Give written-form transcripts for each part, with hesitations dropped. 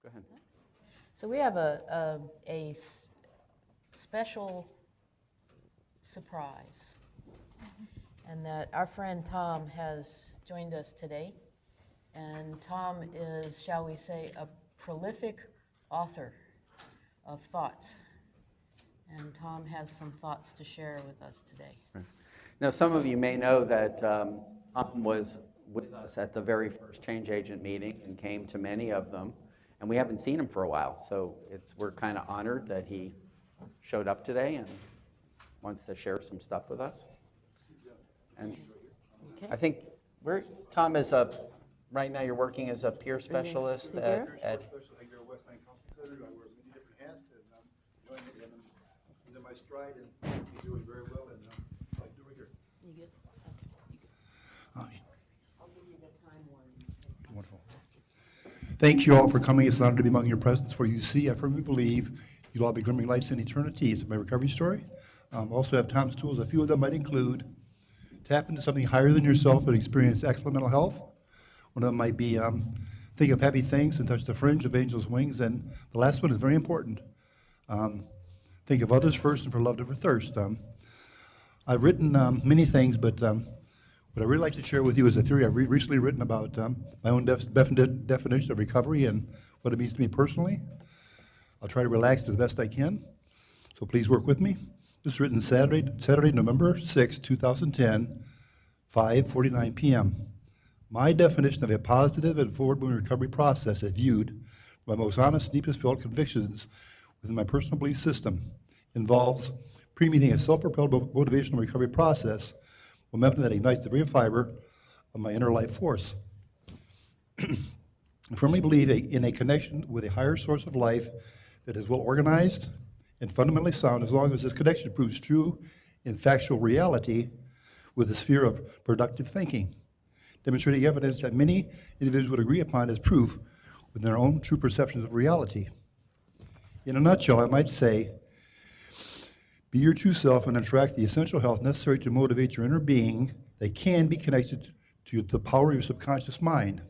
Go ahead. So we have a special surprise, and that our friend Tom has joined us today. And Tom is, shall we say, a prolific author of thoughts. And Tom has some thoughts to share with us today. Right. Now, some of you may know that Tom was with us at the very first ChangeAgent meeting and came to many of them, and we haven't seen him for a while. So we're kind of honored that he showed up today and wants to share some stuff with us. And Okay. I think Tom is right now you're working as a peer specialist at I wear many different hats, and I'm enjoying it, and I'm in my stride, and he's doing very well, and I like doing here. You good? Okay, you good. I'll give you the time warning. Wonderful. Thank you all for coming. It's an honor to be among your presence, for you see, I firmly believe you'll all be glimmering lights in eternity. It's my recovery story. Also have Tom's tools. A few of them might include tap into something higher than yourself and experience excellent mental health. One of them might be think of happy things and touch the fringe of angels' wings. And the last one is very important. Think of others first and for love never thirst. I've written many things, but what I really like to share with you is a theory I've recently written about my own definition of recovery and what it means to me personally. I'll try to relax to the best I can, so please work with me. This was written Saturday, November 6, 2010, 5:49 p.m. My definition of a positive and forward-moving recovery process is viewed by most honest, deepest felt convictions within my personal belief system involves pre-meeting a self-propelled motivational recovery process, momentum that ignites the very fiber of my inner life force. I firmly believe in a connection with a higher source of life that is well organized and fundamentally sound, as long as this connection proves true in factual reality with the sphere of productive thinking, demonstrating evidence that many individuals would agree upon as proof with their own true perceptions of reality. In a nutshell, I might say, be your true self and attract the essential health necessary to motivate your inner being that can be connected to the power of your subconscious mind,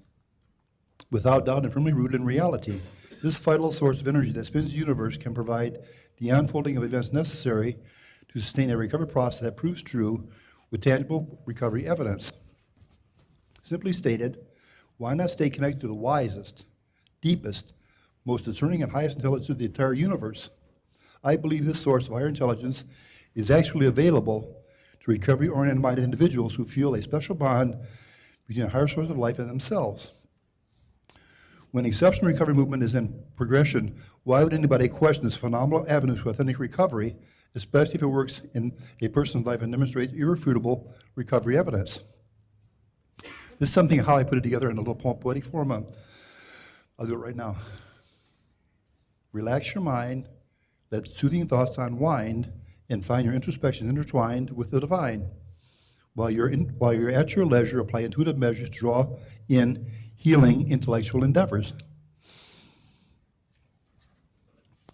without doubt and firmly rooted in reality. This vital source of energy that spins the universe can provide the unfolding of events necessary to sustain a recovery process that proves true with tangible recovery evidence. Simply stated, why not stay connected to the wisest, deepest, most discerning and highest intelligence of the entire universe? I believe this source of higher intelligence is actually available to recovery-oriented minded individuals who feel a special bond between a higher source of life and themselves. When exceptional recovery movement is in progression, why would anybody question this phenomenal avenue to authentic recovery, especially if it works in a person's life and demonstrates irrefutable recovery evidence? This is something how I put it together in a little poetic form. I'll do it right now. Relax your mind, let soothing thoughts unwind, and find your introspection intertwined with the divine. While you're at your leisure, apply intuitive measures to draw in healing intellectual endeavors.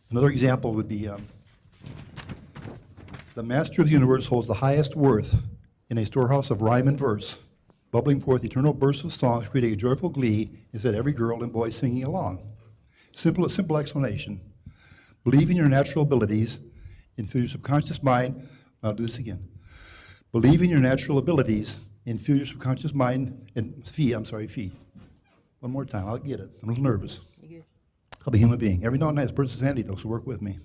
Another example would be the master of the universe holds the highest worth in a storehouse of rhyme and verse, bubbling forth eternal bursts of songs, creating a joyful glee inside every girl and boy singing along. Simple explanation. Believe in your natural abilities and fill your subconscious mind. I'll do this again. Believe in your natural abilities and fill your subconscious mind and feed. One more time, I'll get it. I'm a little nervous. You good? I'll be a human being. Every now and then, this person's handy, though, so work with me.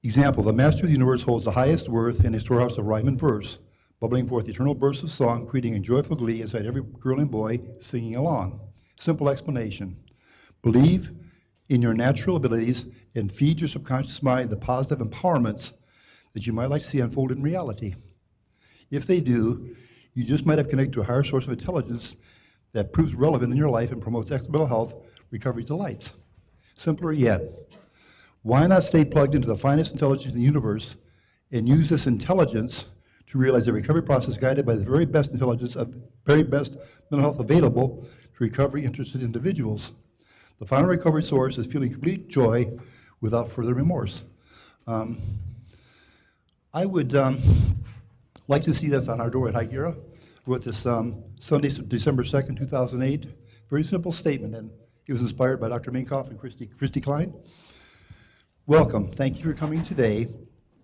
Example, the master of the universe holds the highest worth in a storehouse of rhyme and verse, bubbling forth eternal bursts of song, creating a joyful glee inside every girl and boy singing along. Simple explanation. Believe in your natural abilities and feed your subconscious mind the positive empowerments that you might like to see unfold in reality. If they do, you just might have connected to a higher source of intelligence that proves relevant in your life and promotes excellent mental health, recovery delights. Simpler yet, why not stay plugged into the finest intelligence in the universe and use this intelligence to realize the recovery process guided by the very best intelligence of very best mental health available to recovery-interested individuals? The final recovery source is feeling complete joy without further remorse. I would like to see this on our door at Higuera with this Sunday, December 2nd, 2008. Very simple statement, and He was inspired by Dr. Minkoff and Christy Klein. Welcome. Thank you for coming today.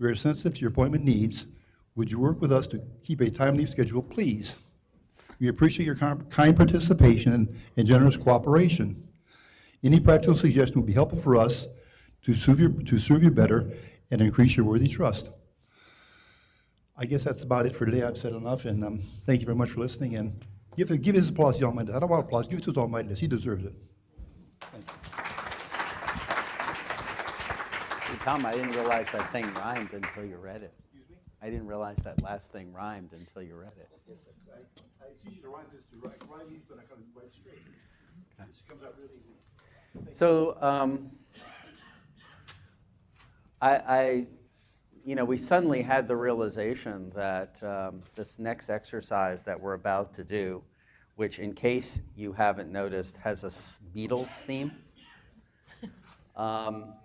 We are sensitive to your appointment needs. Would you work with us to keep a timely schedule, please? We appreciate your kind participation and generous cooperation. Any practical suggestion will be helpful for us to serve you better and increase your worthy trust. I guess that's about it for today. I've said enough, and thank you very much for listening. And give his applause to the Almighty. I don't want applause. Give it to his Almightiness. He deserves it. Thank you. Hey, Tom, I didn't realize that thing rhymed until you read it. Excuse me? I didn't realize that last thing rhymed until you read it. Yes, it's easy to rhyme just to rhyme these when I come right straight. Okay. It just comes out really easy. So, we suddenly had the realization that this next exercise that we're about to do, which in case you haven't noticed has a Beatles theme,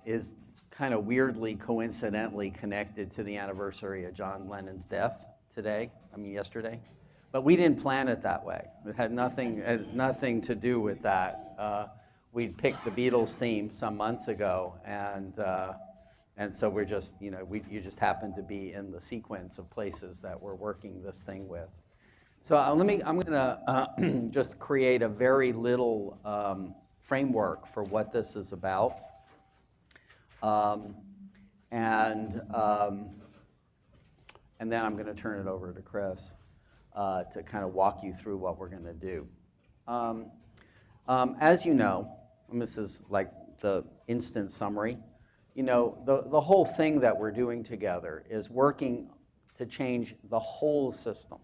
is kind of weirdly, coincidentally connected to the anniversary of John Lennon's death yesterday. But we didn't plan it that way. It had nothing to do with that. We picked the Beatles theme some months ago, and so we're just, you just happen to be in the sequence of places that we're working this thing with. So I'm going to just create a very little framework for what this is about. And then I'm going to turn it over to Chris to kind of walk you through what we're going to do. As you know, and this is like the instant summary, the whole thing that we're doing together is working to change the whole system.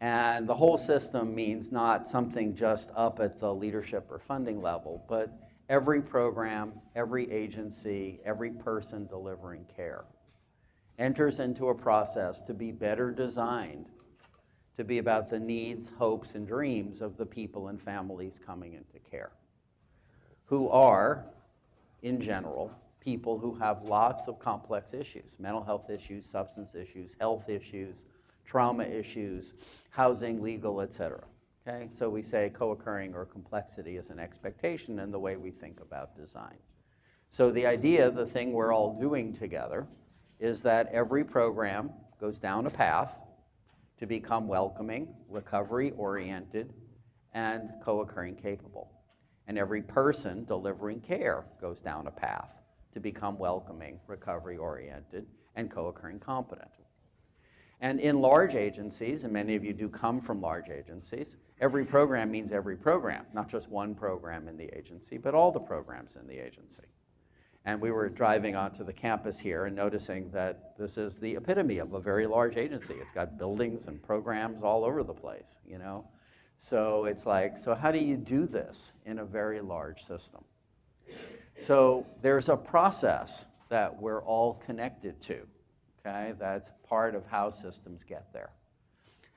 And the whole system means not something just up at the leadership or funding level, but every program, every agency, every person delivering care enters into a process to be better designed, to be about the needs, hopes, and dreams of the people and families coming into care, who are, in general, people who have lots of complex issues, mental health issues, substance issues, health issues, trauma issues, housing, legal, et cetera. Okay? So we say co-occurring or complexity is an expectation in the way we think about design. So the idea, the thing we're all doing together, is that every program goes down a path to become welcoming, recovery-oriented, and co-occurring capable. And every person delivering care goes down a path to become welcoming, recovery-oriented, and co-occurring competent. And in large agencies, and many of you do come from large agencies, every program means every program, not just one program in the agency, but all the programs in the agency. And we were driving onto the campus here and noticing that this is the epitome of a very large agency. It's got buildings and programs all over the place, So it's like, so how do you do this in a very large system? So there's a process that we're all connected to, okay? That's part of how systems get there.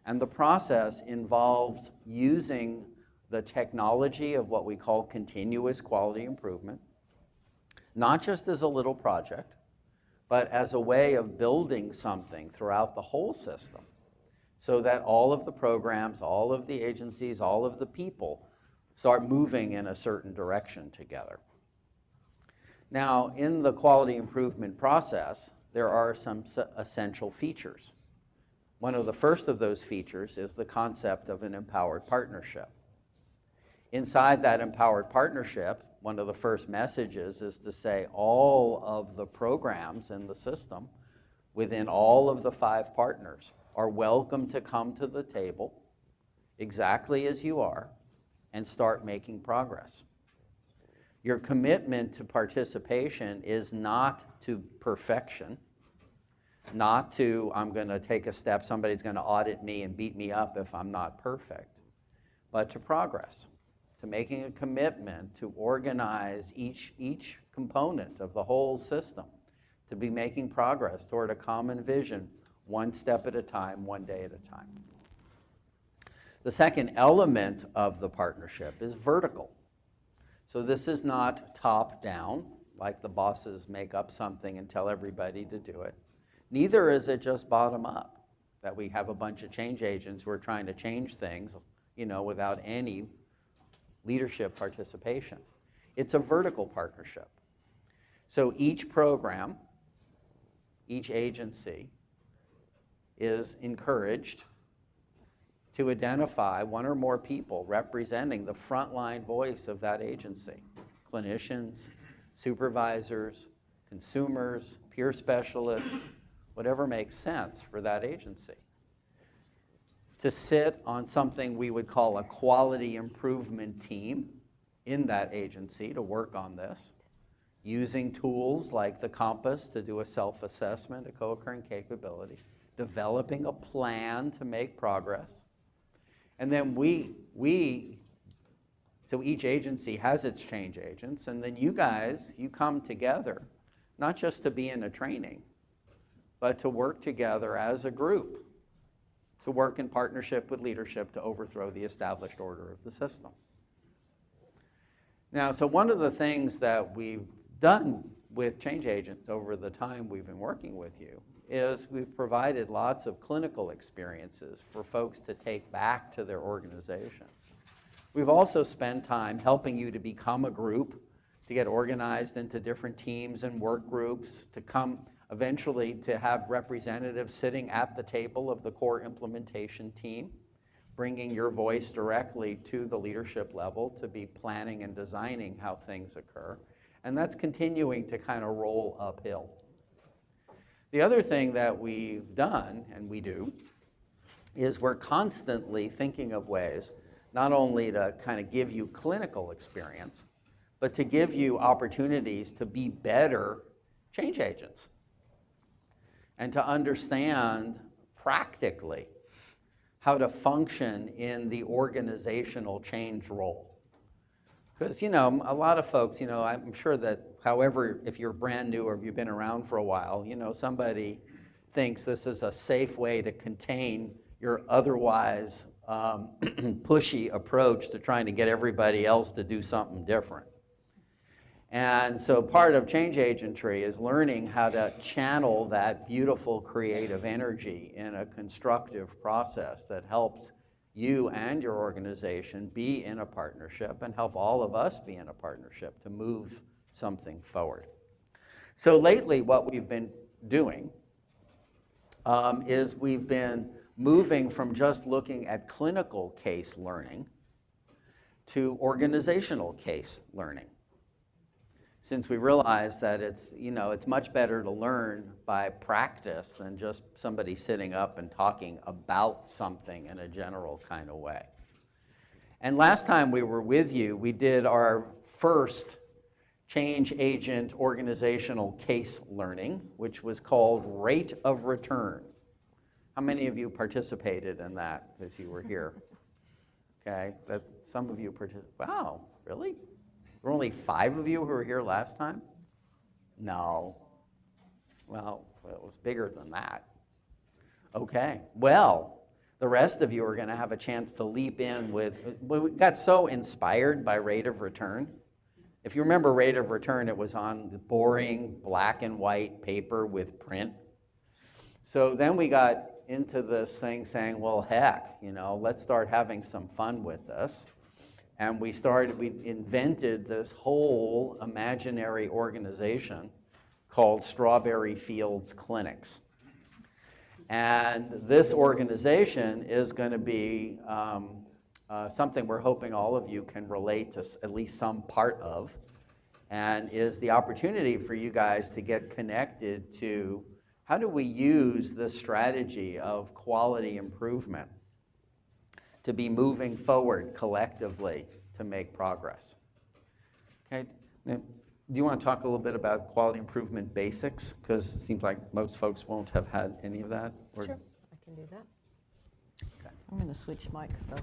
And the process involves using the technology of what we call continuous quality improvement, not just as a little project, but as a way of building something throughout the whole system, so that all of the programs, all of the agencies, all of the people start moving in a certain direction together. Now, in the quality improvement process, there are some essential features. One of the first of those features is the concept of an empowered partnership. Inside that empowered partnership, one of the first messages is to say all of the programs in the system within all of the 5 partners are welcome to come to the table exactly as you are and start making progress. Your commitment to participation is not to perfection, not to, I'm going to take a step, somebody's going to audit me and beat me up if I'm not perfect, but to progress, to making a commitment to organize each component of the whole system, to be making progress toward a common vision, one step at a time, one day at a time. The second element of the partnership is vertical. So this is not top-down, like the bosses make up something and tell everybody to do it. Neither is it just bottom-up, that we have a bunch of change agents who are trying to change things, without any leadership participation. It's a vertical partnership. So each program, each agency is encouraged to identify one or more people representing the frontline voice of that agency. Clinicians, supervisors, consumers, peer specialists, whatever makes sense for that agency. To sit on something we would call a quality improvement team in that agency to work on this, using tools like the Compass to do a self-assessment, a co-occurring capability, developing a plan to make progress. And then so each agency has its change agents, and then you guys, you come together, not just to be in a training, but to work together as a group, to work in partnership with leadership to overthrow the established order of the system. Now, so one of the things that we've done with ChangeAgent over the time we've been working with you is we've provided lots of clinical experiences for folks to take back to their organizations. We've also spent time helping you to become a group, to get organized into different teams and work groups, to come eventually to have representatives sitting at the table of the core implementation team, bringing your voice directly to the leadership level to be planning and designing how things occur. And that's continuing to kind of roll uphill. The other thing that we've done, and we do, is we're constantly thinking of ways not only to kind of give you clinical experience, but to give you opportunities to be better change agents and to understand practically how to function in the organizational change role. Because, you know, a lot of folks, you know, I'm sure that however, if you're brand new or if you've been around for a while, you know, somebody thinks this is a safe way to contain your otherwise pushy approach to trying to get everybody else to do something different. And so part of change agentry is learning how to channel that beautiful creative energy in a constructive process that helps you and your organization be in a partnership and help all of us be in a partnership to move something forward. So lately what we've been doing is we've been moving from just looking at clinical case learning to organizational case learning. Since we realize that it's, you know, it's much better to learn by practice than just somebody sitting up and talking about something in a general kind of way. And last time we were with you, we did our first change agent organizational case learning, which was called Rate of Return. How many of you participated in that because you were here? Okay, that's some of you participated. Wow, really? There were only 5 of you who were here last time? No. Well, it was bigger than that. Okay, well, the rest of you are going to have a chance to leap in with, we got so inspired by Rate of Return. If you remember Rate of Return, it was on boring black and white paper with print. So then we got into this thing saying, well, heck, you know, let's start having some fun with this. And we invented this whole imaginary organization called Strawberry Fields Clinics. And this organization is going to be something we're hoping all of you can relate to at least some part of, and is the opportunity for you guys to get connected to how do we use this strategy of quality improvement to be moving forward collectively to make progress. Okay, now, do you want to talk a little bit about quality improvement basics? Because it seems like most folks won't have had any of that. Or... Sure, I can do that. Okay. I'm going to switch mics though.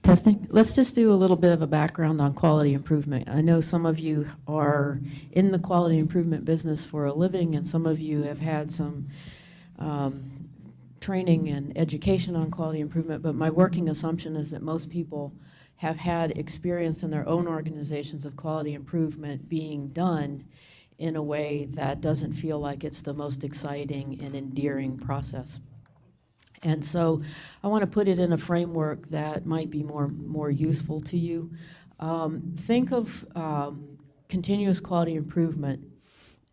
Testing. Let's just do a little bit of a background on quality improvement. I know some of you are in the quality improvement business for a living, and some of you have had some training and education on quality improvement, but my working assumption is that most people have had experience in their own organizations of quality improvement being done in a way that doesn't feel like it's the most exciting and endearing process. And so I want to put it in a framework that might be more useful to you. Think of continuous quality improvement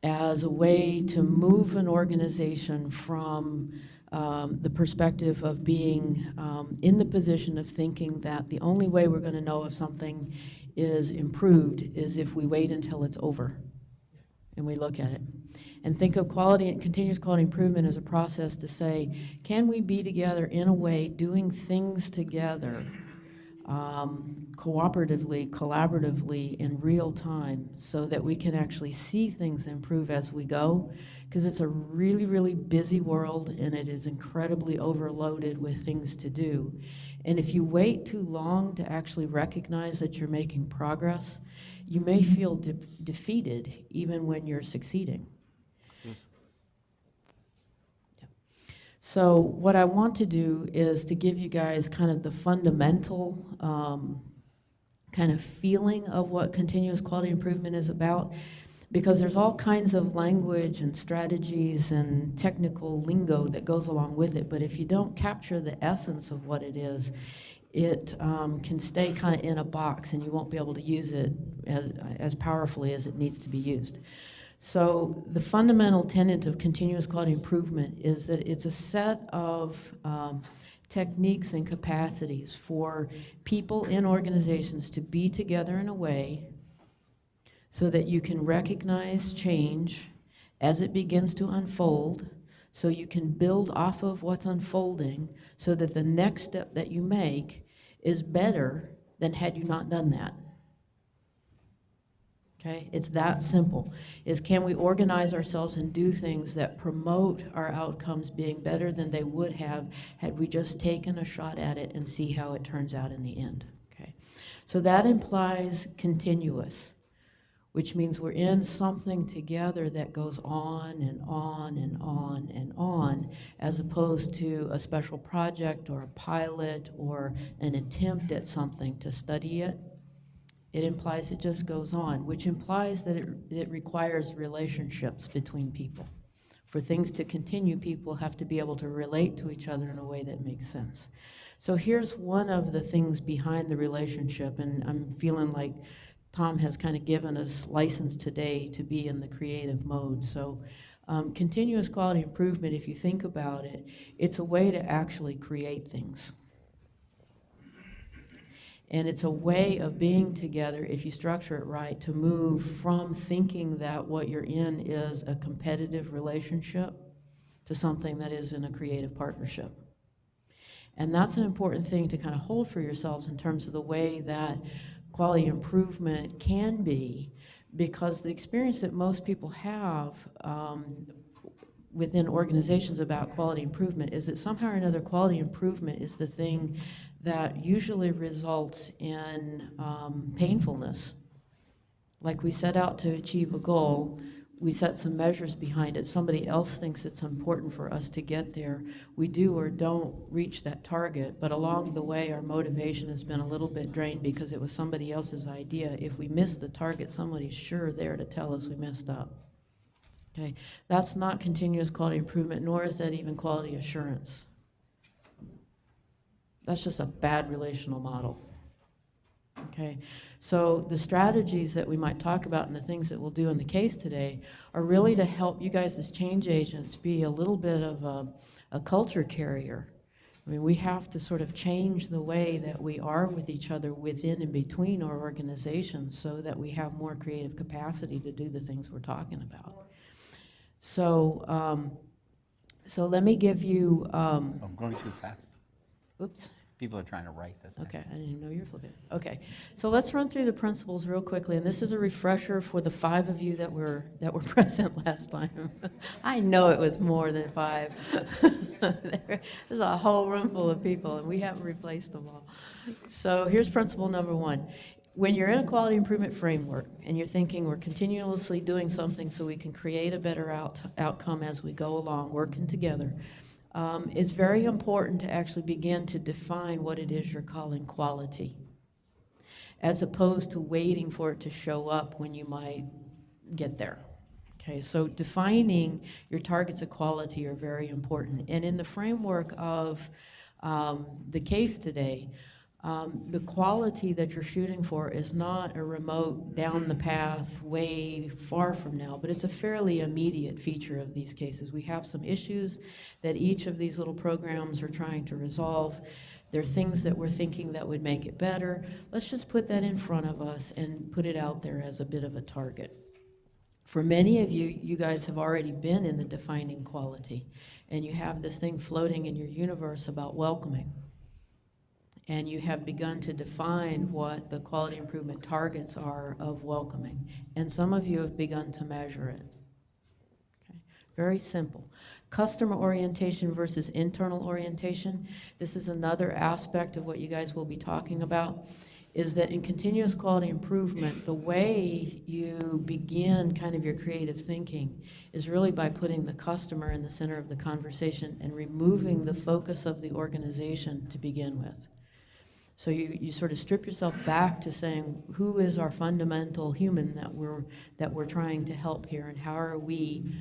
as a way to move an organization from the perspective of being in the position of thinking that the only way we're going to know if something is improved is if we wait until it's over and we look at it. And think of quality and continuous quality improvement as a process to say, can we be together in a way doing things together cooperatively, collaboratively, in real time, so that we can actually see things improve as we go, because it's a really, really busy world and it is incredibly overloaded with things to do. And if you wait too long to actually recognize that you're making progress, you may feel defeated even when you're succeeding. Yes. So what I want to do is to give you guys kind of the fundamental kind of feeling of what continuous quality improvement is about, because there's all kinds of language and strategies and technical lingo that goes along with it, but if you don't capture the essence of what it is, it can stay kind of in a box and you won't be able to use it as powerfully as it needs to be used. So the fundamental tenet of continuous quality improvement is that it's a set of techniques and capacities for people in organizations to be together in a way so that you can recognize change as it begins to unfold, so you can build off of what's unfolding, so that the next step that you make is better than had you not done that. Okay, it's that simple. Is can we organize ourselves and do things that promote our outcomes being better than they would have had we just taken a shot at it and see how it turns out in the end. Okay, so that implies continuous, which means we're in something together that goes on and on and on and on, as opposed to a special project or a pilot or an attempt at something to study it. It implies it just goes on, which implies that it requires relationships between people. For things to continue, people have to be able to relate to each other in a way that makes sense. So here's one of the things behind the relationship, and I'm feeling like Tom has kind of given us license today to be in the creative mode. So continuous quality improvement, if you think about it, it's a way to actually create things. And it's a way of being together, if you structure it right, to move from thinking that what you're in is a competitive relationship to something that is in a creative partnership. And that's an important thing to kind of hold for yourselves in terms of the way that quality improvement can be, because the experience that most people have within organizations about quality improvement is that somehow or another quality improvement is the thing that usually results in painfulness. Like we set out to achieve a goal, we set some measures behind it, somebody else thinks it's important for us to get there, we do or don't reach that target, but along the way our motivation has been a little bit drained because it was somebody else's idea. If we miss the target, somebody's sure there to tell us we messed up. Okay, that's not continuous quality improvement, nor is that even quality assurance. That's just a bad relational model. Okay, so the strategies that we might talk about and the things that we'll do in the case today are really to help you guys as change agents be a little bit of a culture carrier. I mean, we have to sort of change the way that we are with each other within and between our organizations so that we have more creative capacity to do the things we're talking about. So, so let me give you, I'm going too fast. oops. People are trying to write this. Okay, I didn't even know you were flipping. Okay, so let's run through the principles real quickly, and this is a refresher for the 5 of you that were present last time. I know it was more than 5. There's a whole room full of people, and we haven't replaced them all. So here's principle number 1. When you're in a quality improvement framework and you're thinking we're continuously doing something so we can create a better outcome as we go along, working together, it's very important to actually begin to define what it is you're calling quality. as opposed to waiting for it to show up when you might get there. Okay, so defining your targets of quality are very important. And in the framework of the case today, the quality that you're shooting for is not a remote down the path way far from now, but it's a fairly immediate feature of these cases. We have some issues that each of these little programs are trying to resolve. There are things that we're thinking that would make it better. Let's just put that in front of us and put it out there as a bit of a target. For many of you, you guys have already been in the defining quality, and you have this thing floating in your universe about welcoming. And you have begun to define what the quality improvement targets are of welcoming. And some of you have begun to measure it. Okay. Very simple. Customer orientation versus internal orientation. This is another aspect of what you guys will be talking about, is that in continuous quality improvement, the way you begin kind of your creative thinking is really by putting the customer in the center of the conversation and removing the focus of the organization to begin with. So you sort of strip yourself back to saying, who is our fundamental human that we're trying to help here, and how are we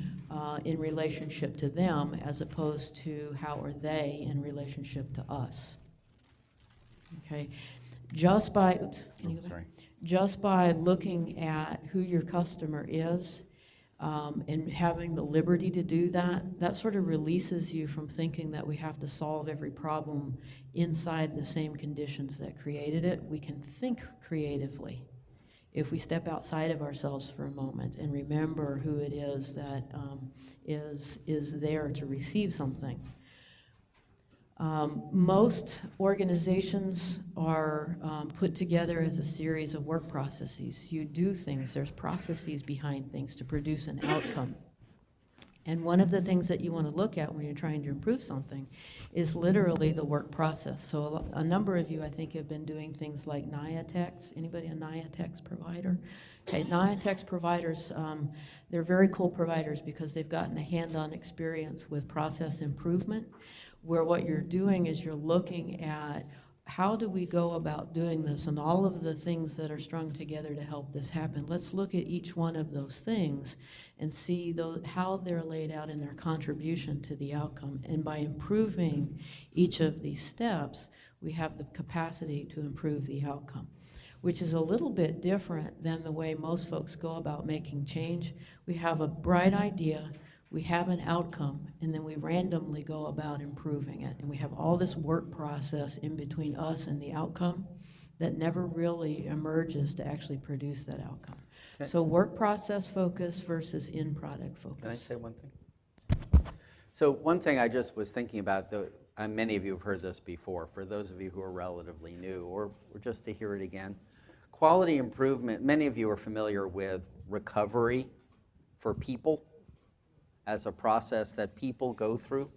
in relationship to them, as opposed to how are they in relationship to us. Okay, just by just by looking at who your customer is, and having the liberty to do that, that sort of releases you from thinking that we have to solve every problem inside the same conditions that created it. We can think creatively if we step outside of ourselves for a moment and remember who it is that is there to receive something. Most organizations are put together as a series of work processes. You do things, there's processes behind things to produce an outcome. And one of the things that you want to look at when you're trying to improve something is literally the work process. So a number of you, I think, have been doing things like NIATEX. Anybody a NIATEX provider? Okay, NIATEX providers, they're very cool providers because they've gotten a hand-on experience with process improvement, where what you're doing is you're looking at how do we go about doing this and all of the things that are strung together to help this happen. Let's look at each one of those things and see how they're laid out in their contribution to the outcome. And by improving each of these steps, we have the capacity to improve the outcome, which is a little bit different than the way most folks go about making change. We have a bright idea, we have an outcome, and then we randomly go about improving it. And we have all this work process in between us and the outcome that never really emerges to actually produce that outcome. Okay. So work process focus versus in-product focus. Can I say one thing? So one thing I just was thinking about, many of you have heard this before, for those of you who are relatively new, or just to hear it again, quality improvement, many of you are familiar with recovery for people as a process that people go through.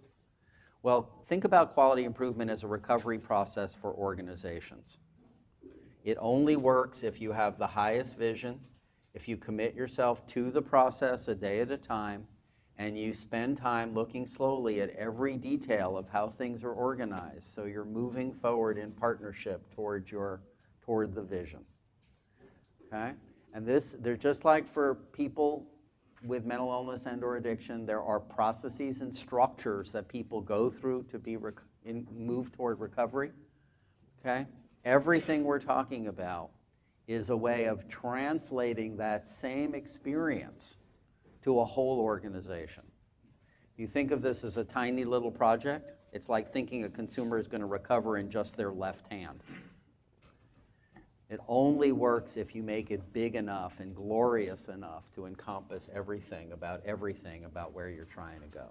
Well, think about quality improvement as a recovery process for organizations. It only works if you have the highest vision, if you commit yourself to the process a day at a time, and you spend time looking slowly at every detail of how things are organized, so you're moving forward in partnership toward the vision. Okay? And they're just like for people with mental illness and or addiction, there are processes and structures that people go through to be move toward recovery. Okay? Everything we're talking about is a way of translating that same experience to a whole organization. You think of this as a tiny little project, it's like thinking a consumer is going to recover in just their left hand. It only works if you make it big enough and glorious enough to encompass everything about where you're trying to go.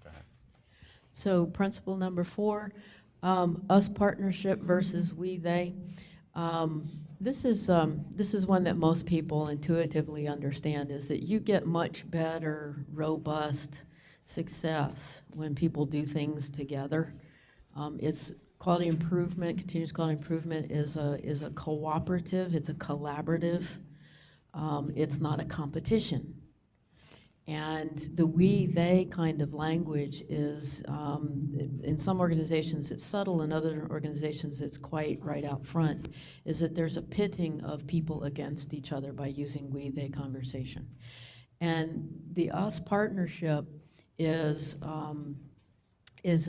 Go ahead. So principle number 4, us partnership versus we they. This is one that most people intuitively understand, is that you get much better, robust success when people do things together. It's quality improvement, continuous quality improvement is a cooperative, it's a collaborative, it's not a competition. And the we, they kind of language is, in some organizations it's subtle, in other organizations it's quite right out front, is that there's a pitting of people against each other by using we, they conversation. And the us partnership is an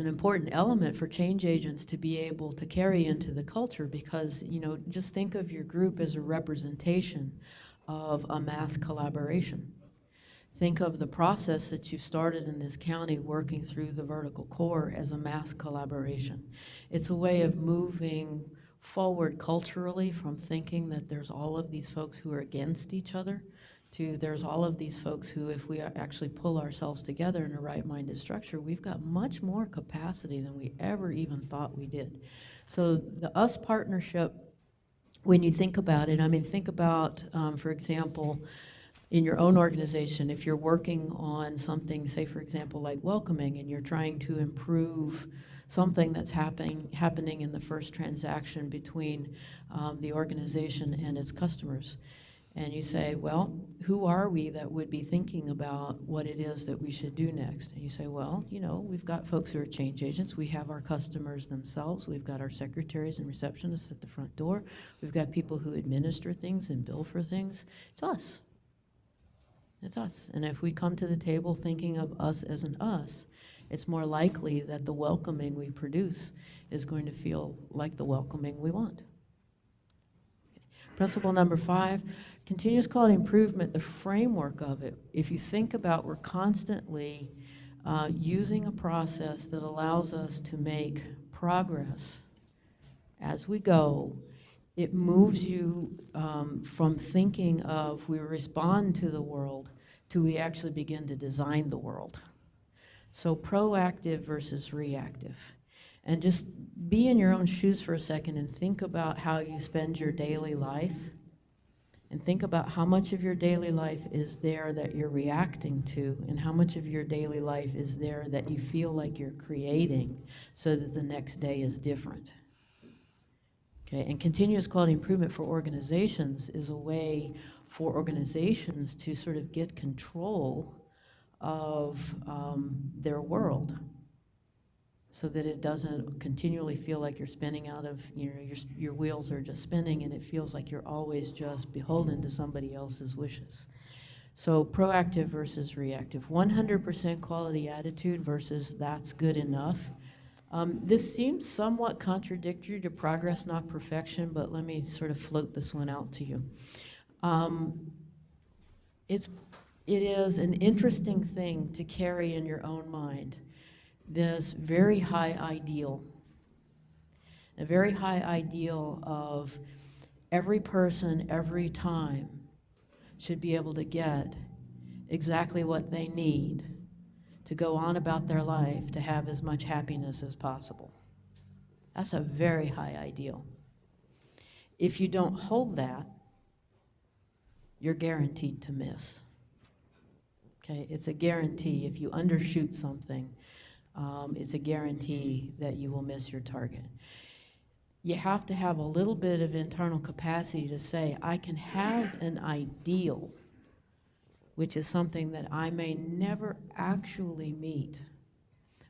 important element for change agents to be able to carry into the culture, because, you know, just think of your group as a representation of a mass collaboration. Think of the process that you've started in this county working through the vertical core as a mass collaboration. It's a way of moving forward culturally from thinking that there's all of these folks who are against each other to there's all of these folks who, if we actually pull ourselves together in a right-minded structure, we've got much more capacity than we ever even thought we did. So the us partnership, when you think about it, I mean, think about, for example, in your own organization, if you're working on something, say for example, like welcoming, and you're trying to improve something that's happening in the first transaction between the organization and its customers. And you say, well, who are we that would be thinking about what it is that we should do next? And you say, well, you know, we've got folks who are change agents. We have our customers themselves. We've got our secretaries and receptionists at the front door. We've got people who administer things and bill for things. It's us. It's us. And if we come to the table thinking of us as an us, it's more likely that the welcoming we produce is going to feel like the welcoming we want. Principle number 5, continuous quality improvement, the framework of it. If you think about, we're constantly using a process that allows us to make progress as we go. It moves you from thinking of we respond to the world to we actually begin to design the world. So proactive versus reactive. And just be in your own shoes for a second and think about how you spend your daily life, and think about how much of your daily life is there that you're reacting to, and how much of your daily life is there that you feel like you're creating so that the next day is different. Okay, and continuous quality improvement for organizations is a way for organizations to sort of get control of their world, so that it doesn't continually feel like you're spinning out of, you know, your wheels are just spinning and it feels like you're always just beholden to somebody else's wishes. So proactive versus reactive, 100% quality attitude versus that's good enough. This seems somewhat contradictory to progress, not perfection, but let me sort of float this one out to you. It is an interesting thing to carry in your own mind this very high ideal, a very high ideal of every person, every time should be able to get exactly what they need to go on about their life to have as much happiness as possible. That's a very high ideal. If you don't hold that, you're guaranteed to miss. Okay, it's a guarantee. If you undershoot something, it's a guarantee that you will miss your target. You have to have a little bit of internal capacity to say, I can have an ideal, which is something that I may never actually meet,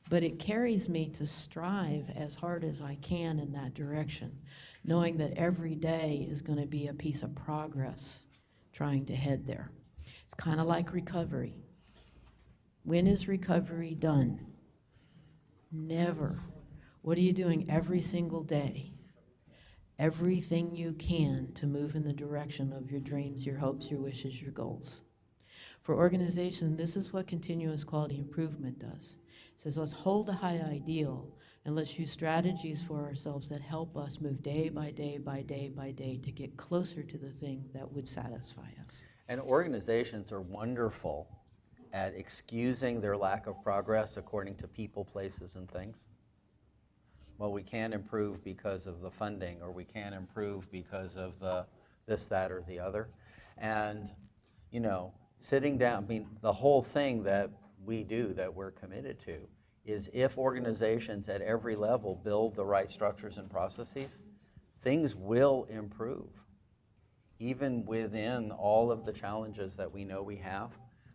but it carries me to strive as hard as I can in that direction, knowing that every day is going to be a piece of progress trying to head there. It's kind of like recovery. When is recovery done? Never. What are you doing every single day? Everything you can to move in the direction of your dreams, your hopes, your wishes, your goals. For organizations, this is what continuous quality improvement does. It says, let's hold a high ideal and let's use strategies for ourselves that help us move day by day by day by day to get closer to the thing that would satisfy us. And organizations are wonderful at excusing their lack of progress according to people, places, and things. Well, we can't improve because of the funding, or we can't improve because of the this, that, or the other. And, you know, sitting down, I mean, the whole thing that we do, that we're committed to, is if organizations at every level build the right structures and processes, things will improve. Even within all of the challenges that we know we have,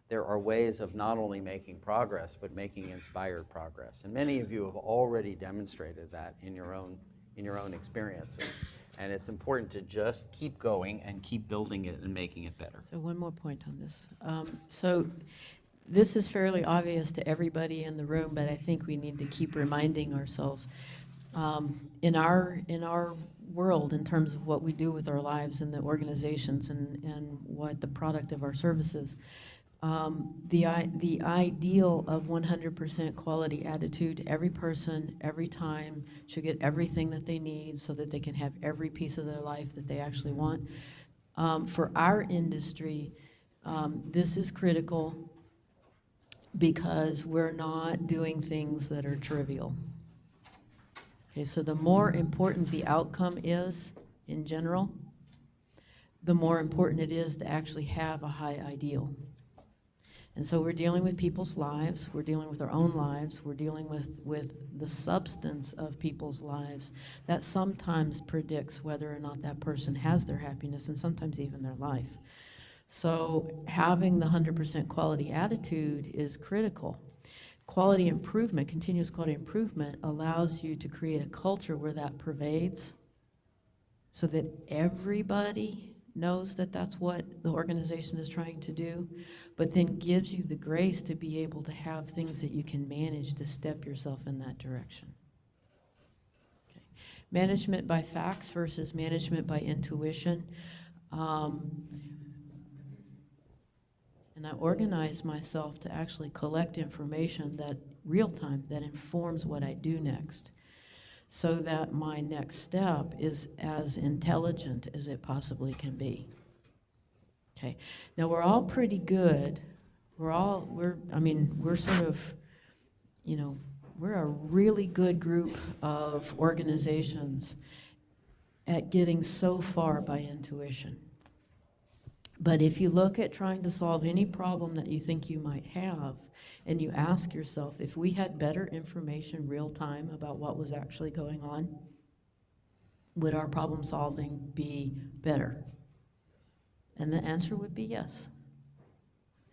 there are ways of not only making progress, but making inspired progress. And many of you have already demonstrated that in your own experiences. And it's important to just keep going and keep building it and making it better. So one more point on this. So this is fairly obvious to everybody in the room, but I think we need to keep reminding ourselves. In our world, in terms of what we do with our lives and the organizations and what the product of our services, the ideal of 100% quality attitude, every person, every time, should get everything that they need so that they can have every piece of their life that they actually want. For our industry, this is critical because we're not doing things that are trivial. Okay, so the more important the outcome is in general, the more important it is to actually have a high ideal. And so we're dealing with people's lives, we're dealing with our own lives, we're dealing with the substance of people's lives that sometimes predicts whether or not that person has their happiness and sometimes even their life. So having the 100% quality attitude is critical. Quality improvement, continuous quality improvement, allows you to create a culture where that pervades so that everybody knows that that's what the organization is trying to do, but then gives you the grace to be able to have things that you can manage to step yourself in that direction. Okay. Management by facts versus management by intuition. And I organize myself to actually collect information that real time that informs what I do next, so that my next step is as intelligent as it possibly can be. Okay, now we're all pretty good. We're sort of, we're a really good group of organizations at getting so far by intuition. But if you look at trying to solve any problem that you think you might have, and you ask yourself, if we had better information real time about what was actually going on, would our problem solving be better? And the answer would be yes.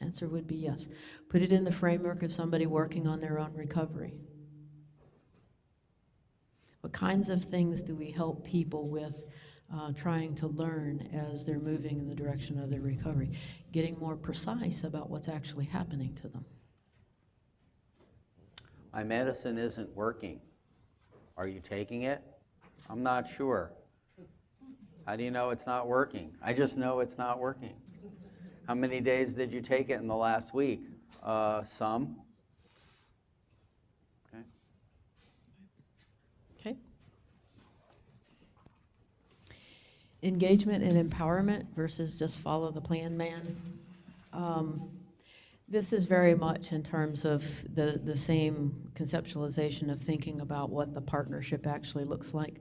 Answer would be yes. Put it in the framework of somebody working on their own recovery. What kinds of things do we help people with trying to learn as they're moving in the direction of their recovery? Getting more precise about what's actually happening to them. My medicine isn't working. Are you taking it? I'm not sure. How do you know it's not working? I just know it's not working. How many days did you take it in the last week? Some. Okay. Okay. Engagement and empowerment versus just follow the plan, man. This is very much in terms of the same conceptualization of thinking about what the partnership actually looks like.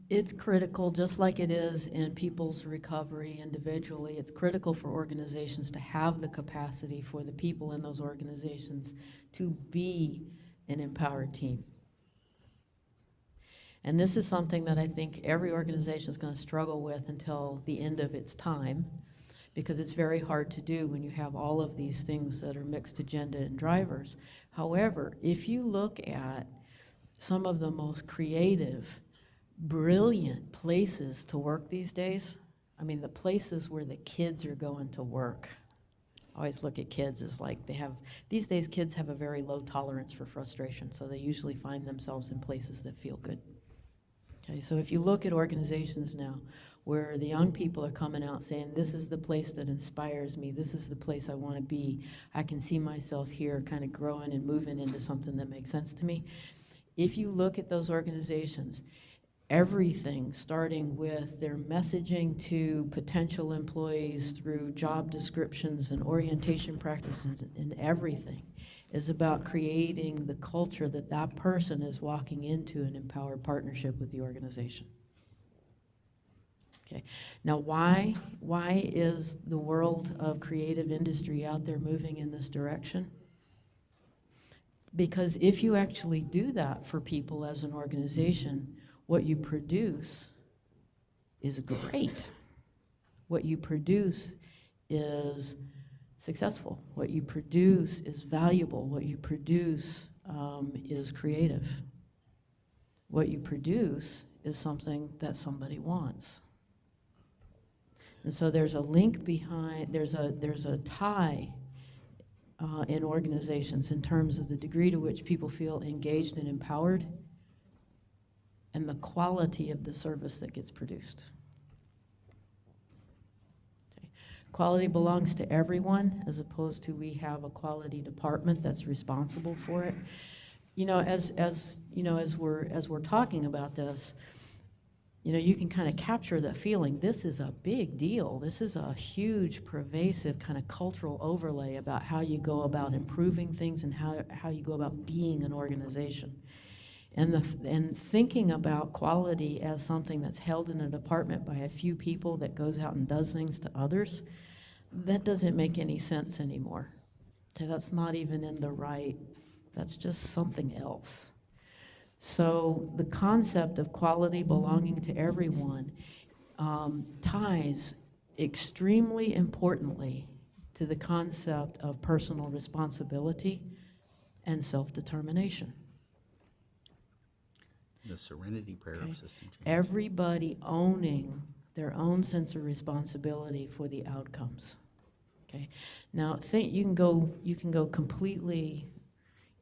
It's critical, just like it is in people's recovery individually, it's critical for organizations to have the capacity for the people in those organizations to be an empowered team. And this is something that I think every organization is going to struggle with until the end of its time, because it's very hard to do when you have all of these things that are mixed agenda and drivers. However, if you look at some of the most creative, brilliant places to work these days, I mean, the places where the kids are going to work. I always look at kids as like these days kids have a very low tolerance for frustration, so they usually find themselves in places that feel good. Okay, so if you look at organizations now where the young people are coming out saying, this is the place that inspires me, this is the place I want to be, I can see myself here kind of growing and moving into something that makes sense to me. If you look at those organizations, everything starting with their messaging to potential employees through job descriptions and orientation practices and everything is about creating the culture that that person is walking into an empowered partnership with the organization. Okay. Now, why is the world of creative industry out there moving in this direction? Because if you actually do that for people as an organization, what you produce is great. What you produce is successful. What you produce is valuable. What you produce is creative. What you produce is something that somebody wants. And so there's a link behind, there's a tie in organizations in terms of the degree to which people feel engaged and empowered and the quality of the service that gets produced. Okay. Quality belongs to everyone, as opposed to we have a quality department that's responsible for it. You know, as you know, as we're talking about this, you know, you can kind of capture that feeling. This is a big deal. This is a huge, pervasive kind of cultural overlay about how you go about improving things and how you go about being an organization. And thinking about quality as something that's held in a department by a few people that goes out and does things to others, that doesn't make any sense anymore. Okay, that's not even in the right, that's just something else. So the concept of quality belonging to everyone ties extremely importantly to the concept of personal responsibility and self-determination. The serenity prayer Okay. of system change. Everybody owning their own sense of responsibility for the outcomes. Okay. Now you can go completely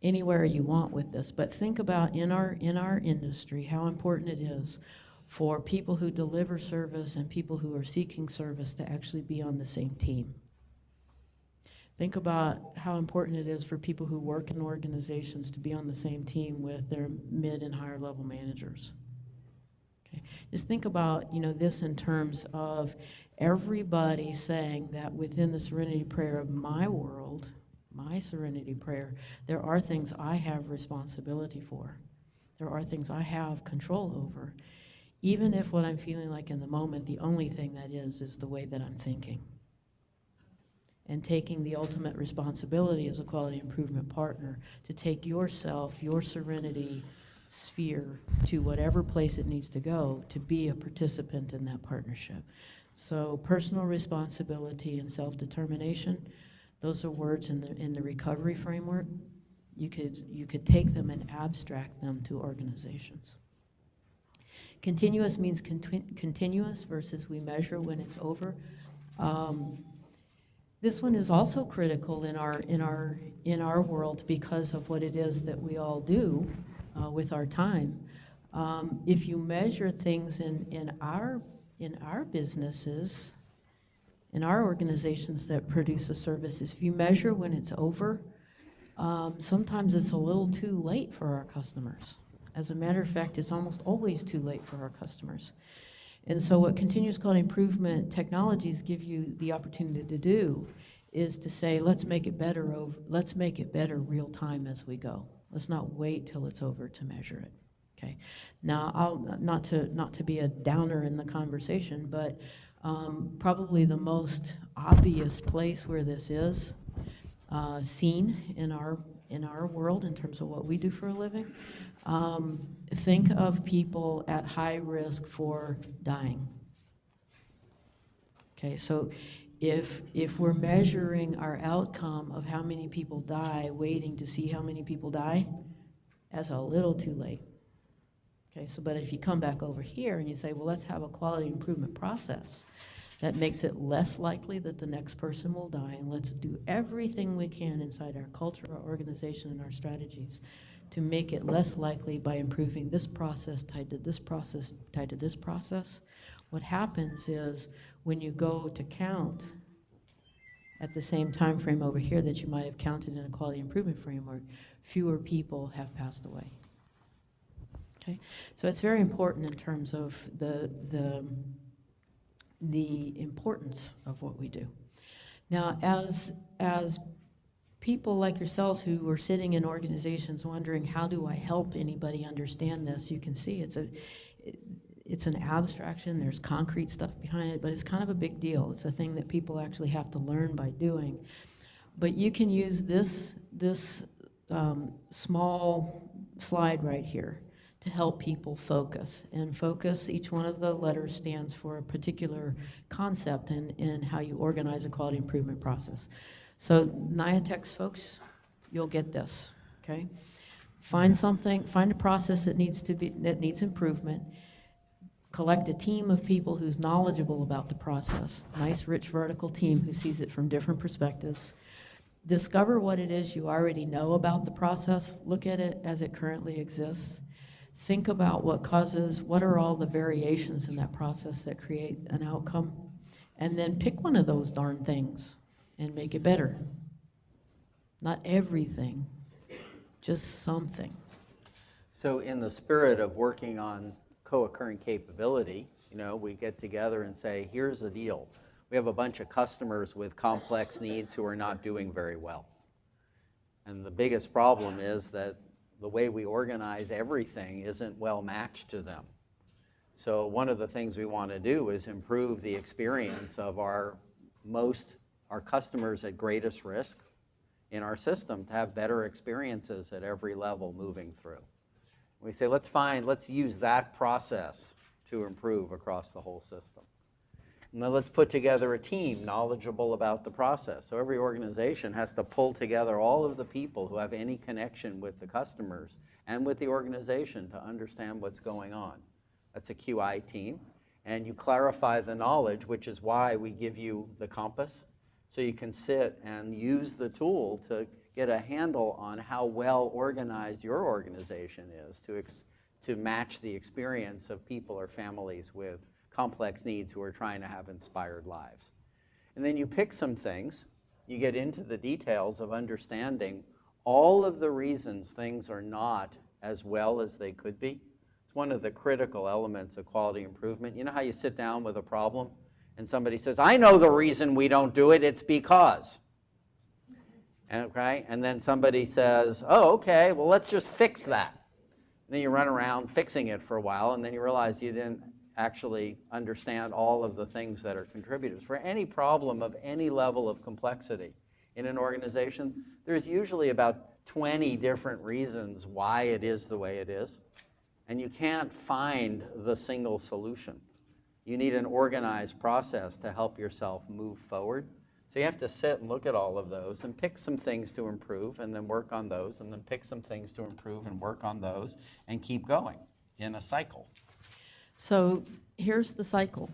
anywhere you want with this, but think about in our industry how important it is for people who deliver service and people who are seeking service to actually be on the same team. Think about how important it is for people who work in organizations to be on the same team with their mid and higher level managers. Okay. Just think about, you know, this in terms of everybody saying that within the serenity prayer of my world, my serenity prayer, there are things I have responsibility for. There are things I have control over. Even if what I'm feeling like in the moment, the only thing that is the way that I'm thinking. And taking the ultimate responsibility as a quality improvement partner to take yourself, your serenity sphere to whatever place it needs to go to be a participant in that partnership. So personal responsibility and self-determination, those are words in the recovery framework. You could take them and abstract them to organizations. Continuous means continuous versus we measure when it's over. This one is also critical in our world because of what it is that we all do with our time. If you measure things in our businesses, in our organizations that produce the services, if you measure when it's over, sometimes it's a little too late for our customers. As a matter of fact, it's almost always too late for our customers. And so what continuous quality improvement technologies give you the opportunity to do is to say, let's make it better real time as we go. Let's not wait till it's over to measure it. Okay. Now, not to be a downer in the conversation, but probably the most obvious place where this is seen in our world in terms of what we do for a living. Think of people at high risk for dying. Okay, so if we're measuring our outcome of how many people die, waiting to see how many people die, that's a little too late. Okay, so but if you come back over here and you say, well, let's have a quality improvement process that makes it less likely that the next person will die, and let's do everything we can inside our culture, our organization, and our strategies to make it less likely by improving this process tied to this process, tied to this process. What happens is when you go to count at the same time frame over here that you might have counted in a quality improvement framework, fewer people have passed away. Okay, so it's very important in terms of the importance of what we do. Now, as people like yourselves who are sitting in organizations wondering, how do I help anybody understand this? You can see it's an abstraction, there's concrete stuff behind it, but it's kind of a big deal. It's a thing that people actually have to learn by doing. But you can use this small slide right here to help people focus. And focus, each one of the letters stands for a particular concept in how you organize a quality improvement process. So Niatex folks, you'll get this, okay? Find a process that needs improvement. Collect a team of people who's knowledgeable about the process. Nice, rich vertical team who sees it from different perspectives. Discover what it is you already know about the process. Look at it as it currently exists. Think about what are all the variations in that process that create an outcome. And then pick one of those darn things and make it better. Not everything, just something. So in the spirit of working on co-occurring capability, we get together and say, here's the deal. We have a bunch of customers with complex needs who are not doing very well. And the biggest problem is that the way we organize everything isn't well matched to them. So one of the things we want to do is improve the experience of our customers at greatest risk in our system to have better experiences at every level moving through. We say, let's use that process to improve across the whole system. And then let's put together a team knowledgeable about the process. So every organization has to pull together all of the people who have any connection with the customers and with the organization to understand what's going on. That's a QI team. And you clarify the knowledge, which is why we give you the compass, so you can sit and use the tool to get a handle on how well organized your organization is to match the experience of people or families with complex needs who are trying to have inspired lives. And then you pick some things, you get into the details of understanding all of the reasons things are not as well as they could be. It's one of the critical elements of quality improvement. You know how you sit down with a problem and somebody says, I know the reason we don't do it, it's because. Okay? And then somebody says, oh, okay, well, let's just fix that. And then you run around fixing it for a while, and then you realize you didn't actually understand all of the things that are contributors. For any problem of any level of complexity in an organization, there's usually about 20 different reasons why it is the way it is. And you can't find the single solution. You need an organized process to help yourself move forward. So you have to sit and look at all of those and pick some things to improve and then work on those and then pick some things to improve and work on those and keep going in a cycle. So here's the cycle.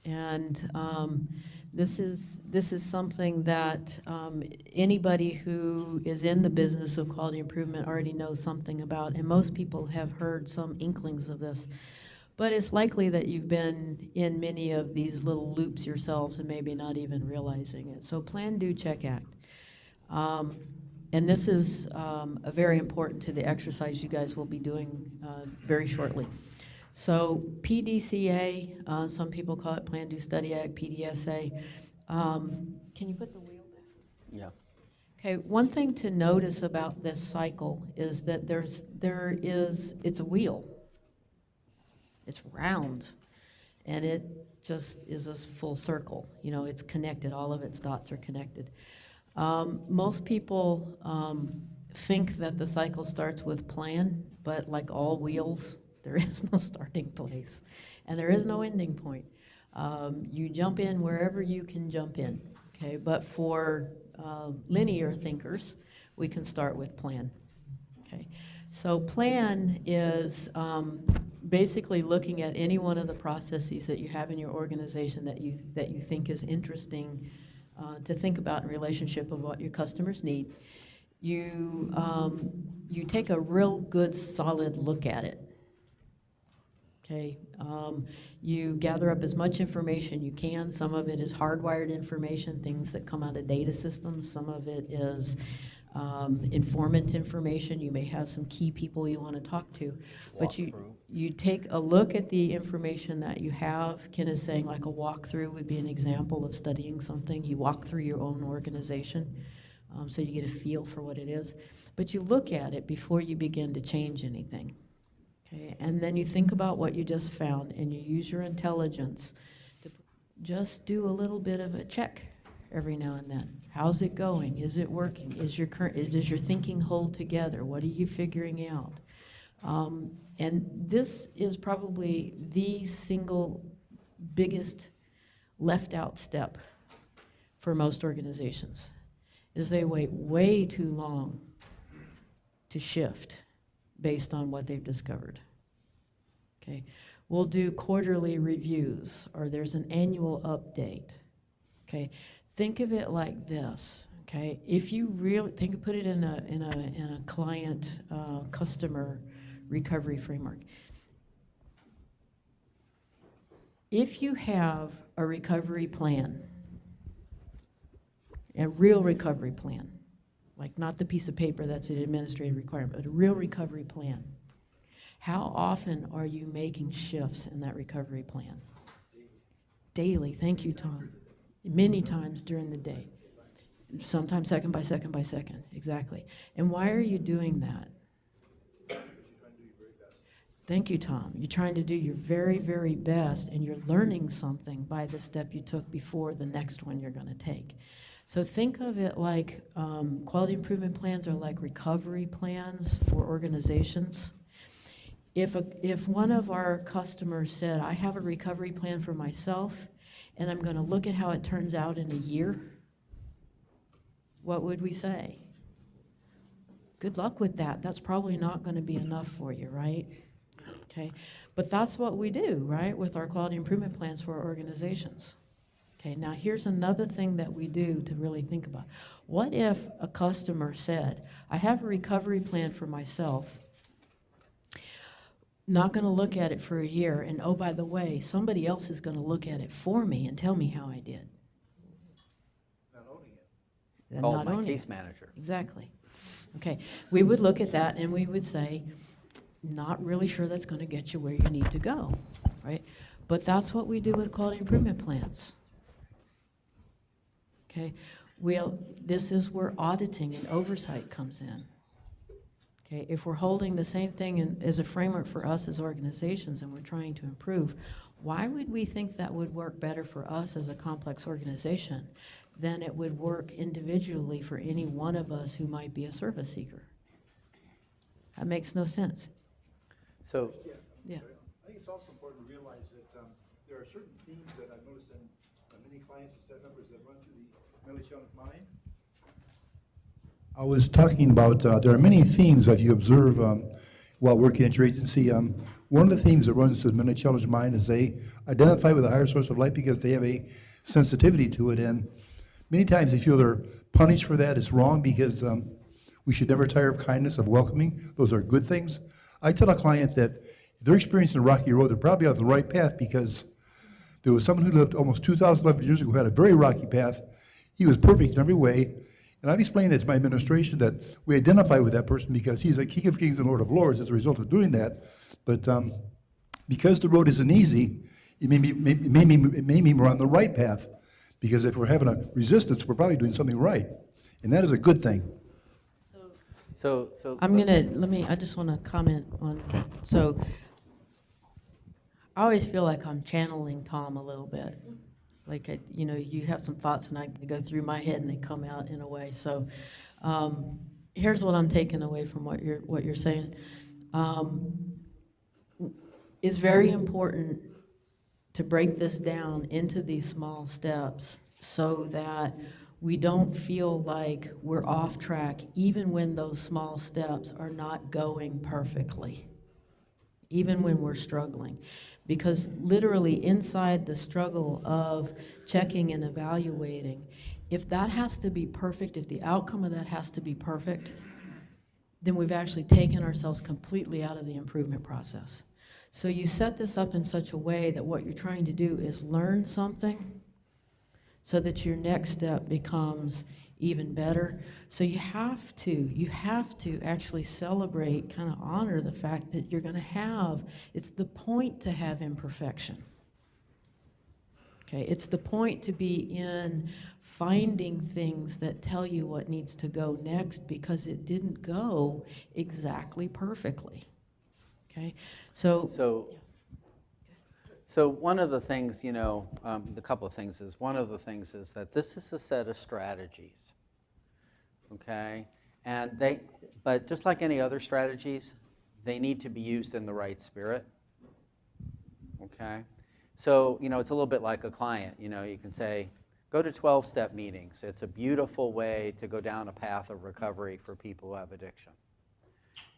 And this is something that anybody who is in the business of quality improvement already knows something about, and most people have heard some inklings of this. But it's likely that you've been in many of these little loops yourselves and maybe not even realizing it. So plan, do, check, act. And this is very important to the exercise you guys will be doing very shortly. So PDCA, some people call it Plan, Do, Study, Act, PDSA. Can you put the wheel back? Yeah. Okay, one thing to notice about this cycle is that it's a wheel. It's round, and it just is a full circle. It's connected. All of its dots are connected. Most people think that the cycle starts with plan, but like all wheels, there is no starting place, and there is no ending point. You jump in wherever you can jump in, okay? But for linear thinkers, we can start with plan, okay? So plan is basically looking at any one of the processes that you have in your organization that you think is interesting to think about in relationship of what your customers need. You take a real good solid look at it. Okay, you gather up as much information you can. Some of it is hardwired information, things that come out of data systems. Some of it is informant information. You may have some key people you want to talk to. But you take a look at the information that you have. Ken is saying like a walkthrough would be an example of studying something. You walk through your own organization so you get a feel for what it is. But you look at it before you begin to change anything. Okay, and then you think about what you just found and you use your intelligence to just do a little bit of a check every now and then. How's it going? Is it working? Does your thinking hold together? What are you figuring out? And this is probably the single biggest left out step for most organizations. is they wait way too long to shift based on what they've discovered. Okay, we'll do quarterly reviews, or there's an annual update. Okay, think of it like this. Okay, if you really put it in a client customer recovery framework. If you have a recovery plan, a real recovery plan, like not the piece of paper that's an administrative requirement, but a real recovery plan, how often are you making shifts in that recovery plan? Daily. Thank you, Tom. Many times during the day. Sometimes second by second by second. Exactly. And why are you doing that? Thank you, Tom. You're trying to do your very, very best, and you're learning something by the step you took before the next one you're going to take. So think of it like quality improvement plans are like recovery plans for organizations. If one of our customers said, I have a recovery plan for myself, and I'm going to look at how it turns out in a year, what would we say? Good luck with that. That's probably not going to be enough for you, right? Okay, but that's what we do, right, with our quality improvement plans for our organizations. Okay, now here's another thing that we do to really think about. What if a customer said, I have a recovery plan for myself, not going to look at it for a year, and oh, by the way, somebody else is going to look at it for me and tell me how I did. Not owning it. Then Call not my owning case it. manager. Exactly. Okay, we would look at that and we would say, not really sure that's going to get you where you need to go, right? But that's what we do with quality improvement plans. Okay, this is where auditing and oversight comes in. Okay, if we're holding the same thing as a framework for us as organizations and we're trying to improve, why would we think that would work better for us as a complex organization than it would work individually for any one of us who might be a service seeker? That makes no sense. So, Yeah. I think it's also important to realize that there are certain themes that I've noticed in many clients and staff members that run through the mentally challenged mind. I was talking about there are many themes that you observe while working at your agency. One of the themes that runs through the mentally challenged mind is they identify with a higher source of life because they have a sensitivity to it, and many times they feel they're punished for that. It's wrong because we should never tire of kindness, of welcoming. Those are good things. I tell a client that if they're experiencing a rocky road, they're probably on the right path because there was someone who lived almost 2,011 years ago who had a very rocky path. He was perfect in every way. And I've explained that to my administration that we identify with that person because he's a King of Kings and Lord of Lords as a result of doing that. But because the road isn't easy, it may mean we're on the right path. Because if we're having a resistance, we're probably doing something right. And that is a good thing. so I just want to comment on, so I always feel like I'm channeling Tom a little bit. Like, you have some thoughts and I go through my head and they come out in a way. So here's what I'm taking away from what you're saying. It's very important to break this down into these small steps so that we don't feel like we're off track even when those small steps are not going perfectly, even when we're struggling. Because literally inside the struggle of checking and evaluating, if that has to be perfect, if the outcome of that has to be perfect, then we've actually taken ourselves completely out of the improvement process. So you set this up in such a way that what you're trying to do is learn something so that your next step becomes even better. So you have to actually celebrate, kind of honor the fact that you're going to have, it's the point to have imperfection. Okay, it's the point to be in finding things that tell you what needs to go next because it didn't go exactly perfectly. Okay, So one of the things, the couple of things is, one of the things is that this is a set of strategies, okay? But just like any other strategies, they need to be used in the right spirit, okay? So, it's a little bit like a client, you can say, Go to 12-step meetings. It's a beautiful way to go down a path of recovery for people who have addiction.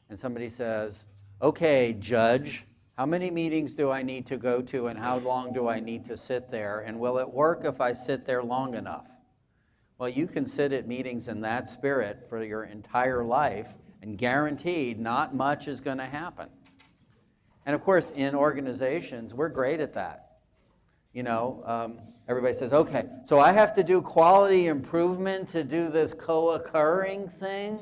And somebody says, okay, Judge, how many meetings do I need to go to and how long do I need to sit there? And will it work if I sit there long enough? Well, you can sit at meetings in that spirit for your entire life and guaranteed not much is going to happen. And of course, in organizations, we're great at that. You know, everybody says, okay, so I have to do quality improvement to do this co-occurring thing?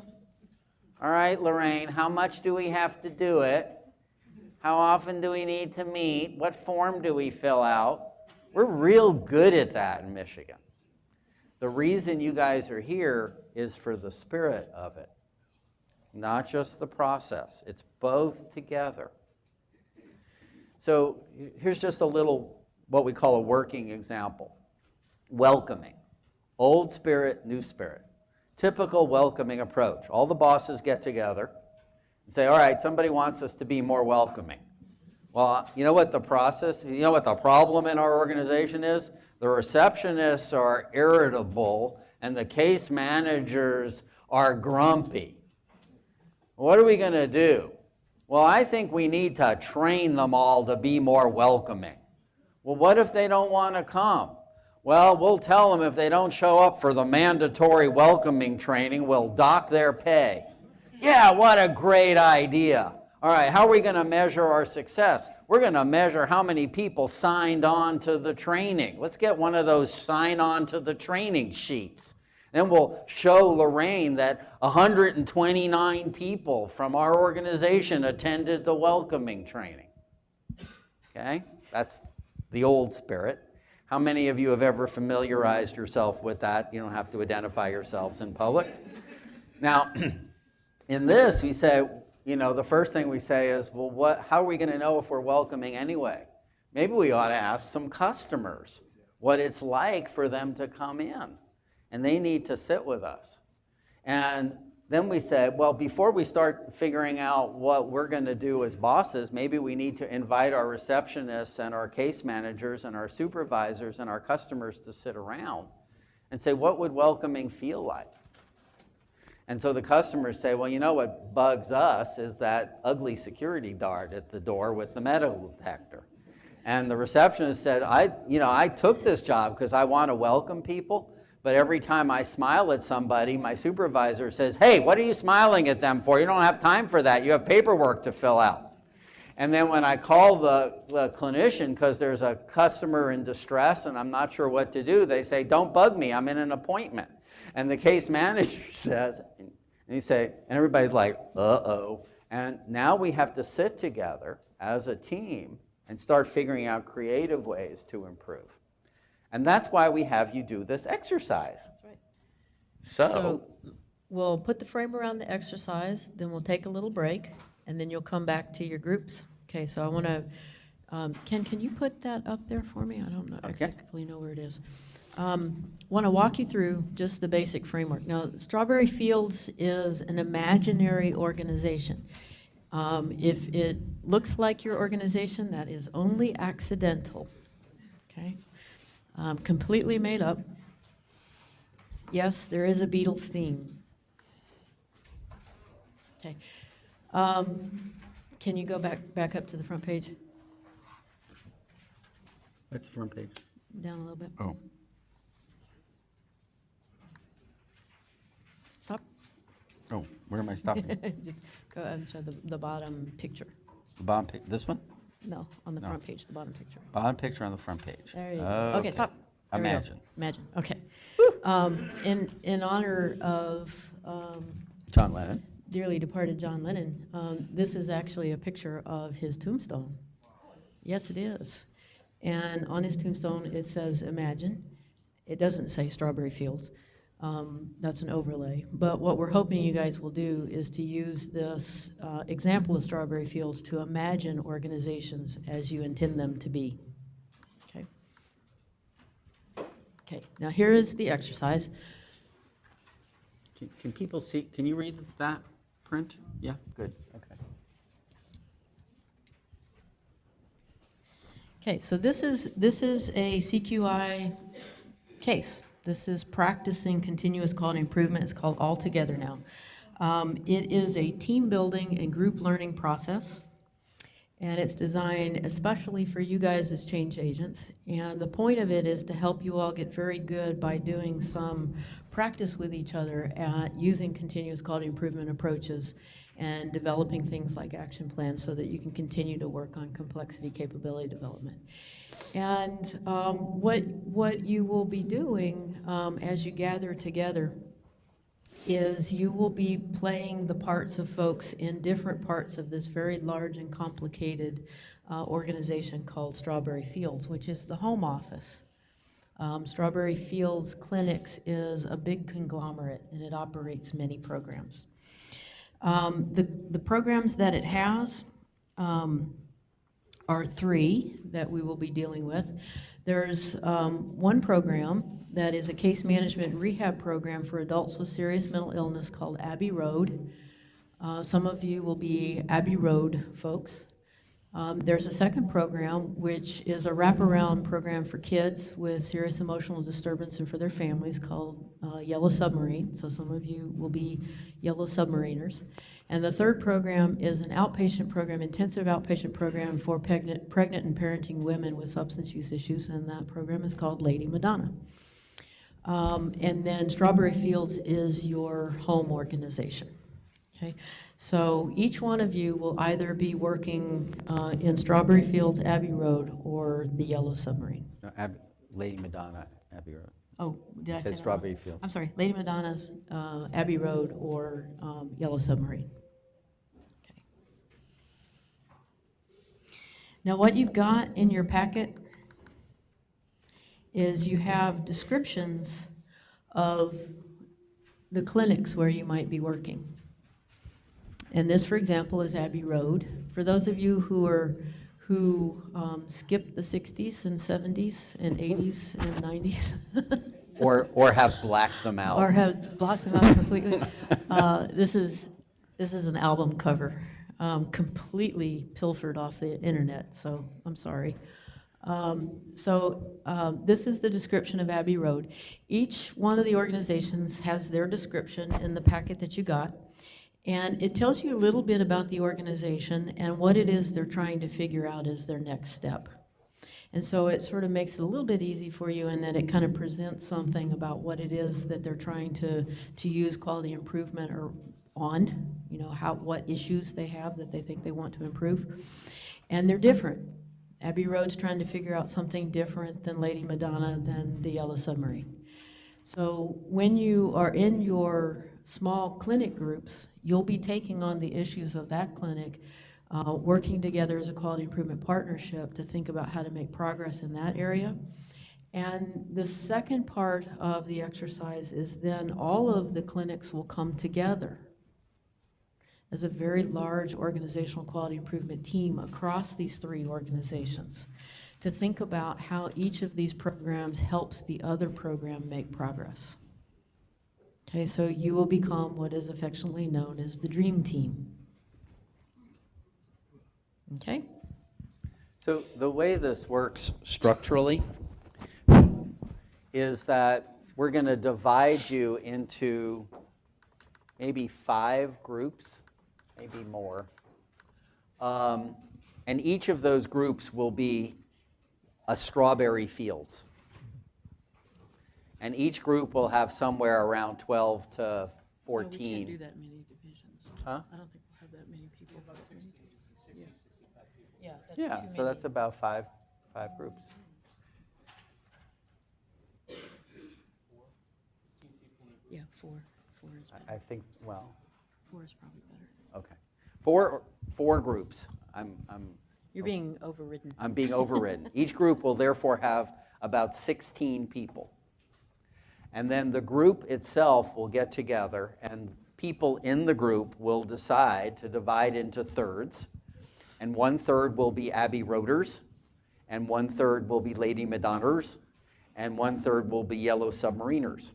All right, Lorraine, how much do we have to do it? How often do we need to meet? What form do we fill out? We're real good at that in Michigan. The reason you guys are here is for the spirit of it, not just the process. It's both together. So here's just a little, what we call a working example. Welcoming. Old spirit, new spirit. Typical welcoming approach. All the bosses get together and say, all right, somebody wants us to be more welcoming. Well, you know what the problem in our organization is? The receptionists are irritable and the case managers are grumpy. What are we going to do? Well, I think we need to train them all to be more welcoming. Well, what if they don't want to come? Well, we'll tell them if they don't show up for the mandatory welcoming training, we'll dock their pay. Yeah, what a great idea. All right, how are we going to measure our success? We're going to measure how many people signed on to the training. Let's get one of those sign on to the training sheets. Then we'll show Lorraine that 129 people from our organization attended the welcoming training. Okay, that's the old spirit. How many of you have ever familiarized yourself with that? You don't have to identify yourselves in public. Now, in this, we say, you know, the first thing we say is, well, how are we going to know if we're welcoming anyway? Maybe we ought to ask some customers what it's like for them to come in. And they need to sit with us. And then we said, well, before we start figuring out what we're going to do as bosses, maybe we need to invite our receptionists and our case managers and our supervisors and our customers to sit around and say, what would welcoming feel like? And so the customers say, well, you know what bugs us is that ugly security guard at the door with the metal detector. And the receptionist said, I took this job because I want to welcome people. But every time I smile at somebody, my supervisor says, hey, what are you smiling at them for? You don't have time for that. You have paperwork to fill out. And then when I call the clinician because there's a customer in distress and I'm not sure what to do, they say, don't bug me, I'm in an appointment. And the case manager says, and everybody's like, uh-oh. And now we have to sit together as a team and start figuring out creative ways to improve. And that's why we have you do this exercise. That's right. So we'll put the frame around the exercise, then we'll take a little break, and then you'll come back to your groups. Okay, so I want to, Ken, can you put that up there for me? I don't know, exactly know where it is. Want to walk you through just the basic framework. Now, Strawberry Fields is an imaginary organization. If it looks like your organization, that is only accidental, okay? Completely made up. Yes, there is a Beatles theme. Okay. Can you go back up to the front page? that's the front page. Down a little bit. Oh. Stop. Oh, where am I stopping? Just go and show the bottom picture. The bottom this one? No, on the No. front page, the bottom picture. Bottom picture on the front page. There you go. Okay, stop. There we go. Imagine. Imagine, okay. In honor of John Lennon. dearly departed John Lennon, this is actually a picture of his tombstone. Yes, it is. And on his tombstone, it says, imagine. It doesn't say Strawberry Fields. That's an overlay. But what we're hoping you guys will do is to use this example of Strawberry Fields to imagine organizations as you intend them to be. Okay. Okay, now here is the exercise. Can people see, can you read that print? Yeah, good, okay. Okay, so this is a CQI case. This is practicing continuous quality improvement. It's called All Together now. It is a team building and group learning process, and it's designed especially for you guys as change agents. And the point of it is to help you all get very good by doing some practice with each other at using continuous quality improvement approaches and developing things like action plans so that you can continue to work on complexity capability development. And what you will be doing as you gather together is you will be playing the parts of folks in different parts of this very large and complicated organization called Strawberry Fields, which is the home office. Strawberry Fields Clinics is a big conglomerate, and it operates many programs. The programs that it has are three that we will be dealing with. There's one program that is a case management rehab program for adults with serious mental illness called Abbey Road. Some of you will be Abbey Road folks. There's a second program, which is a wraparound program for kids with serious emotional disturbance and for their families called Yellow Submarine. So some of you will be Yellow Submariners. And the third program is an outpatient program, intensive outpatient program for pregnant and parenting women with substance use issues, and that program is called Lady Madonna. And then Strawberry Fields is your home organization. Okay, so each one of you will either be working in Strawberry Fields, Abbey Road, or the Yellow Submarine. No, Lady Madonna, Abbey Road. Oh, did I say Said that Strawberry wrong? Fields. I'm sorry, Lady Madonna's Abbey Road or Yellow Submarine. Okay. Now what you've got in your packet is you have descriptions of the clinics where you might be working. And this, for example, is Abbey Road. For those of you who skipped the 60s and 70s and 80s and 90s, Or have blacked them out. or have blocked them out completely, this is an album cover, completely pilfered off the internet. So I'm sorry. This is the description of Abbey Road. Each one of the organizations has their description in the packet that you got. And it tells you a little bit about the organization and what it is they're trying to figure out as their next step. And so it sort of makes it a little bit easy for you in that it kind of presents something about what it is that they're trying to use quality improvement on, you know, what issues they have that they think they want to improve. And they're different. Abbey Road's trying to figure out something different than Lady Madonna than the Yellow Submarine. So when you are in your small clinic groups, you'll be taking on the issues of that clinic, working together as a quality improvement partnership to think about how to make progress in that area. And the second part of the exercise is then all of the clinics will come together as a very large organizational quality improvement team across these three organizations to think about how each of these programs helps the other program make progress. Okay, so you will become what is affectionately known as the dream team. Okay? So the way this works structurally is that we're going to divide you into maybe 5 groups, maybe more. And each of those groups will be a strawberry field. And each group will have somewhere around 12 to 14. We can't do that many divisions. Huh? I don't think we'll have that many people. Yeah, that's Yeah, too so many. that's about five groups. Yeah, 4. 4 is better. I think, well, 4 is probably better. okay. Four groups. You're being overridden. I'm being overridden. Each group will therefore have about 16 people. And then the group itself will get together, and people in the group will decide to divide into thirds. And 1/3 will be Abbey Roaders, and 1/3 will be Lady Madonners, and 1/3 will be Yellow Submariners.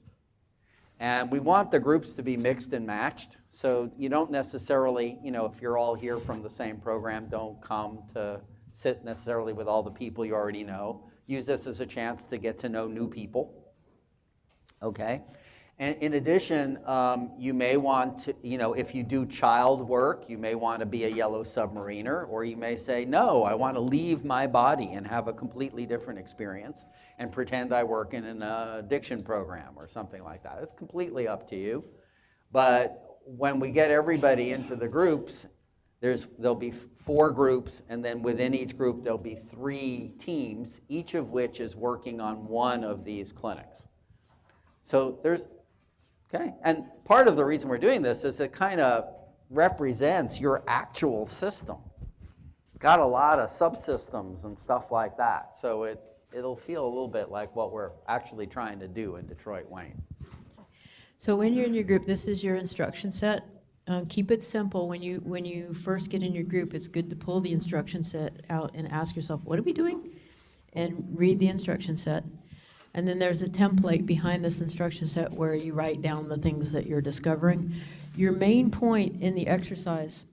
And we want the groups to be mixed and matched. So you don't necessarily, if you're all here from the same program, don't come to sit necessarily with all the people you already know. Use this as a chance to get to know new people. Okay? And in addition, you may want to, if you do child work, you may want to be a yellow submariner, or you may say, no, I want to leave my body and have a completely different experience and pretend I work in an addiction program or something like that. It's completely up to you. But when we get everybody into the groups, there'll be 4 groups, and then within each group there'll be 3 teams, each of which is working on one of these clinics. So okay, and part of the reason we're doing this is it kind of represents your actual system. Got a lot of subsystems and stuff like that, so it'll feel a little bit like what we're actually trying to do in Detroit Wayne. So when you're in your group, this is your instruction set. Keep it simple. When you first get in your group, it's good to pull the instruction set out and ask yourself, what are we doing? And read the instruction set. And then there's a template behind this instruction set where you write down the things that you're discovering. Your main point in the exercise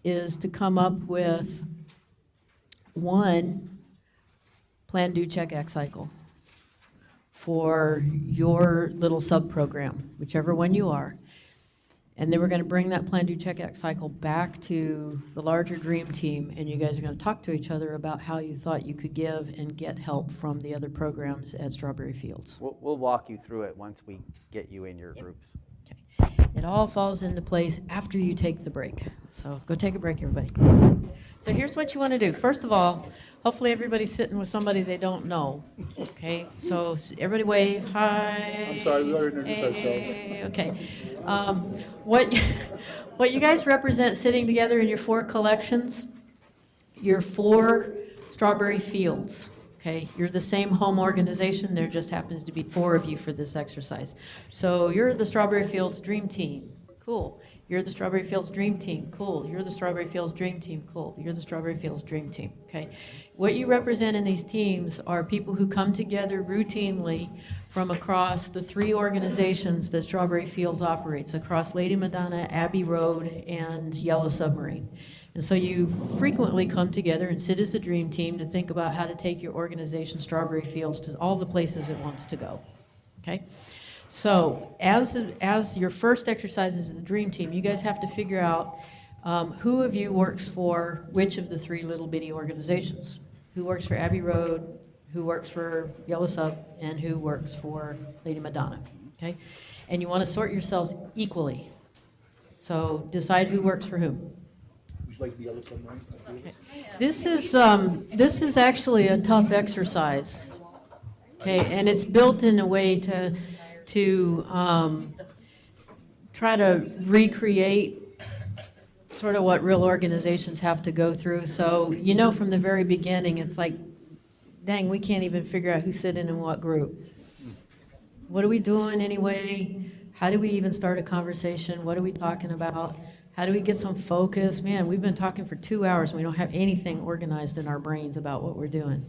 is to come up with one plan, do, check, act cycle for your little sub-program, whichever one you are. And then we're going to bring that plan, do, check, act cycle back to the larger dream team, and you guys are going to talk to each other about how you thought you could give and get help from the other programs at Strawberry Fields. We'll walk you through it once we get you in your groups. Okay. It all falls into place after you take the break. So go take a break, everybody. So here's what you want to do. First of all, hopefully everybody's sitting with somebody they don't know. Okay, so everybody wave, hi. I'm sorry, we already introduced ourselves. Okay. What you guys represent sitting together in your 4 collections, your 4 Strawberry Fields. Okay, you're the same home organization, there just happens to be 4 of you for this exercise. So you're the Strawberry Fields Dream Team, cool. You're the Strawberry Fields Dream Team, cool. You're the Strawberry Fields Dream Team, cool. You're the Strawberry Fields Dream Team, okay? What you represent in these teams are people who come together routinely from across the 3 organizations that Strawberry Fields operates, across Lady Madonna, Abbey Road, and Yellow Submarine. And so you frequently come together and sit as the dream team to think about how to take your organization, Strawberry Fields, to all the places it wants to go, okay? So as your first exercise as the dream team, you guys have to figure out who of you works for which of the 3 little bitty organizations. Who works for Abbey Road, who works for Yellow Sub, and who works for Lady Madonna, okay? And you want to sort yourselves equally. So decide who works for whom. Would you like the yellow submarine? Okay. This is actually a tough exercise, okay? And it's built in a way to try to recreate sort of what real organizations have to go through. So from the very beginning, it's like, dang, we can't even figure out who's sitting in what group. What are we doing anyway? How do we even start a conversation? What are we talking about? How do we get some focus? Man, we've been talking for 2 hours and we don't have anything organized in our brains about what we're doing.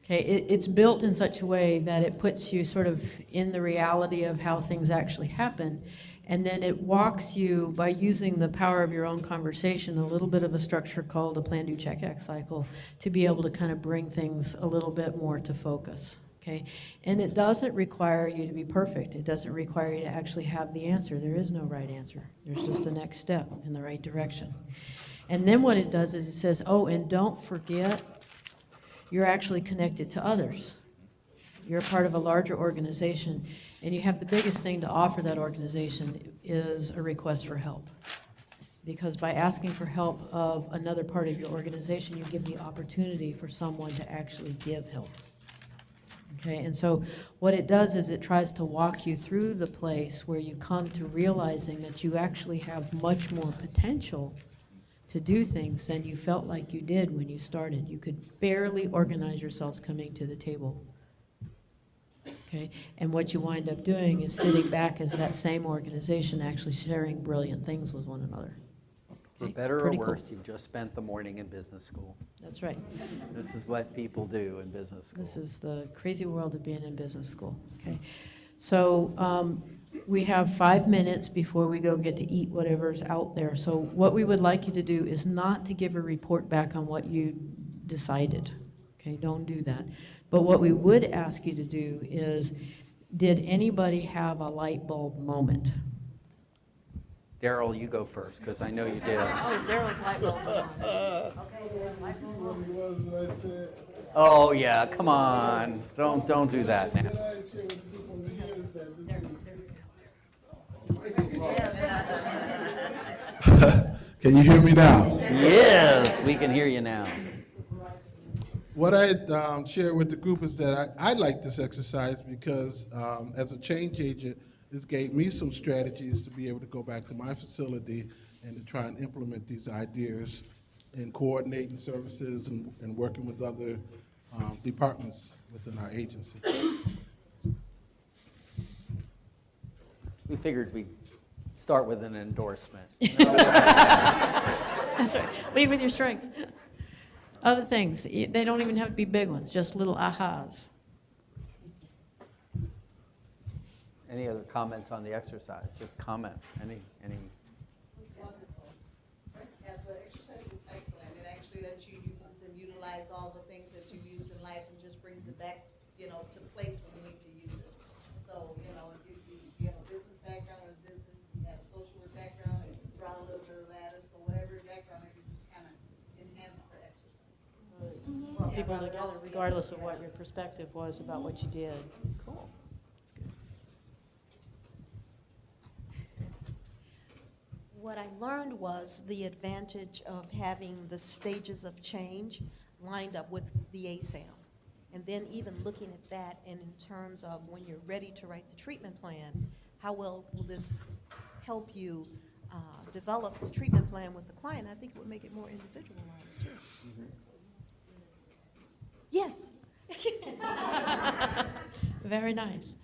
Okay, it's built in such a way that it puts you sort of in the reality of how things actually happen. And then it walks you, by using the power of your own conversation, a little bit of a structure called a plan, do, check, act cycle, to be able to kind of bring things a little bit more to focus. Okay, and it doesn't require you to be perfect. It doesn't require you to actually have the answer. There is no right answer. There's just a next step in the right direction. And then what it does is it says, oh, and don't forget, you're actually connected to others. You're a part of a larger organization, and you have the biggest thing to offer that organization is a request for help. Because by asking for help of another part of your organization, you give the opportunity for someone to actually give help. Okay, and so what it does is it tries to walk you through the place where you come to realizing that you actually have much more potential to do things than you felt like you did when you started. You could barely organize yourselves coming to the table. Okay, and what you wind up doing is sitting back as that same organization actually sharing brilliant things with one another. For Okay, better or pretty cool. worse, you've just spent the morning in business school. That's right. This is what people do in business school. This is the crazy world of being in business school. Okay, so we have 5 minutes before we go get to eat whatever's out there. So what we would like you to do is not to give a report back on what you decided. Okay, don't do that. But what we would ask you to do is Did anybody have a light bulb moment? Daryl, you go first, because I know you did. Oh, Daryl's light bulb moment. Oh, yeah, come on. Don't do that now. Can you hear me now? Yes, we can hear you now. What I shared with the group is that I like this exercise because as a change agent, this gave me some strategies to be able to go back to my facility and to try and implement these ideas in coordinating services and working with other departments within our agency. We figured we'd start with an endorsement. That's right. Lead with your strengths. Other things, they don't even have to be big ones, just little ahas. Any other comments on the exercise? Just comments. Any? Yeah, the exercise is excellent. It actually lets you use and utilize all the things that you use in life and just brings it back, to place when you need to use it. So, if you have a business background or business, you have a social work background, and you draw a little bit of that, so whatever background, it can just kind of enhance the exercise. Brought people together regardless of what your perspective was about what you did. Cool. That's good. What I learned was the advantage of having the stages of change lined up with the ASAM. And then even looking at that and in terms of when you're ready to write the treatment plan, how well will this help you develop the treatment plan with the client? I think it would make it more individualized too. Mm-hmm. Yes. Very nice.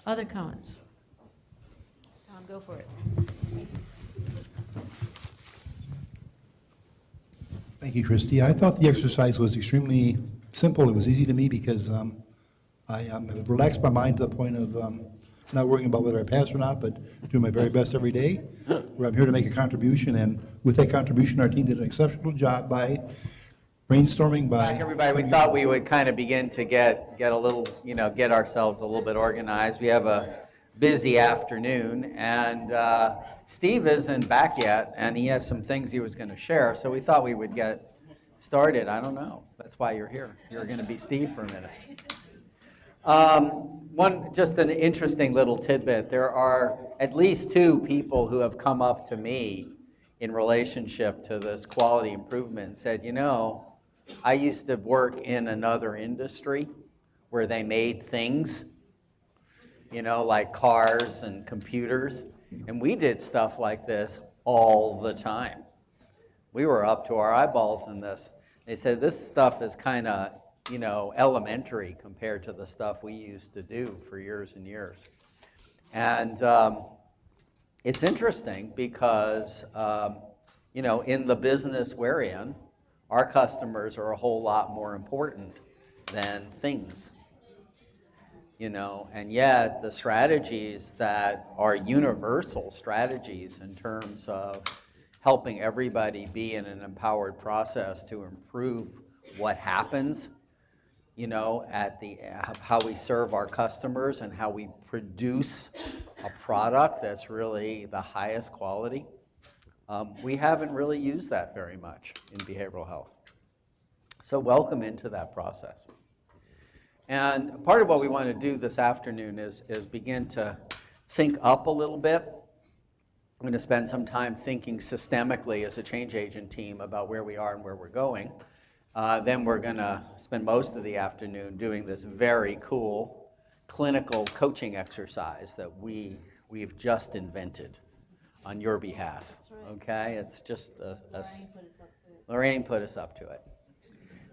Other comments? Tom, go for it. Thank you, Christy. I thought the exercise was extremely simple. It was easy to me because I have relaxed my mind to the point of not worrying about whether I pass or not, but doing my very best every day, where I'm here to make a contribution. And with that contribution, our team did an exceptional job by brainstorming, by... Back, everybody, we thought we would kind of begin to get a little, get ourselves a little bit organized. We have a busy afternoon, and Steve isn't back yet, and he has some things he was going to share, so we thought we would get started. I don't know. That's why you're here. You're going to be Steve for a minute. Just an interesting little tidbit. There are at least 2 people who have come up to me in relationship to this quality improvement and said, I used to work in another industry where they made things, like cars and computers, and we did stuff like this all the time. We were up to our eyeballs in this. They said this stuff is kind of, elementary compared to the stuff we used to do for years and years. And it's interesting because, in the business we're in, our customers are a whole lot more important than things. And yet the strategies that are universal strategies in terms of helping everybody be in an empowered process to improve what happens, at how we serve our customers and how we produce a product that's really the highest quality. We haven't really used that very much in behavioral health. So welcome into that process. And part of what we want to do this afternoon is begin to think up a little bit. I'm going to spend some time thinking systemically as a change agent team about where we are and where we're going. Then we're going to spend most of the afternoon doing this very cool clinical coaching exercise that we've just invented on your behalf. Okay? It's just Lorraine put us up to it.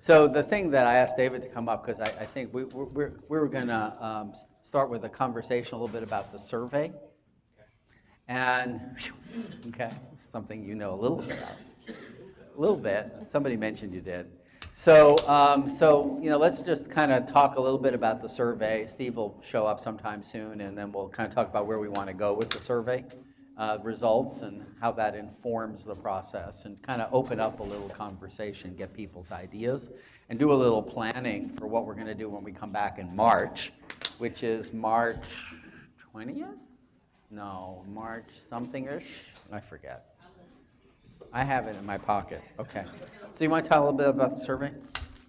So the thing that I asked David to come up, because I think we were going to start with a conversation a little bit about the survey. And, okay, something you know a little bit about. A little bit. Somebody mentioned you did. So let's just kind of talk a little bit about the survey. Steve will show up sometime soon, and then we'll kind of talk about where we want to go with the survey results and how that informs the process, and kind of open up a little conversation, get people's ideas, and do a little planning for what we're going to do when we come back in March which is March 20th? No, March something-ish? I forget. I have it in my pocket. Okay. So you want to tell a little bit about the survey?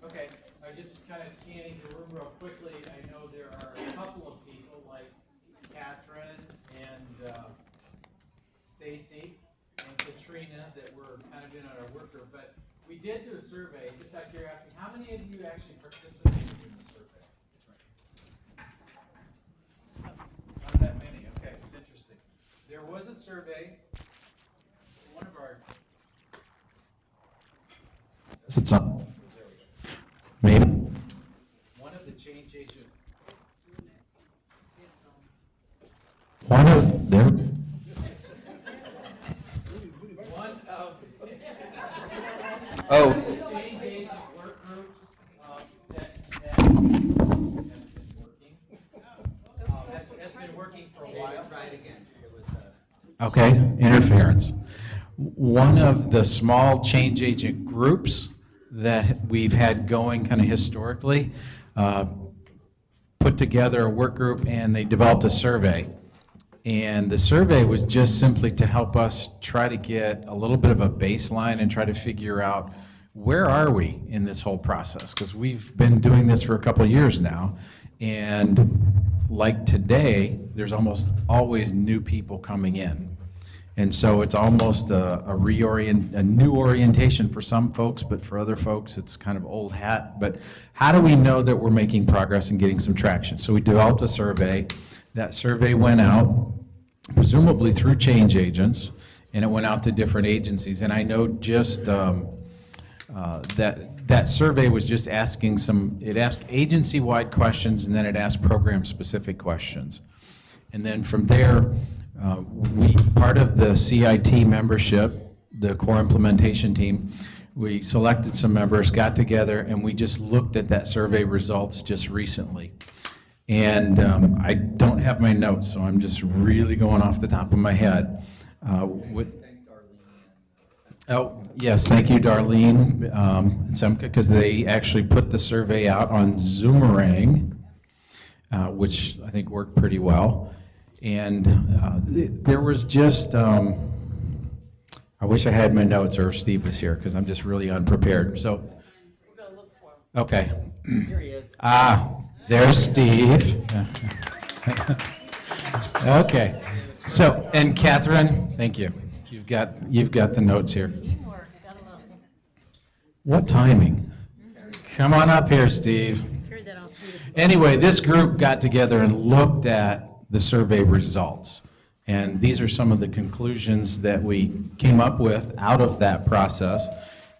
Okay, I just kind of scanning the room real quickly. I know there are a couple of people like Catherine and Stacy and Katrina that were kind of in on our work group, but we did do a survey. Just out of curiosity, how many of you actually participated in the survey? Not that many. Okay, it's interesting. There was a survey. One of our. It's on. Maybe. One of the change agent. One of there. One of. Oh, Change agent work groups that have been working. Has been working for a while. Try it again. It was. Okay, interference. One of the small change agent groups that we've had going kind of historically put together a work group and they developed a survey. And the survey was just simply to help us try to get a little bit of a baseline and try to figure out where are we in this whole process? Because we've been doing this for a couple of years now. And like today, there's almost always new people coming in. And so it's almost a new orientation for some folks, but for other folks, it's kind of old hat. But how do we know that we're making progress and getting some traction? So we developed a survey. That survey went out, presumably through change agents, and it went out to different agencies. And I know just that survey was just asking it asked agency-wide questions, and then it asked program-specific questions. And then from there, part of the CIT membership, the core implementation team, we selected some members, got together, and we just looked at that survey results just recently. And I don't have my notes, so I'm just really going off the top of my head. Oh, yes, thank you, Darlene and Semka, because they actually put the survey out on Zoomerang, which I think worked pretty well. And there was just, I wish I had my notes or Steve was here because I'm just really unprepared. So, We're gonna look for him. okay. here he is. There's Steve. Okay. So, and Catherine, thank you. You've got the notes here. Teamwork, gotta love it. What timing? Come on up here, Steve. Carried that off beautifully. Anyway, this group got together and looked at the survey results. And these are some of the conclusions that we came up with out of that process.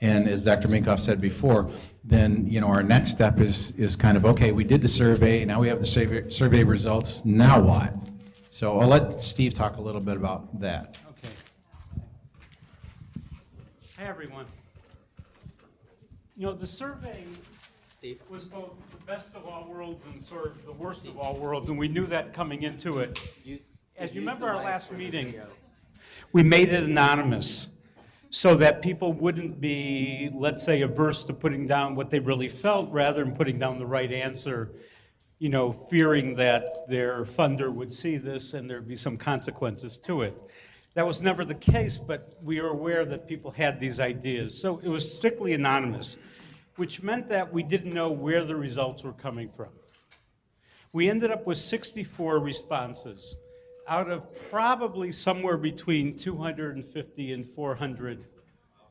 And as Dr. Minkoff said before, then our next step is kind of, okay, we did the survey, now we have the survey results, now what? So I'll let Steve talk a little bit about that. Okay. Hi, everyone. The survey was both the best of all worlds and sort of the worst of all worlds, and we knew that coming into it. As you remember our last meeting, we made it anonymous so that people wouldn't be, let's say, averse to putting down what they really felt rather than putting down the right answer, fearing that their funder would see this and there'd be some consequences to it. That was never the case, but we were aware that people had these ideas. So it was strictly anonymous, which meant that we didn't know where the results were coming from. We ended up with 64 responses out of probably somewhere between 250 and 400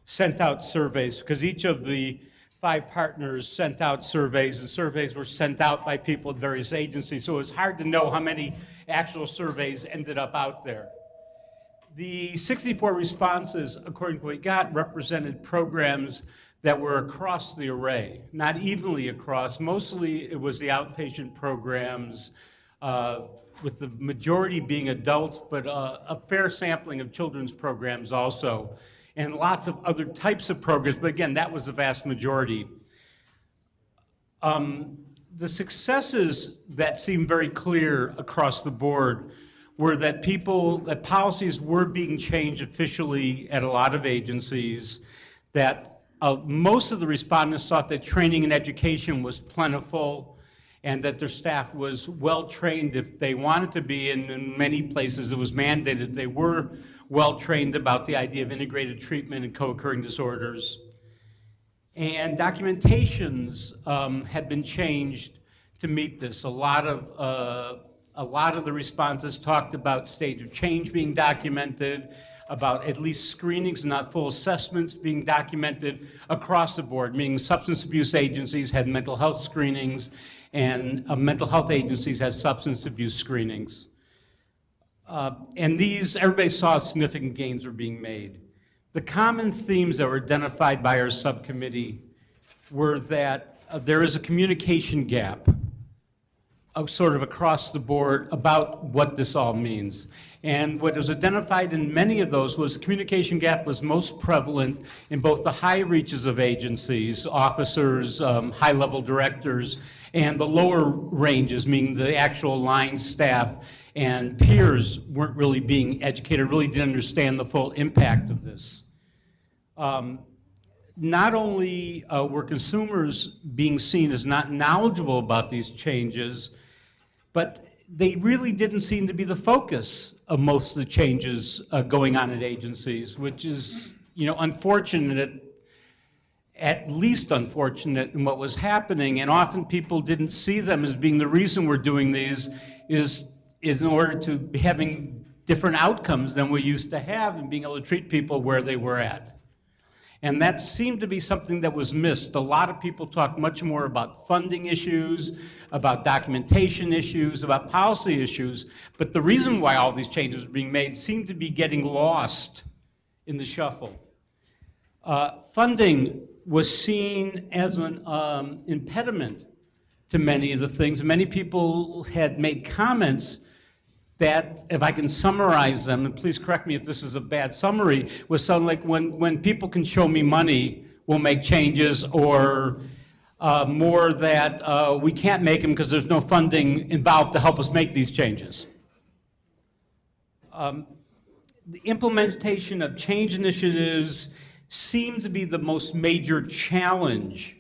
sent out surveys, because each of the 5 partners sent out surveys, and surveys were sent out by people at various agencies, so it's hard to know how many actual surveys ended up out there. The 64 responses, according to what we got, represented programs that were across the array, not evenly across. Mostly it was the outpatient programs, with the majority being adults, but a fair sampling of children's programs also, and lots of other types of programs, but again, that was the vast majority. The successes that seemed very clear across the board were that policies were being changed officially at a lot of agencies, that most of the respondents thought that training and education was plentiful, and that their staff was well-trained if they wanted to be, and in many places it was mandated they were well-trained about the idea of integrated treatment and co-occurring disorders. And documentations had been changed to meet this. A lot of the responses talked about stage of change being documented, about at least screenings, not full assessments, being documented across the board, meaning substance abuse agencies had mental health screenings, and mental health agencies had substance abuse screenings. And these, everybody saw significant gains were being made. The common themes that were identified by our subcommittee were that there is a communication gap sort of across the board about what this all means. And what was identified in many of those was the communication gap was most prevalent in both the high reaches of agencies, officers, high-level directors, and the lower ranges, meaning the actual line staff and peers weren't really being educated, really didn't understand the full impact of this. Not only were consumers being seen as not knowledgeable about these changes, but they really didn't seem to be the focus of most of the changes going on at agencies, which is, unfortunate, at least unfortunate in what was happening. And often people didn't see them as being the reason we're doing these is in order to be having different outcomes than we used to have and being able to treat people where they were at. And that seemed to be something that was missed. A lot of people talk much more about funding issues, about documentation issues, about policy issues, but the reason why all these changes were being made seemed to be getting lost in the shuffle. Funding was seen as an impediment to many of the things. Many people had made comments that, if I can summarize them, and please correct me if this is a bad summary, was something like, when people can show me money, we'll make changes, or more that we can't make them because there's no funding involved to help us make these changes. The implementation of change initiatives seemed to be the most major challenge.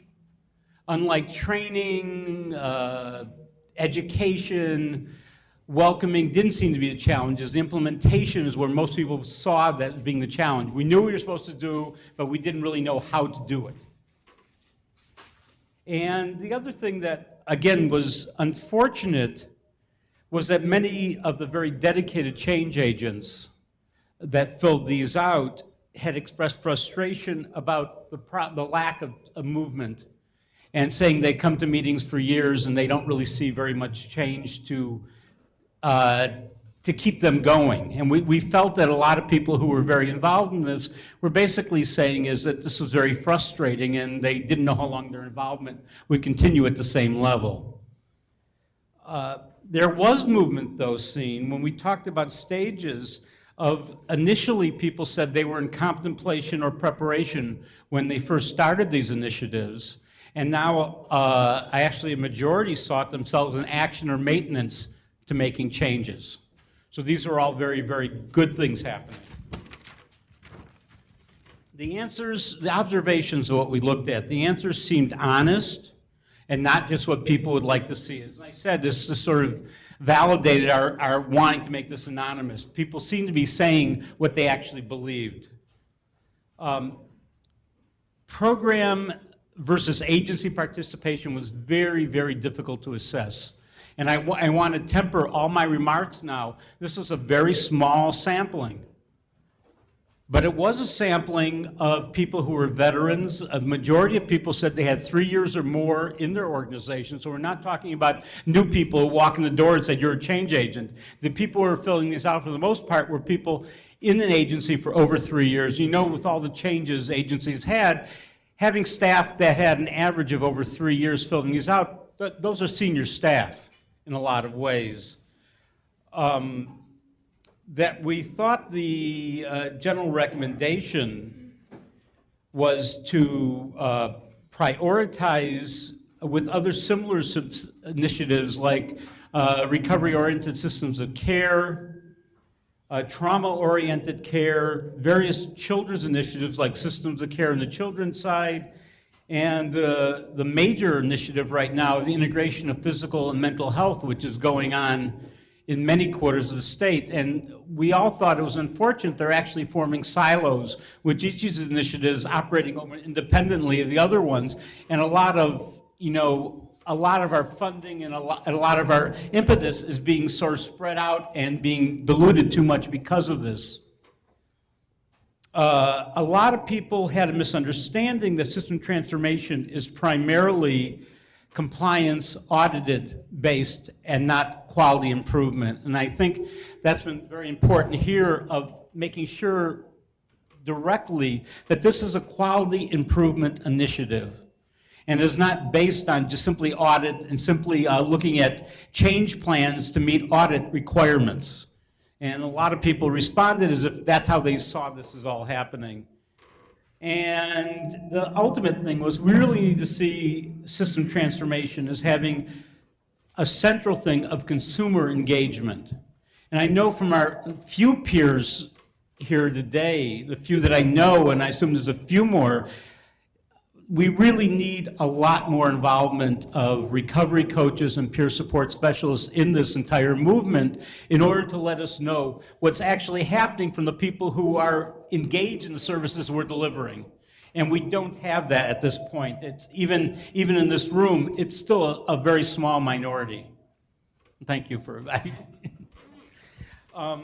Unlike training, education, welcoming didn't seem to be the challenges. The implementation is where most people saw that as being the challenge. We knew what we were supposed to do, but we didn't really know how to do it. And the other thing that, again, was unfortunate was that many of the very dedicated change agents that filled these out had expressed frustration about the lack of movement, and saying they come to meetings for years and they don't really see very much change to keep them going. And we felt that a lot of people who were very involved in this were basically saying is that this was very frustrating and they didn't know how long their involvement would continue at the same level. There was movement, though, seen when we talked about stages of initially people said they were in contemplation or preparation when they first started these initiatives. And now actually a majority sought themselves in action or maintenance to making changes. So these are all very, very good things happening. The answers, the observations of what we looked at, the answers seemed honest and not just what people would like to see. As I said, this sort of validated our wanting to make this anonymous. People seem to be saying what they actually believed. Program versus agency participation was very, very difficult to assess. And I want to temper all my remarks now. This was a very small sampling. But it was a sampling of people who were veterans. A majority of people said they had 3 years or more in their organization. So we're not talking about new people who walk in the door and said, you're a change agent. The people who are filling these out for the most part were people in an agency for over 3 years. You know, with all the changes agencies had, having staff that had an average of over 3 years filling these out, those are senior staff in a lot of ways. That we thought the general recommendation was to prioritize with other similar initiatives like recovery-oriented systems of care, trauma-oriented care, various children's initiatives like systems of care on the children's side, And the major initiative right now, the integration of physical and mental health, which is going on in many quarters of the state. And we all thought it was unfortunate they're actually forming silos, with each of these initiatives operating independently of the other ones. And a lot of, a lot of our funding and a lot of our impetus is being sort of spread out and being diluted too much because of this. A lot of people had a misunderstanding that system transformation is primarily compliance audited based and not quality improvement. And I think that's been very important here of making sure directly that this is a quality improvement initiative and is not based on just simply audit and simply looking at change plans to meet audit requirements. And a lot of people responded as if that's how they saw this is all happening. And the ultimate thing was we really need to see system transformation as having a central thing of consumer engagement. And I know from our few peers here today, the few that I know, and I assume there's a few more, we really need a lot more involvement of recovery coaches and peer support specialists in this entire movement in order to let us know what's actually happening from the people who are engaged in the services we're delivering. And we don't have that at this point. It's even in this room, it's still a very small minority. Thank you for that. And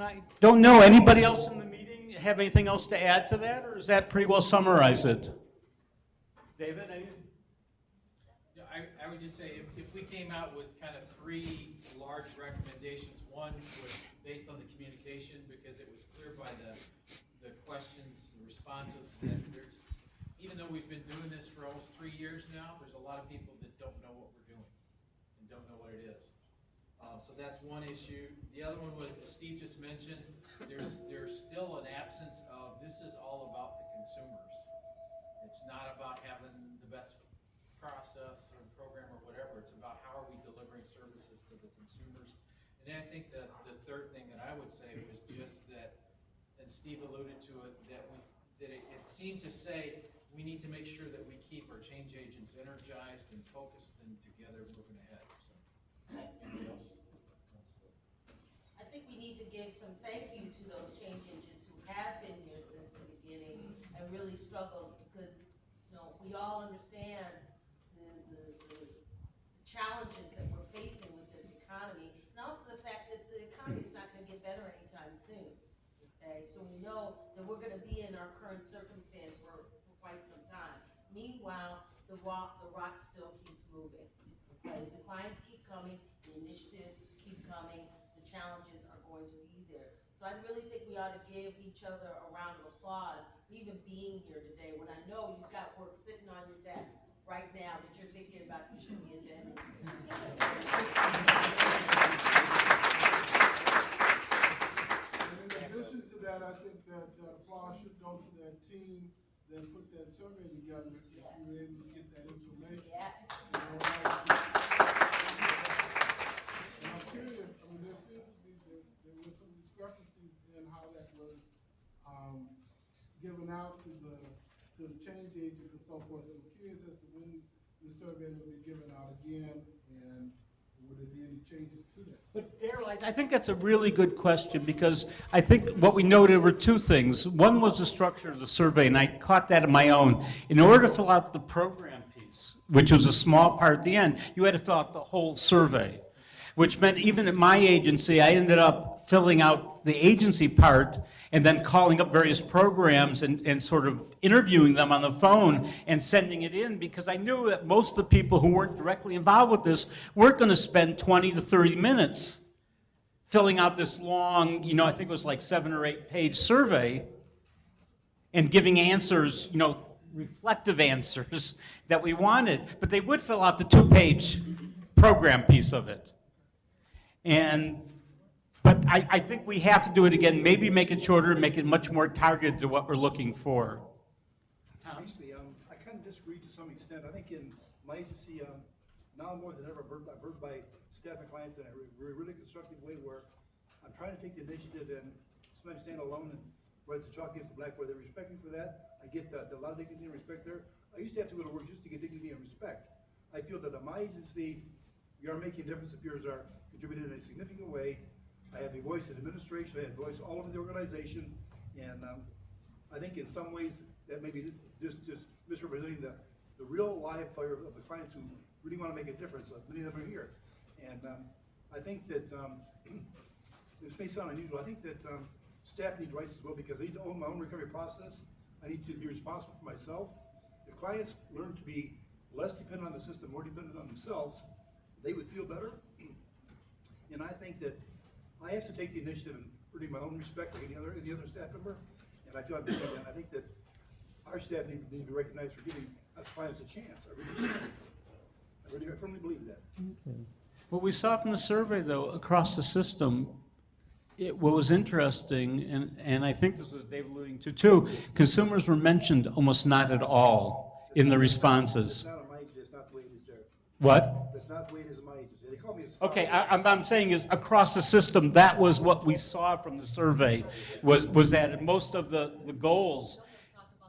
I don't know, anybody else in the meeting have anything else to add to that, or does that pretty well summarize it? David, any? Yeah, I would just say if we came out with kind of 3 large recommendations, one was based on the communication because it was clear by the questions, the responses that there's, even though we've been doing this for almost 3 years now, there's a lot of people that don't know what we're doing and don't know what it is. So that's one issue. The other one was, as Steve just mentioned, there's still an absence of, this is all about the consumers. It's not about having the best process or program or whatever. It's about how are we delivering services to the consumers. And then I think that the third thing that I would say was just that, and Steve alluded to it, that it seemed to say we need to make sure that we keep our change agents energized and focused and together moving ahead. So, anybody else? I think we need to give some thank you to those change agents who have been here since the beginning and really struggled because, we all understand the challenges that we're facing with this economy, and also the fact that the economy is not going to get better anytime soon. Okay, so we know that we're going to be in our current circumstance for quite some time. Meanwhile, the rock still keeps moving. Okay, the clients keep coming, the initiatives keep coming. Challenges are going to be there. So I really think we ought to give each other a round of applause for even being here today when I know you've got work sitting on your desk right now that you're thinking about you should be attending. In addition to that, I think that applause should go to that team that put that survey together. If you were able to get that information. Yes. And I'm curious, there seems to be, there was some discrepancies in how that was given out to the change agents and so forth. So I'm curious as to when the survey will be given out again, and would there be any changes to that? But Daryl, I think that's a really good question because I think what we noted were 2 things. One was the structure of the survey, and I caught that on my own. In order to fill out the program piece, which was a small part at the end, you had to fill out the whole survey, which meant even at my agency, I ended up filling out the agency part and then calling up various programs and sort of interviewing them on the phone and sending it in because I knew that most of the people who weren't directly involved with this weren't going to spend 20 to 30 minutes filling out this long, I think it was like 7 or 8 page survey and giving answers, reflective answers that we wanted. But they would fill out the 2-page program piece of it. But I think we have to do it again, maybe make it shorter, make it much more targeted to what we're looking for. Actually, I kind of disagree to some extent. I think in my agency, now more than ever, I've heard by staff and clients in a really constructive way where I'm trying to take the initiative and sometimes stand alone and write the chalk against the blackboard. They respect me for that. I get that, a lot of dignity and respect there. I used to have to go to work just to get dignity and respect. I feel that at my agency, we are making a difference, the peers are contributing in a significant way. I have a voice in administration, I have a voice all over the organization, and I think in some ways that may be just misrepresenting the real live fire of the clients who really want to make a difference. Many of them are here. And I think that, this may sound unusual, I think that staff need rights as well, because I need to own my own recovery process. I need to be responsible for myself. If clients learn to be less dependent on the system, more dependent on themselves, they would feel better. And I think that I have to take the initiative in earning my own respect like any other staff member, and I feel I'm doing that. I think that our staff need to be recognized for giving us clients a chance. I really firmly believe that. What we saw from the survey, though, across the system, what was interesting, and I think this was Dave alluding to too, consumers were mentioned almost not at all in the responses. That's not on my agency, that's not the way it is there. What? That's not the way it is in my agency. They call me a scholar. Okay, I'm saying is across the system, that was what we saw from the survey, was that most of the goals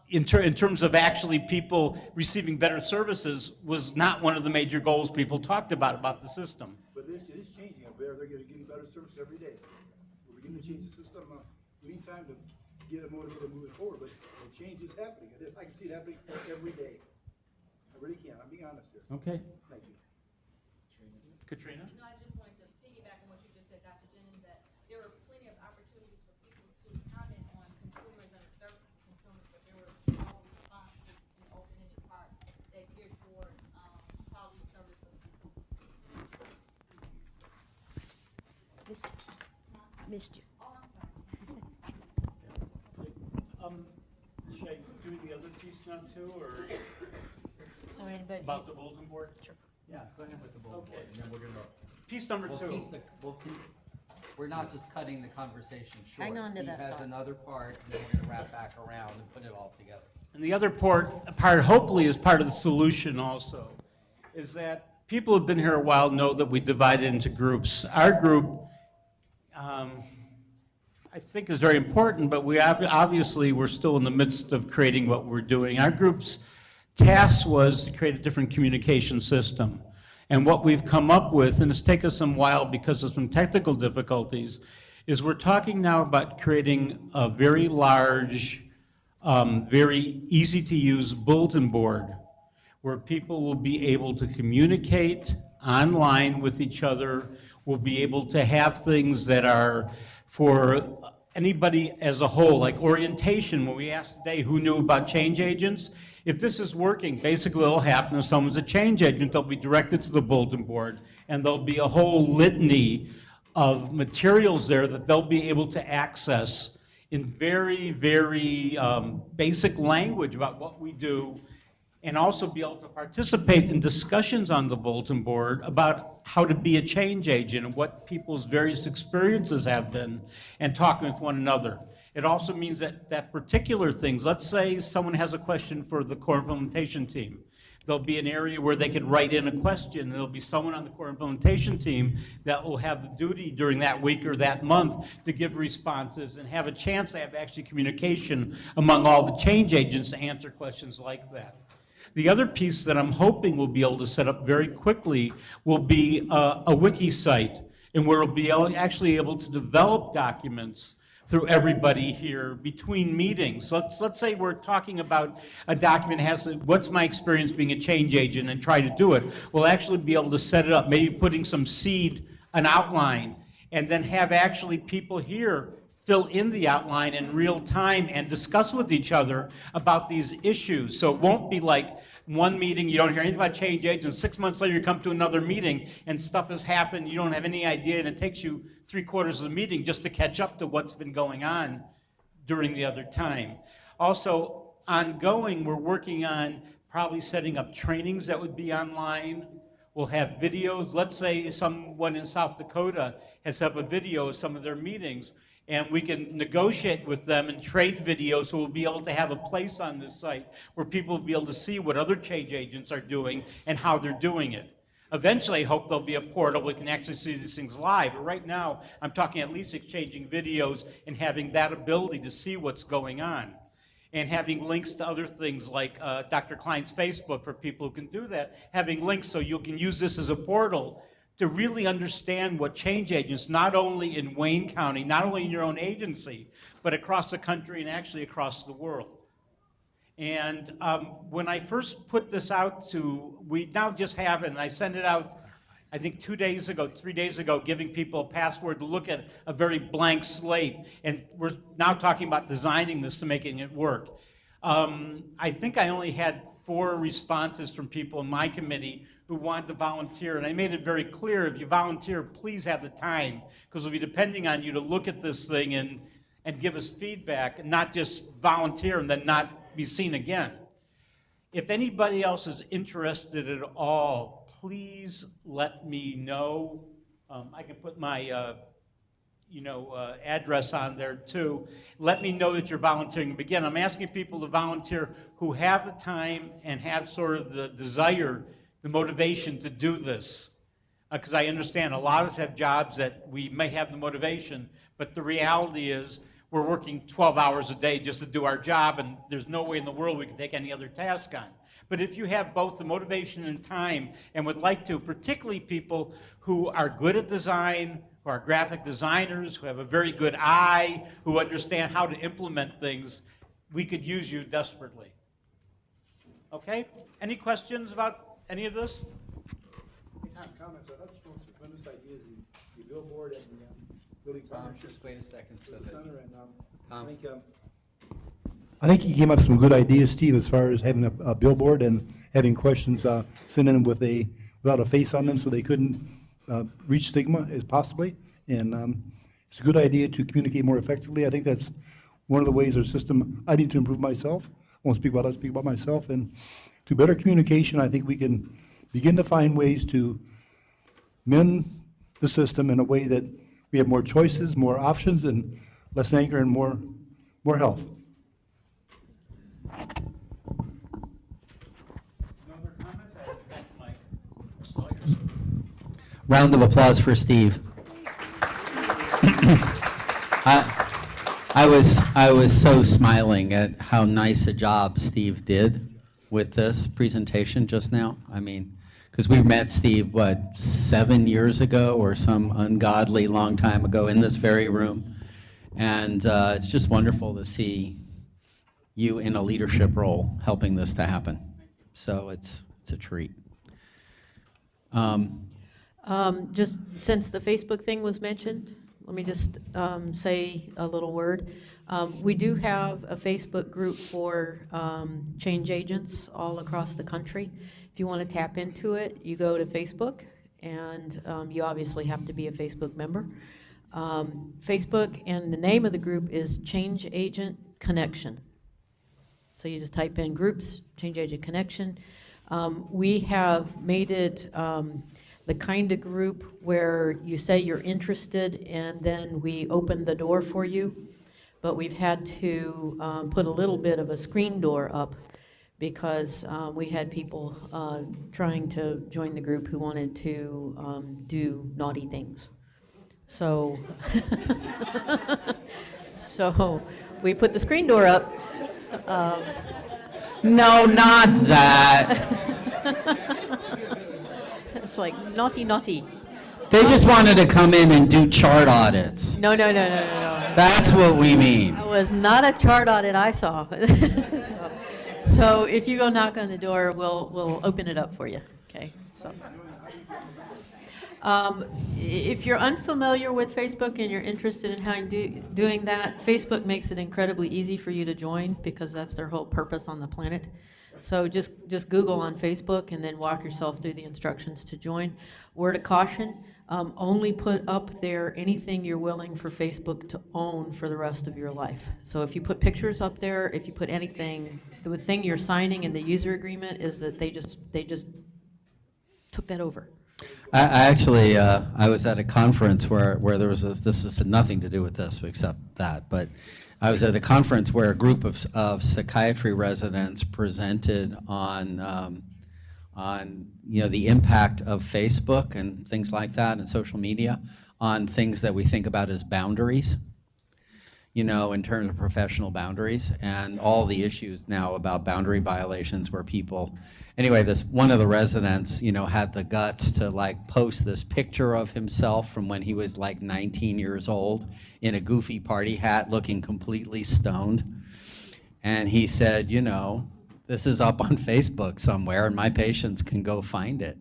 in terms of actually people receiving better services was not one of the major goals people talked about the system. But it is changing up there. They're getting better service every day. We're beginning to change the system. We need time to get it motivated and move it forward, but the change is happening. I can see it happening every day. I really can. I'm being honest here. Okay. Thank you. Katrina? No, I just wanted to piggyback on what you just said, Dr. Jennings, that there were plenty of opportunities for people to comment on consumers and the services to consumers, but there were no responses in open-ended part that geared towards quality of service for consumers. Missed you. Should I do the other piece now too, or So anybody? about the bulletin board? Sure. Yeah, go ahead with the bullet Okay. point, and then we're gonna, Piece number we'll two. we're not just cutting the conversation short. Hang on to that Steve has thought. another part, and then we're gonna wrap back around and put it all together. And the other part hopefully is part of the solution also, is that people who've been here a while know that we divide it into groups. Our group, I think is very important, but obviously we're still in the midst of creating what we're doing. Our group's task was to create a different communication system. And what we've come up with, and it's taken us some while because of some technical difficulties, is we're talking now about creating a very large, very easy-to-use bulletin board where people will be able to communicate online with each other, will be able to have things that are for anybody as a whole, like orientation. When we asked today who knew about change agents, if this is working, basically what'll happen is someone's a change agent, they'll be directed to the bulletin board, and there'll be a whole litany of materials there that they'll be able to access in very, very basic language about what we do, and also be able to participate in discussions on the bulletin board about how to be a change agent and what people's various experiences have been, and talking with one another. It also means that particular things, let's say someone has a question for the core implementation team. There'll be an area where they can write in a question, and there'll be someone on the core implementation team that will have the duty during that week or that month to give responses and have a chance to have actually communication among all the change agents to answer questions like that. The other piece that I'm hoping we'll be able to set up very quickly will be a wiki site, and where we'll be actually able to develop documents through everybody here between meetings. Let's say we're talking about a document has, what's my experience being a change agent, and try to do it. We'll actually be able to set it up, maybe putting some seed, an outline, and then have actually people here fill in the outline in real time and discuss with each other about these issues. So it won't be like one meeting, you don't hear anything about change agents, 6 months later you come to another meeting and stuff has happened, you don't have any idea, and it takes you 3/4 of the meeting just to catch up to what's been going on during the other time. Also, ongoing, we're working on probably setting up trainings that would be online. We'll have videos. Let's say someone in South Dakota has set up a video of some of their meetings, and we can negotiate with them and trade videos, so we'll be able to have a place on this site where people will be able to see what other change agents are doing and how they're doing it. Eventually, I hope there'll be a portal we can actually see these things live, but right now, I'm talking at least exchanging videos and having that ability to see what's going on. and having links to other things like Dr. Klein's Facebook for people who can do that, having links so you can use this as a portal to really understand what change agents, not only in Wayne County, not only in your own agency, but across the country and actually across the world. And when I first put this out we now just have it, and I sent it out, I think 2 days ago, 3 days ago, giving people a password to look at a very blank slate. And we're now talking about designing this to making it work. I think I only had 4 responses from people in my committee who wanted to volunteer. And I made it very clear, if you volunteer, please have the time, because we'll be depending on you to look at this thing and give us feedback, and not just volunteer and then not be seen again. If anybody else is interested at all, please let me know. I can put my address on there too. Let me know that you're volunteering. Again, I'm asking people to volunteer who have the time and have sort of the desire, the motivation to do this. Because I understand a lot of us have jobs that we may have the motivation, but the reality is we're working 12 hours a day just to do our job, and there's no way in the world we can take any other task on. But if you have both the motivation and time and would like to, particularly people who are good at design, who are graphic designers, who have a very good eye, who understand how to implement things, we could use you desperately. Okay? Any questions about any of this? Comments, that's one of the tremendous ideas, the billboard and the building partnership. Just wait a second so with the that, center, and Tom. I think you came up with some good ideas, Steve, as far as having a billboard and having questions sent in without a face on them so they couldn't reach stigma as possibly. And it's a good idea to communicate more effectively. I think that's one of the ways our system, I need to improve myself. I won't speak about others, speak about myself. And to better communication, I think we can begin to find ways to mend the system in a way that we have more choices, more options, and less anger and more health. Round of applause for Steve. I was so smiling at how nice a job Steve did with this presentation just now. I mean, because we met Steve, 7 years ago or some ungodly long time ago in this very room. And it's just wonderful to see you in a leadership role helping this to happen. So it's a treat. Just since the Facebook thing was mentioned, let me just say a little word. We do have a Facebook group for change agents all across the country. If you want to tap into it, you go to Facebook, and you obviously have to be a Facebook member. Facebook, and the name of the group is Change Agent Connection. So you just type in groups, Change Agent Connection. We have made it the kind of group where you say you're interested and then we open the door for you. But we've had to put a little bit of a screen door up because we had people trying to join the group who wanted to do naughty things. So, so we put the screen door up. No, not that. It's like naughty, naughty. They just wanted to come in and do chart audits. No. That's what we mean. That was not a chart audit I saw. So if you go knock on the door, we'll open it up for you. Okay. So. If you're unfamiliar with Facebook and you're interested in how doing that, Facebook makes it incredibly easy for you to join because that's their whole purpose on the planet. So just Google on Facebook and then walk yourself through the instructions to join. Word of caution, only put up there anything you're willing for Facebook to own for the rest of your life. So if you put pictures up there, if you put anything, the thing you're signing in the user agreement is that they just took that over. I actually, I was at a conference where there was this had nothing to do with this except that, but I was at a conference where a group of psychiatry residents presented on the impact of Facebook and things like that and social media on things that we think about as boundaries. in terms of professional boundaries and all the issues now about boundary violations where people, anyway, this one of the residents, had the guts to like post this picture of himself from when he was like 19 years old in a goofy party hat looking completely stoned. And he said, this is up on Facebook somewhere and my patients can go find it.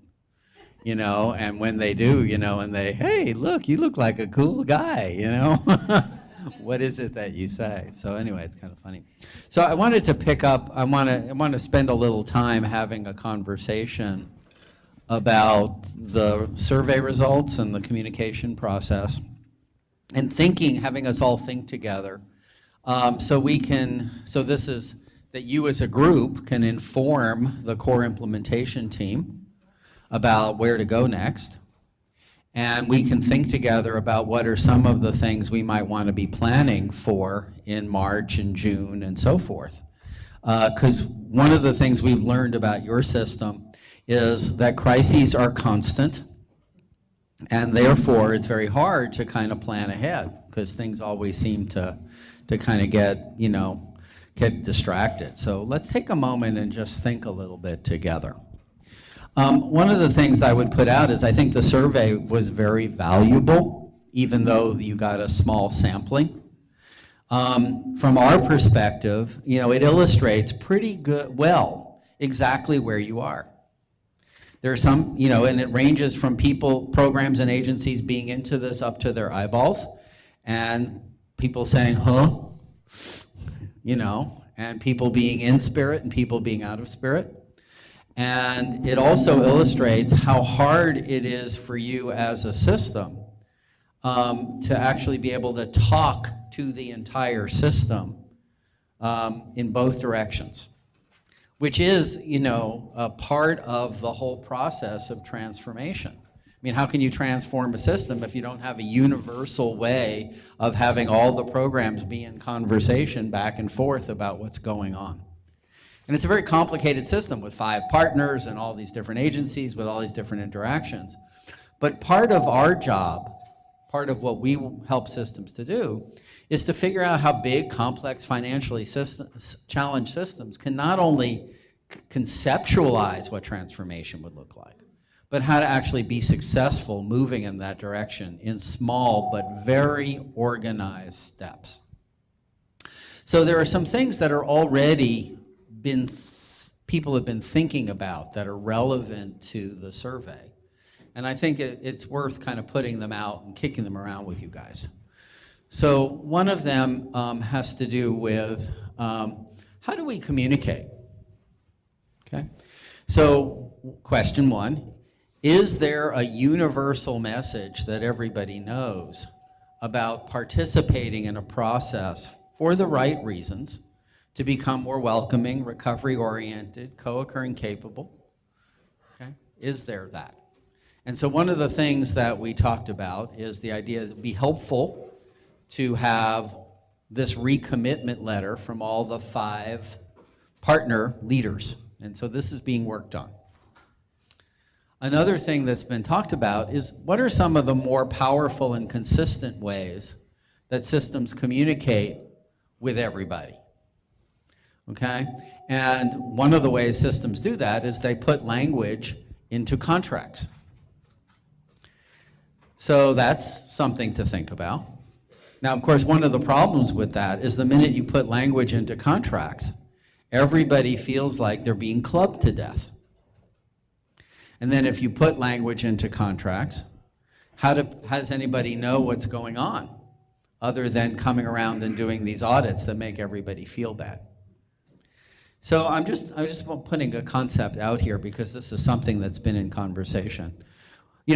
And when they do, and they, hey, look, you look like a cool guy, What is it that you say? So anyway, it's kind of funny. So I wanted to pick up, I want to spend a little time having a conversation about the survey results and the communication process and having us all think together. So this is that you as a group can inform the core implementation team about where to go next. And we can think together about what are some of the things we might want to be planning for in March and June and so forth. Because one of the things we've learned about your system is that crises are constant, and therefore it's very hard to kind of plan ahead because things always seem to kind of get distracted. So let's take a moment and just think a little bit together. One of the things I would put out is I think the survey was very valuable, even though you got a small sampling. From our perspective, it illustrates pretty well exactly where you are. There are some, and it ranges from people, programs, and agencies being into this up to their eyeballs, and people saying, huh? And people being in spirit and people being out of spirit. And it also illustrates how hard it is for you as a system to actually be able to talk to the entire system in both directions, which is, a part of the whole process of transformation. I mean, how can you transform a system if you don't have a universal way of having all the programs be in conversation back and forth about what's going on? And it's a very complicated system with 5 partners and all these different agencies with all these different interactions. But part of our job, part of what we help systems to do, is to figure out how big, complex, financially challenged systems can not only conceptualize what transformation would look like, but how to actually be successful moving in that direction in small but very organized steps. So there are some things that are already people have been thinking about that are relevant to the survey. And I think it's worth kind of putting them out and kicking them around with you guys. So one of them has to do with how do we communicate? Okay. So question 1, is there a universal message that everybody knows about participating in a process for the right reasons to become more welcoming, recovery-oriented, co-occurring capable? Okay. Is there that? And so one of the things that we talked about is the idea that it would be helpful to have this recommitment letter from all the 5 partner leaders. And so this is being worked on. Another thing that's been talked about is what are some of the more powerful and consistent ways that systems communicate with everybody? Okay? And one of the ways systems do that is they put language into contracts. So that's something to think about. Now, of course, one of the problems with that is the minute you put language into contracts, everybody feels like they're being clubbed to death. And then if you put language into contracts, how does anybody know what's going on other than coming around and doing these audits that make everybody feel bad? So I'm just putting a concept out here because this is something that's been in conversation.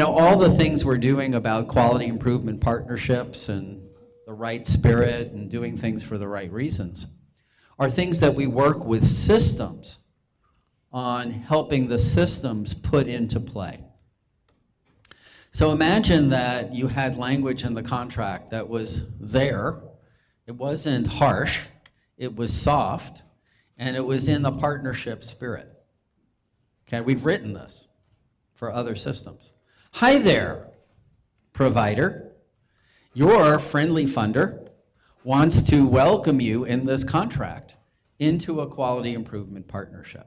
All the things we're doing about quality improvement partnerships and the right spirit and doing things for the right reasons are things that we work with systems on helping the systems put into play. So imagine that you had language in the contract that was there. It wasn't harsh, it was soft, and it was in the partnership spirit. Okay, we've written this for other systems. Hi there, provider. Your friendly funder wants to welcome you in this contract into a quality improvement partnership.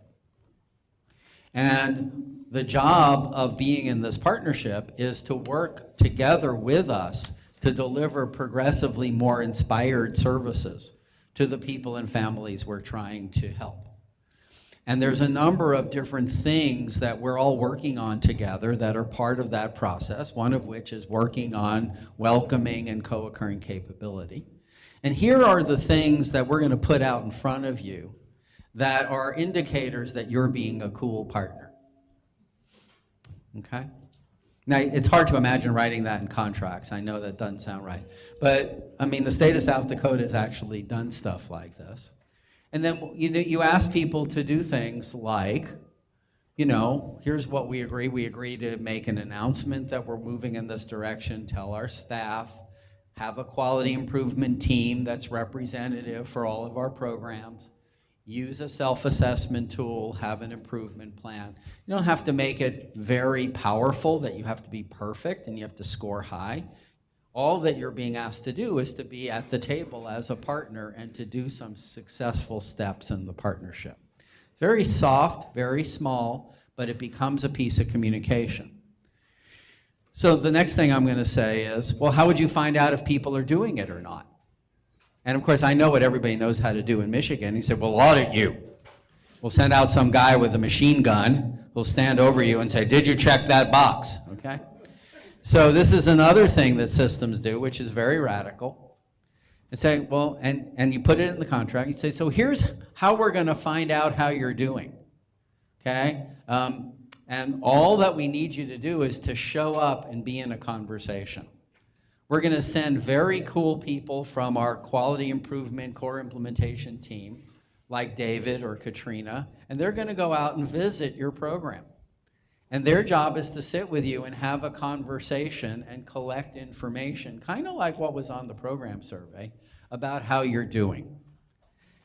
And the job of being in this partnership is to work together with us to deliver progressively more inspired services to the people and families we're trying to help. And there's a number of different things that we're all working on together that are part of that process, one of which is working on welcoming and co-occurring capability. And here are the things that we're going to put out in front of you that are indicators that you're being a cool partner. Okay? Now, it's hard to imagine writing that in contracts. I know that doesn't sound right. But, I mean, the state of South Dakota has actually done stuff like this. And then you ask people to do things like, you know, here's what we agree. We agree to make an announcement that we're moving in this direction, tell our staff, have a quality improvement team that's representative for all of our programs, use a self-assessment tool, have an improvement plan. You don't have to make it very powerful that you have to be perfect and you have to score high. All that you're being asked to do is to be at the table as a partner and to do some successful steps in the partnership. Very soft, very small, but it becomes a piece of communication. So the next thing I'm going to say is, well, how would you find out if people are doing it or not? And of course, I know what everybody knows how to do in Michigan. He said, we'll audit you. We'll send out some guy with a machine gun who'll stand over you and say, did you check that box? Okay? So this is another thing that systems do, which is very radical. And say, well, and you put it in the contract. You say, so here's how we're going to find out how you're doing. Okay? And all that we need you to do is to show up and be in a conversation. We're going to send very cool people from our quality improvement core implementation team, like David or Katrina, and they're going to go out and visit your program. And their job is to sit with you and have a conversation and collect information, kind of like what was on the program survey, about how you're doing.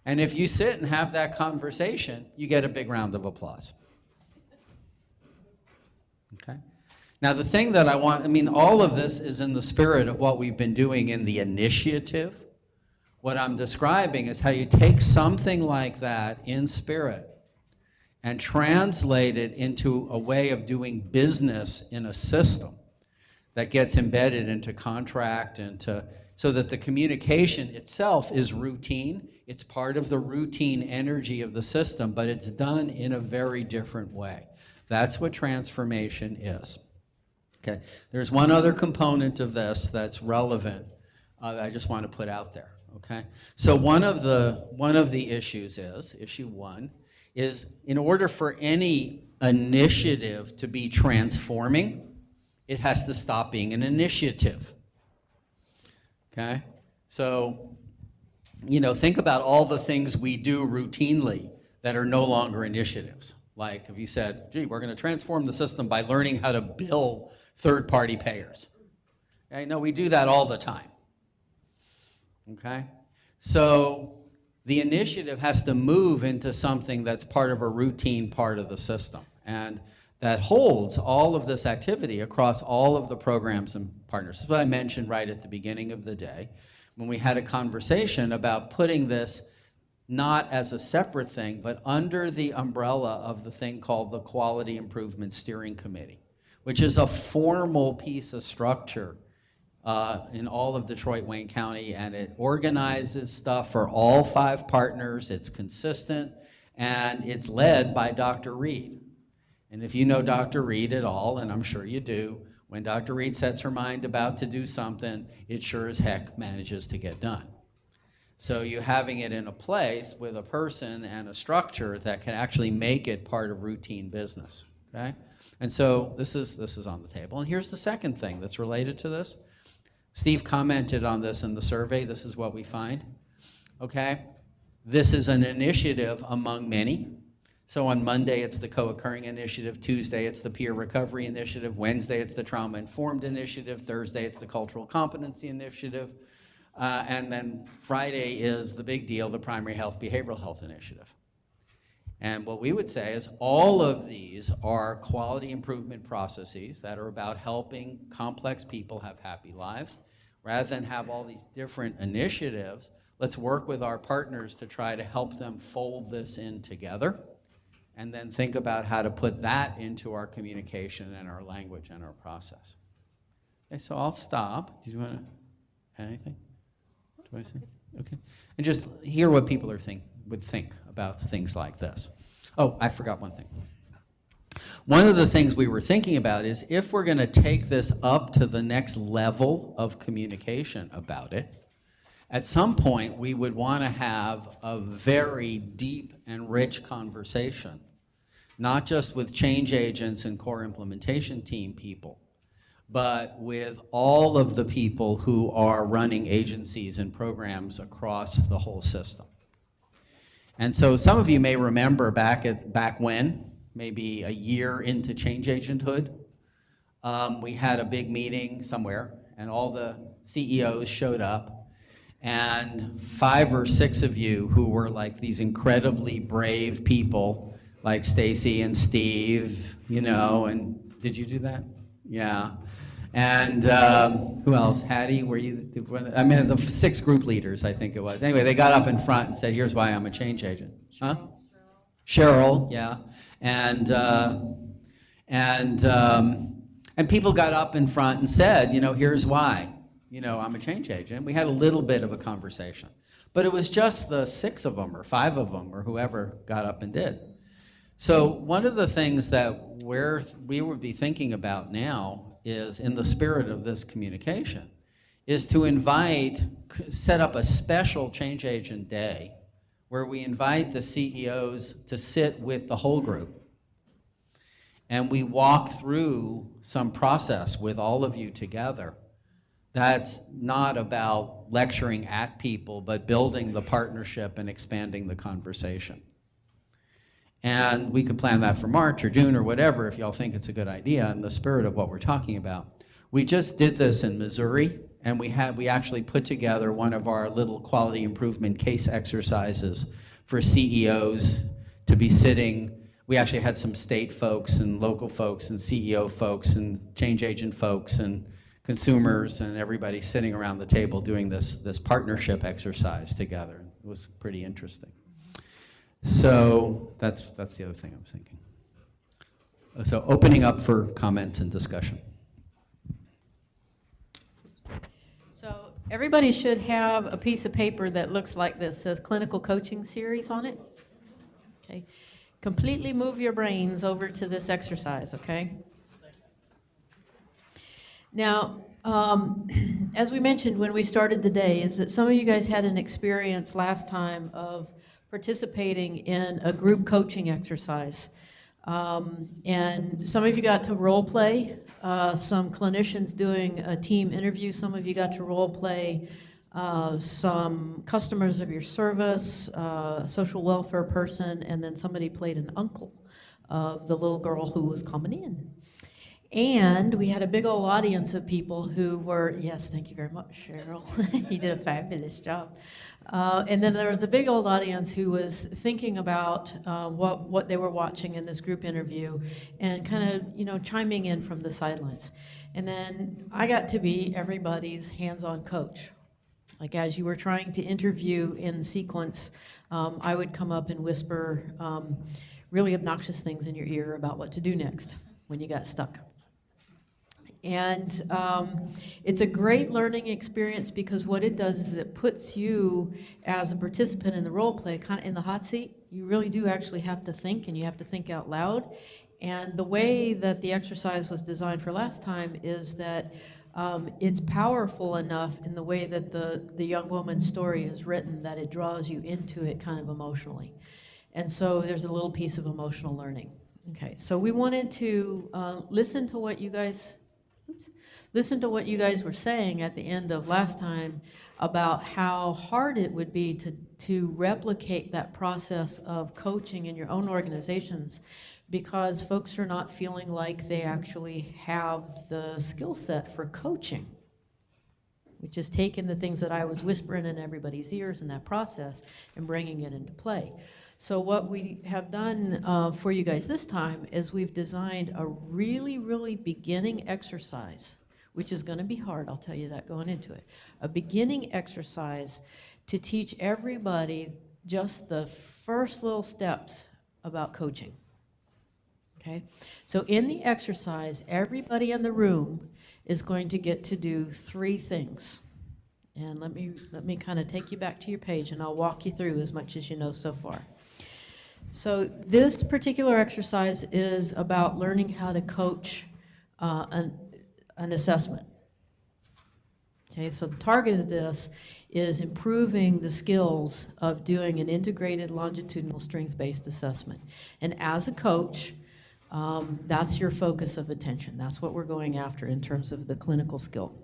And if you sit and have that conversation, you get a big round of applause. Okay? Now, the thing that I want, I mean, all of this is in the spirit of what we've been doing in the initiative. What I'm describing is how you take something like that in spirit and translate it into a way of doing business in a system that gets embedded into contract and so that the communication itself is routine. It's part of the routine energy of the system, but it's done in a very different way. That's what transformation is. Okay, there's one other component of this that's relevant I just want to put out there. Okay, so one of the issues is, issue one, is in order for any initiative to be transforming, it has to stop being an initiative. Okay? So, you know, think about all the things we do routinely that are no longer initiatives. Like if you said, gee, we're going to transform the system by learning how to bill third-party payers. Okay? No, we do that all the time. Okay? So the initiative has to move into something that's part of a routine part of the system, and that holds all of this activity across all of the programs and partners. This is what I mentioned right at the beginning of the day when we had a conversation about putting this not as a separate thing, but under the umbrella of the thing called the Quality Improvement Steering Committee, which is a formal piece of structure in all of Detroit, Wayne County, and it organizes stuff for all 5 partners. It's consistent, and it's led by Dr. Reed. And if you know Dr. Reed at all, and I'm sure you do, when Dr. Reed sets her mind about to do something, it sure as heck manages to get done. So you having it in a place with a person and a structure that can actually make it part of routine business, okay? And so this is on the table. And here's the second thing that's related to this. Steve commented on this in the survey. This is what we find. Okay? This is an initiative among many. So on Monday, it's the co-occurring initiative. Tuesday, it's the peer recovery initiative. Wednesday, it's the trauma-informed initiative. Thursday, it's the cultural competency initiative. And then Friday is the big deal, the primary health, behavioral health initiative. And what we would say is all of these are quality improvement processes that are about helping complex people have happy lives. Rather than have all these different initiatives, let's work with our partners to try to help them fold this in together, and then think about how to put that into our communication and our language and our process. Okay, so I'll stop. Did you want to add anything? Do I say? Okay. And just hear what people would think about things like this. Oh, I forgot one thing. One of the things we were thinking about is if we're going to take this up to the next level of communication about it, at some point we would want to have a very deep and rich conversation, not just with change agents and core implementation team people, but with all of the people who are running agencies and programs across the whole system. And so some of you may remember back when, maybe a year into change agenthood, we had a big meeting somewhere, and all the CEOs showed up, and 5 or 6 of you who were like these incredibly brave people, like Stacy and Steve, you know, and did you do that? Yeah. And who else? Hattie, were you? I mean, the 6 group leaders, I think it was. Anyway, they got up in front and said, here's why I'm a change agent. Huh? Cheryl, yeah. And people got up in front and said, you know, here's why, you know, I'm a change agent. We had a little bit of a conversation. But it was just the 6 of them or 5 of them or whoever got up and did. So one of the things that we would be thinking about now is, in the spirit of this communication, is to set up a special change agent day where we invite the CEOs to sit with the whole group and we walk through some process with all of you together that's not about lecturing at people, but building the partnership and expanding the conversation. And we could plan that for March or June or whatever if y'all think it's a good idea in the spirit of what we're talking about. We just did this in Missouri, and we actually put together one of our little quality improvement case exercises for CEOs to be sitting. We actually had some state folks and local folks and CEO folks and change agent folks and consumers and everybody sitting around the table doing this partnership exercise together. It was pretty interesting. So that's the other thing I was thinking. So opening up for comments and discussion. So everybody should have a piece of paper that looks like this, says clinical coaching series on it. Okay. Completely move your brains over to this exercise, okay? Now, as we mentioned when we started the day, is that some of you guys had an experience last time of participating in a group coaching exercise. And some of you got to role play, some clinicians doing a team interview, some of you got to role play some customers of your service, a social welfare person, and then somebody played an uncle of the little girl who was coming in. And we had a big old audience of people who were, yes, thank you very much, Cheryl. You did a fabulous job. And then there was a big old audience who was thinking about what they were watching in this group interview and kind of, you know, chiming in from the sidelines. And then I got to be everybody's hands-on coach. Like as you were trying to interview in sequence, I would come up and whisper really obnoxious things in your ear about what to do next when you got stuck. And it's a great learning experience because what it does is it puts you as a participant in the role play kind of in the hot seat. You really do actually have to think, and you have to think out loud. And the way that the exercise was designed for last time is that it's powerful enough in the way that the young woman's story is written that it draws you into it kind of emotionally. And so there's a little piece of emotional learning. Okay, so we wanted to listen to what you guys were saying at the end of last time about how hard it would be to replicate that process of coaching in your own organizations because folks are not feeling like they actually have the skill set for coaching, which is taking the things that I was whispering in everybody's ears in that process and bringing it into play. So what we have done for you guys this time is we've designed a really, really beginning exercise which is going to be hard, I'll tell you that going into it. A beginning exercise to teach everybody just the first little steps about coaching. Okay? So in the exercise, everybody in the room is going to get to do 3 things. And let me kind of take you back to your page, and I'll walk you through as much as you know so far. So this particular exercise is about learning how to coach an assessment. Okay, so the target of this is improving the skills of doing an integrated longitudinal strengths-based assessment. And as a coach, that's your focus of attention. That's what we're going after in terms of the clinical skill.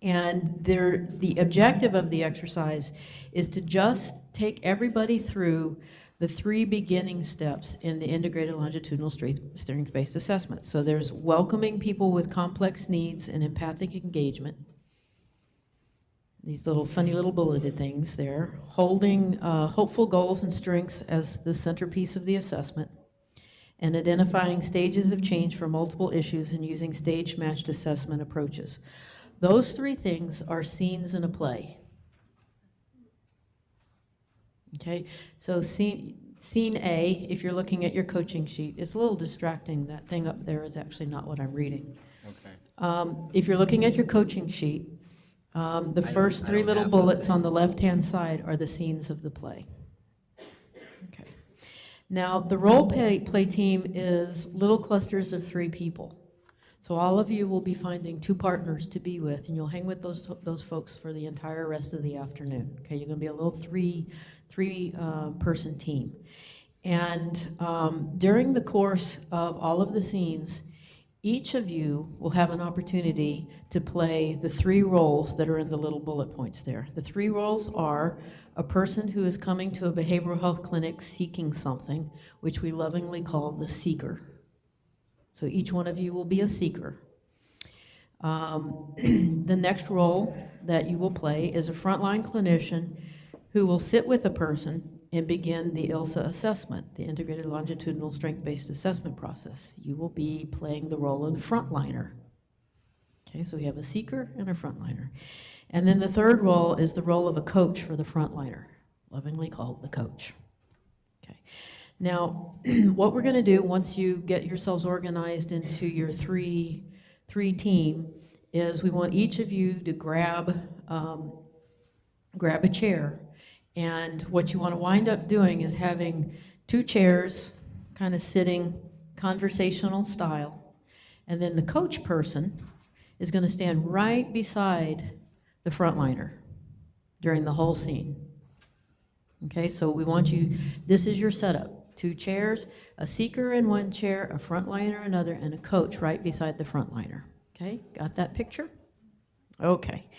And the objective of the exercise is to just take everybody through the 3 beginning steps in the integrated longitudinal strengths-based assessment. So there's welcoming people with complex needs and empathic engagement. These little funny little bulleted things there. Holding hopeful goals and strengths as the centerpiece of the assessment. And identifying stages of change for multiple issues and using stage-matched assessment approaches. Those 3 things are scenes in a play. Okay, so scene A, if you're looking at your coaching sheet, it's a little distracting. That thing up there is actually not what I'm reading. Okay. If you're looking at your coaching sheet, the first 3 little have those bullets on things. the left-hand side are the scenes of the play. Okay. Now, the role play team is little clusters of 3 people. So all of you will be finding 2 partners to be with, and you'll hang with those folks for the entire rest of the afternoon. Okay, you're going to be a little three person team. And during the course of all of the scenes, each of you will have an opportunity to play the 3 roles that are in the little bullet points there. The 3 roles are a person who is coming to a behavioral health clinic seeking something, which we lovingly call the seeker. So each one of you will be a seeker. The next role that you will play is a frontline clinician who will sit with a person and begin the ILSA assessment, the Integrated Longitudinal Strength-Based Assessment process. You will be playing the role of the frontliner. Okay, so we have a seeker and a frontliner. And then the third role is the role of a coach for the frontliner, lovingly called the coach. Okay. Now, what we're going to do once you get yourselves organized into your three team is we want each of you to grab a chair. And what you want to wind up doing is having 2 chairs kind of sitting conversational style. And then the coach person is going to stand right beside the frontliner during the whole scene. Okay, so we want you, this is your setup. 2 chairs, a seeker in 1 chair, a frontliner another, and a coach right beside the frontliner. Okay, got that picture? Okay.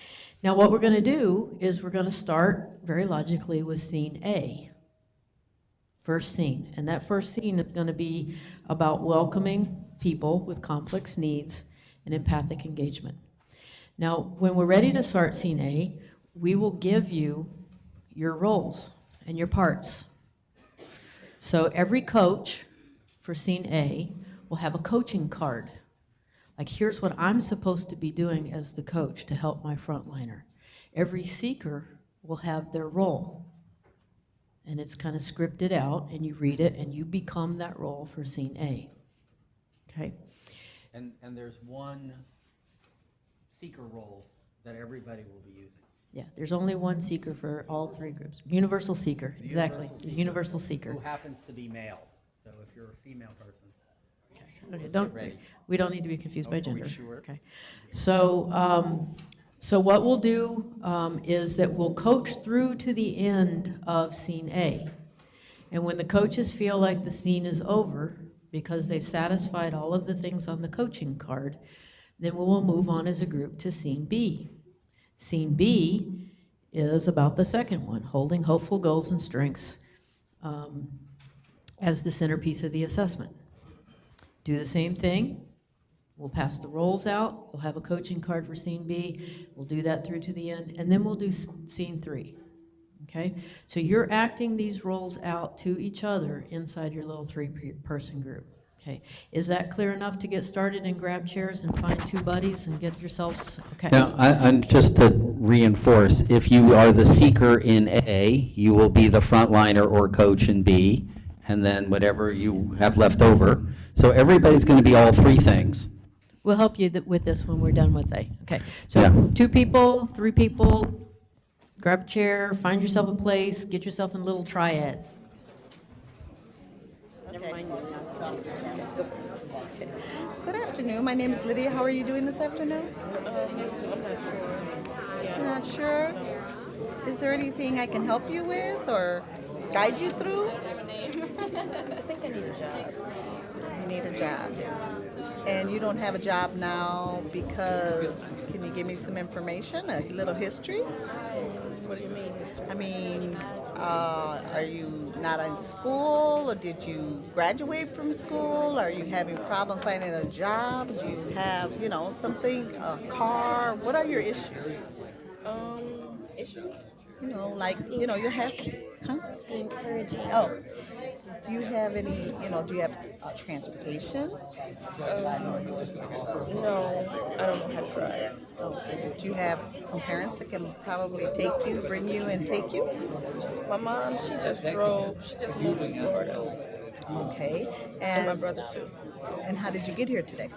Now what we're going to do is we're going to start very logically with scene A. First scene. And that first scene is going to be about welcoming people with complex needs and empathic engagement. Now, when we're ready to start scene A, we will give you your roles and your parts. So every coach for scene A will have a coaching card. Like, here's what I'm supposed to be doing as the coach to help my frontliner. Every seeker will have their role. And it's kind of scripted out, and you read it, and you become that role for scene A. Okay? And there's 1 seeker role that everybody will be using. Yeah, there's only 1 seeker for all 3 groups. Universal seeker, exactly. Universal seeker. Who happens to be male. So if you're a female person. Okay, Let's don't, get ready. we don't need to be confused by Are we gender. sure? Okay. So, so what we'll do is that we'll coach through to the end of scene A. And when the coaches feel like the scene is over, because they've satisfied all of the things on the coaching card, then we will move on as a group to scene B. Scene B is about the second one, holding hopeful goals and strengths as the centerpiece of the assessment. Do the same thing. We'll pass the roles out. We'll have a coaching card for scene B. We'll do that through to the end, and then we'll do scene 3. Okay? So you're acting these roles out to each other inside your little 3-person group. Okay, is that clear enough to get started and grab chairs and find two buddies and get yourselves, okay? Now, and just to reinforce, if you are the seeker in A, you will be the frontliner or coach in B, and then whatever you have left over. So everybody's going to be all three things. We'll help you with this when we're done with A. Okay, so Yeah. 2 people, 3 people, grab a chair, find yourself a place, get yourself in little triads. Good afternoon, my name is Lydia. How are you doing this afternoon? I'm not sure. You're not sure? Is there anything I can help you with or guide you through? I think I need a job. You need a job. And you don't have a job now because, can you give me some information, a little history? What do you mean? I mean, are you not in school, or did you graduate from school? Are you having a problem finding a job? Do you have, something, a car? What are your issues? Issues? You have, huh? Encouraging. Oh, do you have any, do you have transportation? No, I don't know how to drive. Okay. Do you have some parents that can probably bring you and take you? My mom, she just moved to Florida. Okay. And my brother too. And how did you get here today?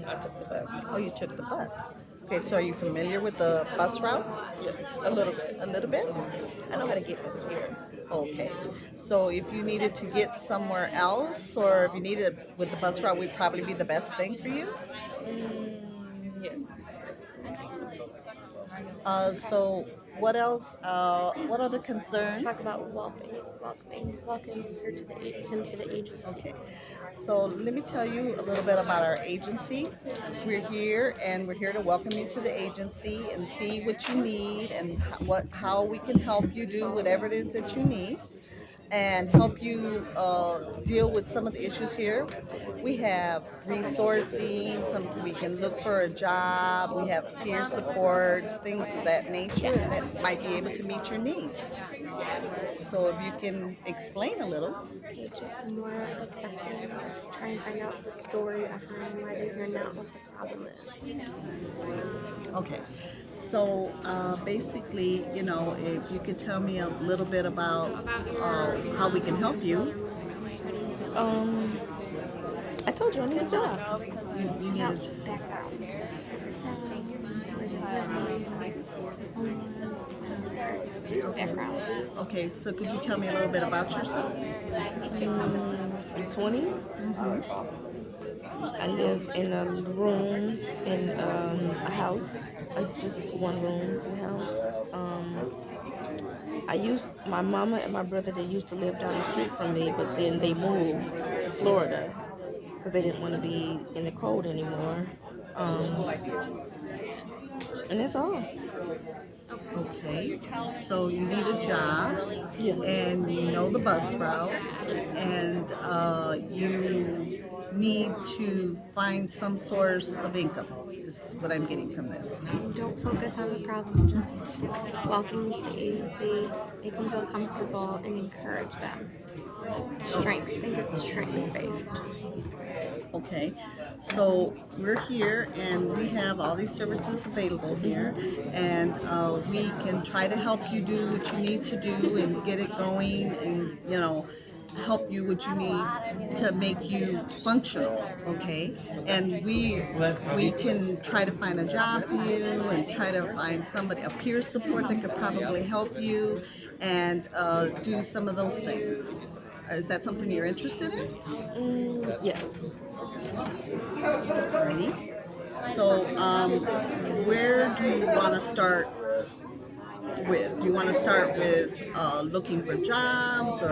I took the bus. Oh, you took the bus. Okay, so are you familiar with the bus routes? Yes, a little bit. A little bit? I know how to get from here. Okay. So if you needed to get somewhere else, or if you needed with the bus route, would probably be the best thing for you? Yes. So what else? What other concerns? Talk about welcoming her to the agency. Okay, so let me tell you a little bit about our agency. We're here to welcome you to the agency and see what you need and how we can help you do whatever it is that you need, and help you deal with some of the issues here. We have resourcing, we can look for a job, we have peer supports, things of that nature that might be able to meet your needs. So if you can explain a little. More assessing, trying to find out the story behind why they're here now, what the problem is. Okay, so basically, if you could tell me a little bit about how we can help you. I told you I need a job. You need a background. Okay, so could you tell me a little bit about yourself? I'm 20. I live in a room in a house, just one room in a house. My mama and my brother, they used to live down the street from me, but then they moved to Florida because they didn't want to be in the cold anymore. And that's all. Okay, so you need a job, and you know the bus route, and you need to find some source of income, is what I'm getting from this. Don't focus on the problem, just walking into the agency, make them feel comfortable, and encourage them. Strengths, think of strength-based. Okay, so we're here and we have all these services available here, and we can try to help you do what you need to do and get it going, and help you what you need to make you functional. Okay, and we can try to find a job for you and try to find a peer support that could probably help you and do some of those things. Is that something you're interested in? Yes. Alrighty. So, where do you want to start with? Do you want to start with looking for jobs,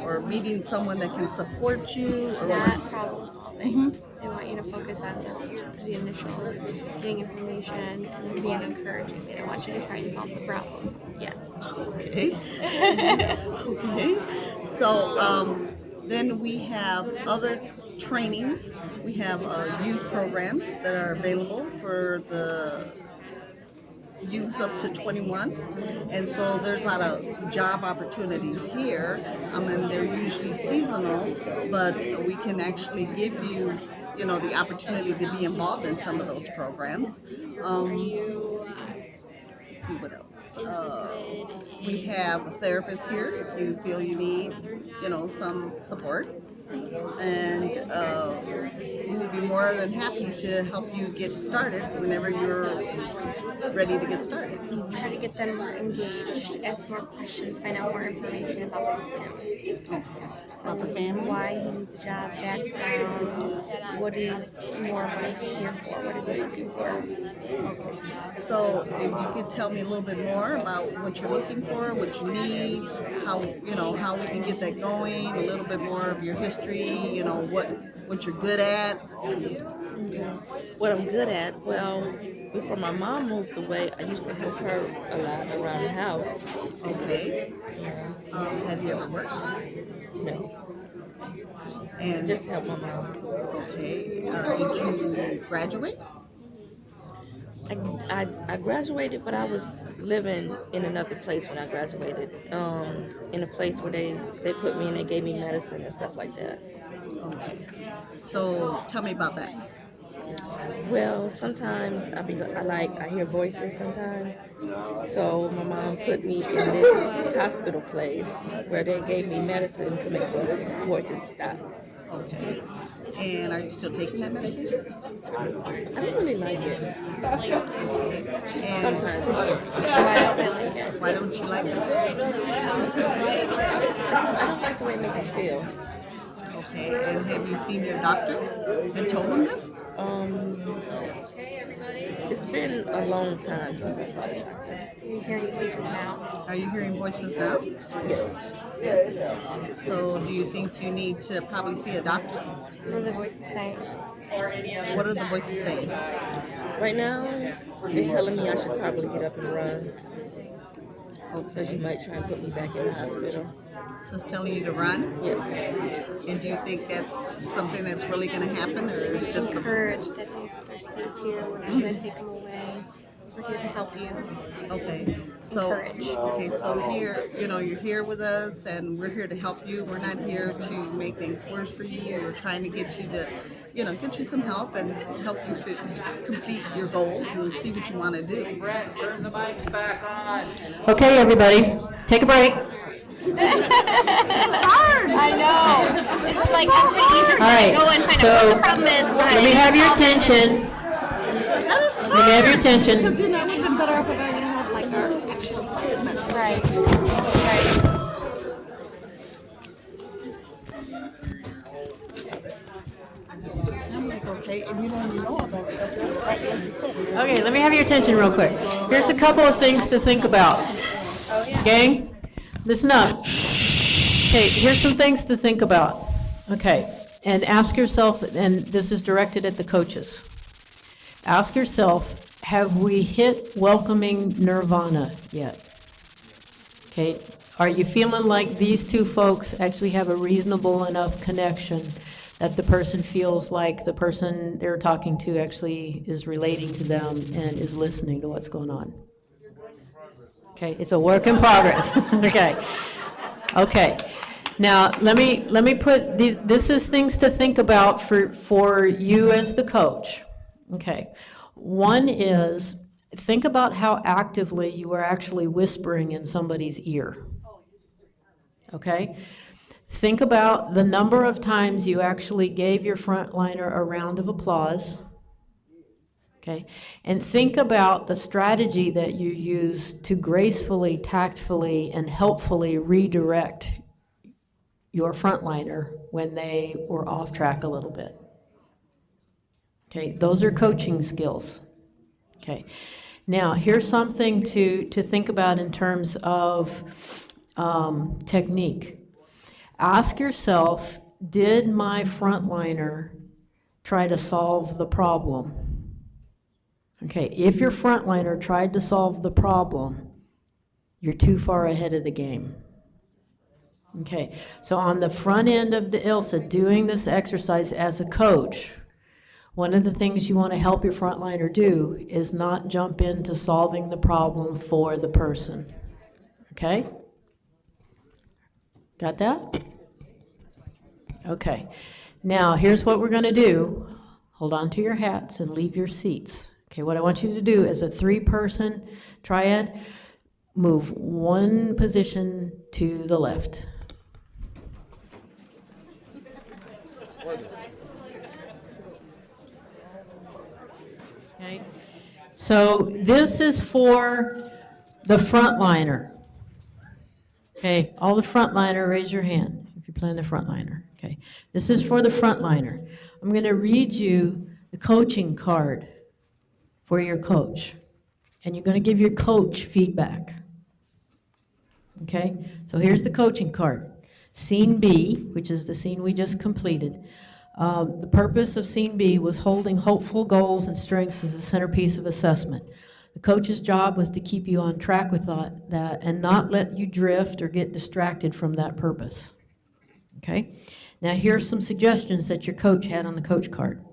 or meeting someone that can support you, or Not problem solving. They want you to focus on just the initial getting information and being encouraging. They don't want you to try and solve the problem yet. Okay. Okay. So then we have other trainings. We have youth programs that are available for the youth up to 21, and so there's a lot of job opportunities here. And they're usually seasonal, but we can actually give you, you know, the opportunity to be involved in some of those programs. Let's see what else. We have a therapist here if you feel you need, you know, some support. And we would be more than happy to help you get started whenever you're ready to get started. Try to get them more engaged, ask more questions, find out more information about their family. About the family? Why he needs a job, background, what is more money here for, what is he looking for. Okay. So if you could tell me a little bit more about what you're looking for, what you need, how, you know, how we can get that going, a little bit more of your history, you know, what you're good at. What I'm good at, well, before my mom moved away, I used to help her a lot around the house. Okay. Have you ever worked? No, And just help my mom. okay. Did you graduate? I graduated, but I was living in another place when I graduated. In a place where they put me and they gave me medicine and stuff like that. Okay. So tell me about that. Well, sometimes I hear voices sometimes. So my mom put me in this hospital place where they gave me medicine to make the voices stop. Okay. And are you still taking that medication? I don't really like it. And Sometimes. why don't you like it? I don't like the way it makes me feel. Okay. And have you seen your doctor and told him this? It's been a long time since I saw it. Are you hearing voices now? Are you hearing voices now? Yes. Yes. So do you think you need to probably see a doctor? What do the voices say? What are the voices saying? Right now, they're telling me I should probably get up and run. Because you might try and put me back in the hospital. So it's telling you to run? Yes. And do you think that's something that's really going to happen, or is just the Encouraged that they're safe here. We're not going to take them away. We're here to help you. Okay. So Encourage. okay, so here, you know, you're here with us, and we're here to help you. We're not here to make things worse for you. We're trying to get you to, you know, get you some help and help you complete your goals and see what you want to do. Brett, turn the mics back on. Okay, everybody, take a break. It's hard. I know. It's like you just All right, go and find so out what the problem is. let me have your attention. That is hard. Let me have your attention. Because you know, it would have been better off if I would have had like our actual assessment. Right. Right. I'm like, okay, if you don't even know about stuff, like you said. Okay, let me have your attention real quick. Here's a couple of things to think about. Gang, listen up. Okay, here's some things to think about. Okay, and ask yourself, and this is directed at the coaches. Ask yourself, have we hit welcoming nirvana yet? Okay, are you feeling like these two folks actually have a reasonable enough connection that the person feels like the person they're talking to actually is relating to them and is listening to what's going on? Okay, it's a work in progress. Okay. Okay. Now, let me put, this is things to think about for you as the coach. Okay. One is, think about how actively you are actually whispering in somebody's ear. Okay? Think about the number of times you actually gave your frontliner a round of applause. Okay? And think about the strategy that you use to gracefully, tactfully, and helpfully redirect your frontliner when they were off track a little bit. Okay, those are coaching skills. Okay, now here's something to think about in terms of technique. Ask yourself, did my frontliner try to solve the problem? Okay, if your frontliner tried to solve the problem, you're too far ahead of the game. Okay, so on the front end of the ILSA, doing this exercise as a coach, One of the things you want to help your frontliner do is not jump into solving the problem for the person. Okay? Got that? Okay. Now, here's what we're going to do. Hold on to your hats and leave your seats. Okay, what I want you to do is a 3-person triad. Move 1 position to the left. Okay. So this is for the frontliner. Okay, all the frontliner, raise your hand if you're playing the frontliner. Okay, this is for the frontliner. I'm going to read you the coaching card for your coach, and you're going to give your coach feedback. Okay, so here's the coaching card. Scene B, which is the scene we just completed. The purpose of Scene B was holding hopeful goals and strengths as a centerpiece of assessment. The coach's job was to keep you on track with that and not let you drift or get distracted from that purpose. Okay? Now here's some suggestions that your coach had on the coach card.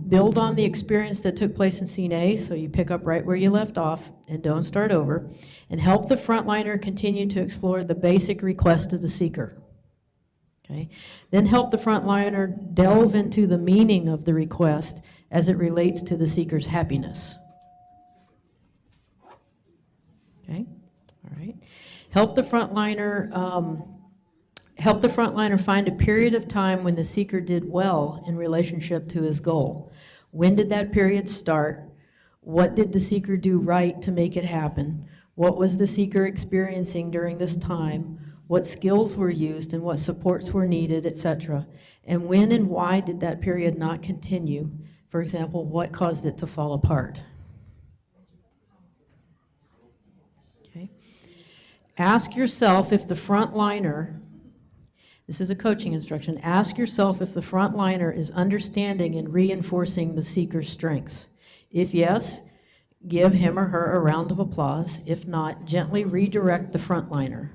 Build on the experience that took place in Scene A, so you pick up right where you left off and don't start over, and help the frontliner continue to explore the basic request of the seeker. Okay? Then help the frontliner delve into the meaning of the request as it relates to the seeker's happiness. Okay? All right. Help the frontliner find a period of time when the seeker did well in relationship to his goal. When did that period start? What did the seeker do right to make it happen? What was the seeker experiencing during this time? What skills were used and what supports were needed, etc. And when and why did that period not continue? For example, what caused it to fall apart? Okay. Ask yourself if the frontliner, this is a coaching instruction, ask yourself if the frontliner is understanding and reinforcing the seeker's strengths. If yes, give him or her a round of applause. If not, gently redirect the frontliner.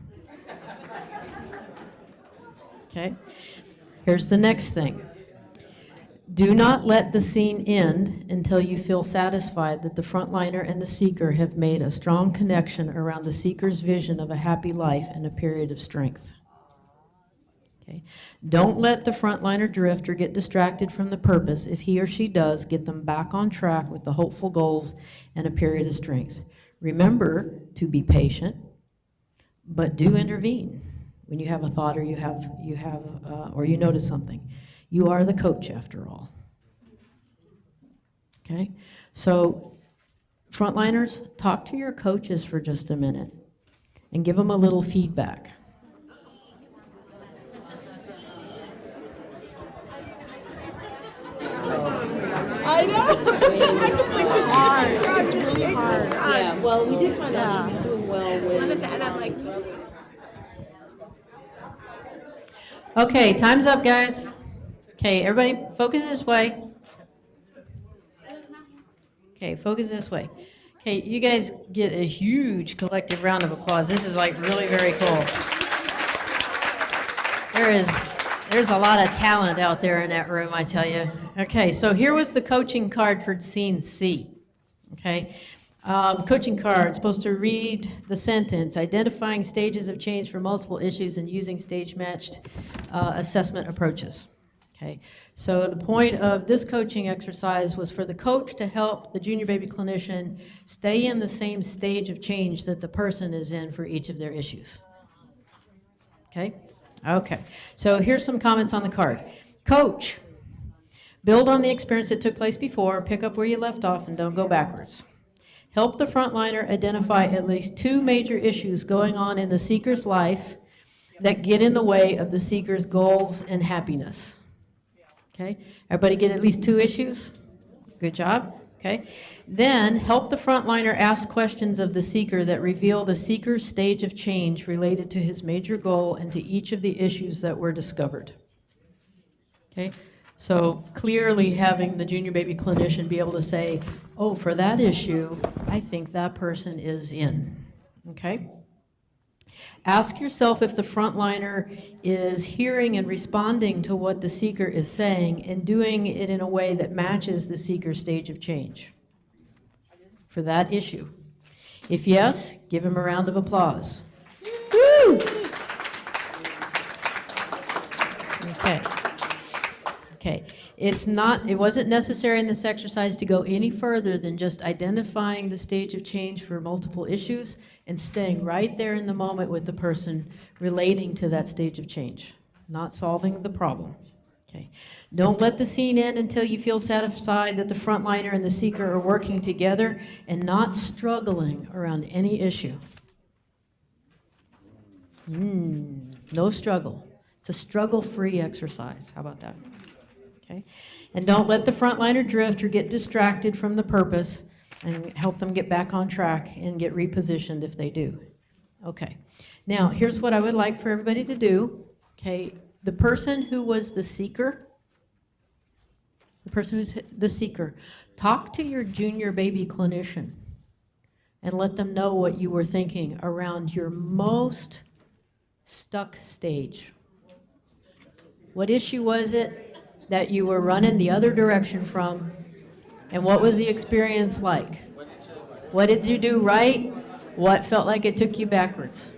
Okay? Here's the next thing. Do not let the scene end until you feel satisfied that the frontliner and the seeker have made a strong connection around the seeker's vision of a happy life and a period of strength. Okay. Don't let the frontliner drift or get distracted from the purpose. If he or she does, get them back on track with the hopeful goals and a period of strength. Remember to be patient, but do intervene when you have a thought or you notice something. You are the coach after all. Okay? So, frontliners, talk to your coaches for just a minute and give them a little feedback. I know. It's really hard. Yeah, well, we did find out she was doing well with. And I'm like. Okay, time's up, guys. Okay, everybody focus this way. Okay, focus this way. Okay, you guys get a huge collective round of applause. This is like really very cool. There's a lot of talent out there in that room, I tell you. Okay, so here was the coaching card for Scene C. Okay, coaching card, supposed to read the sentence, identifying stages of change for multiple issues and using stage-matched assessment approaches. Okay, so the point of this coaching exercise was for the coach to help the junior baby clinician stay in the same stage of change that the person is in for each of their issues. Okay? Okay, so here's some comments on the card. Coach, build on the experience that took place before, pick up where you left off, and don't go backwards. Help the frontliner identify at least 2 major issues going on in the seeker's life that get in the way of the seeker's goals and happiness. Okay, everybody get at least 2 issues? Good job. Okay, then help the frontliner ask questions of the seeker that reveal the seeker's stage of change related to his major goal and to each of the issues that were discovered. Okay, so clearly having the junior baby clinician be able to say, oh, for that issue, I think that person is in. Okay? Ask yourself if the frontliner is hearing and responding to what the seeker is saying and doing it in a way that matches the seeker's stage of change for that issue. If yes, give him a round of applause. Woo! Okay. Okay. It wasn't necessary in this exercise to go any further than just identifying the stage of change for multiple issues and staying right there in the moment with the person relating to that stage of change, not solving the problem. Okay. Don't let the scene end until you feel satisfied that the frontliner and the seeker are working together and not struggling around any issue. No struggle. It's a struggle-free exercise. How about that? Okay. And don't let the frontliner drift or get distracted from the purpose, and help them get back on track and get repositioned if they do. Okay. Now, here's what I would like for everybody to do. Okay. The person who was the seeker, talk to your junior baby clinician and let them know what you were thinking around your most stuck stage. What issue was it that you were running the other direction from, and what was the experience like? What did you do right? What felt like it took you backwards?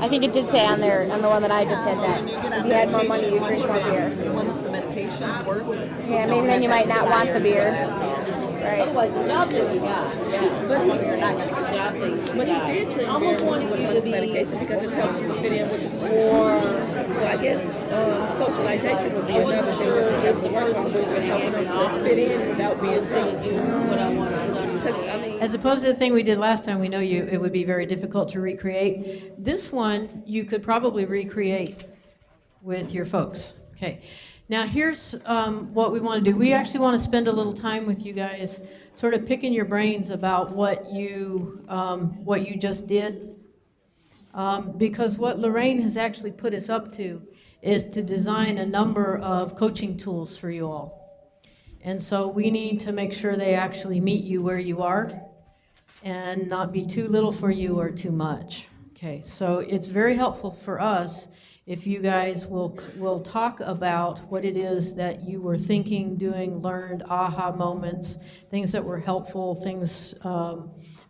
I think it did say on there, on the one that I just had, that if you had more money, you'd drink more beer. Once the medications work. Yeah, maybe then you might not want the beer. Right. Otherwise, the job that we got, yeah. But you're not going to get Job that we But he got. did drink Almost beer wanted with you to his be medication because it helps him to fit in with his more. So I guess socialization would be another thing that you have to work on, with helping him to fit in without being As opposed to the thing we did last time, we know it would be very difficult to recreate. This one, you could probably recreate with your folks. Okay. Now here's what we want to do. We actually want to spend a little time with you guys, sort of picking your brains about what you just did. Because what Lorraine has actually put us up to is to design a number of coaching tools for you all. And so we need to make sure they actually meet you where you are and not be too little for you or too much. Okay, so it's very helpful for us if you guys will talk about what it is that you were thinking, doing, learned, aha moments, things that were helpful, things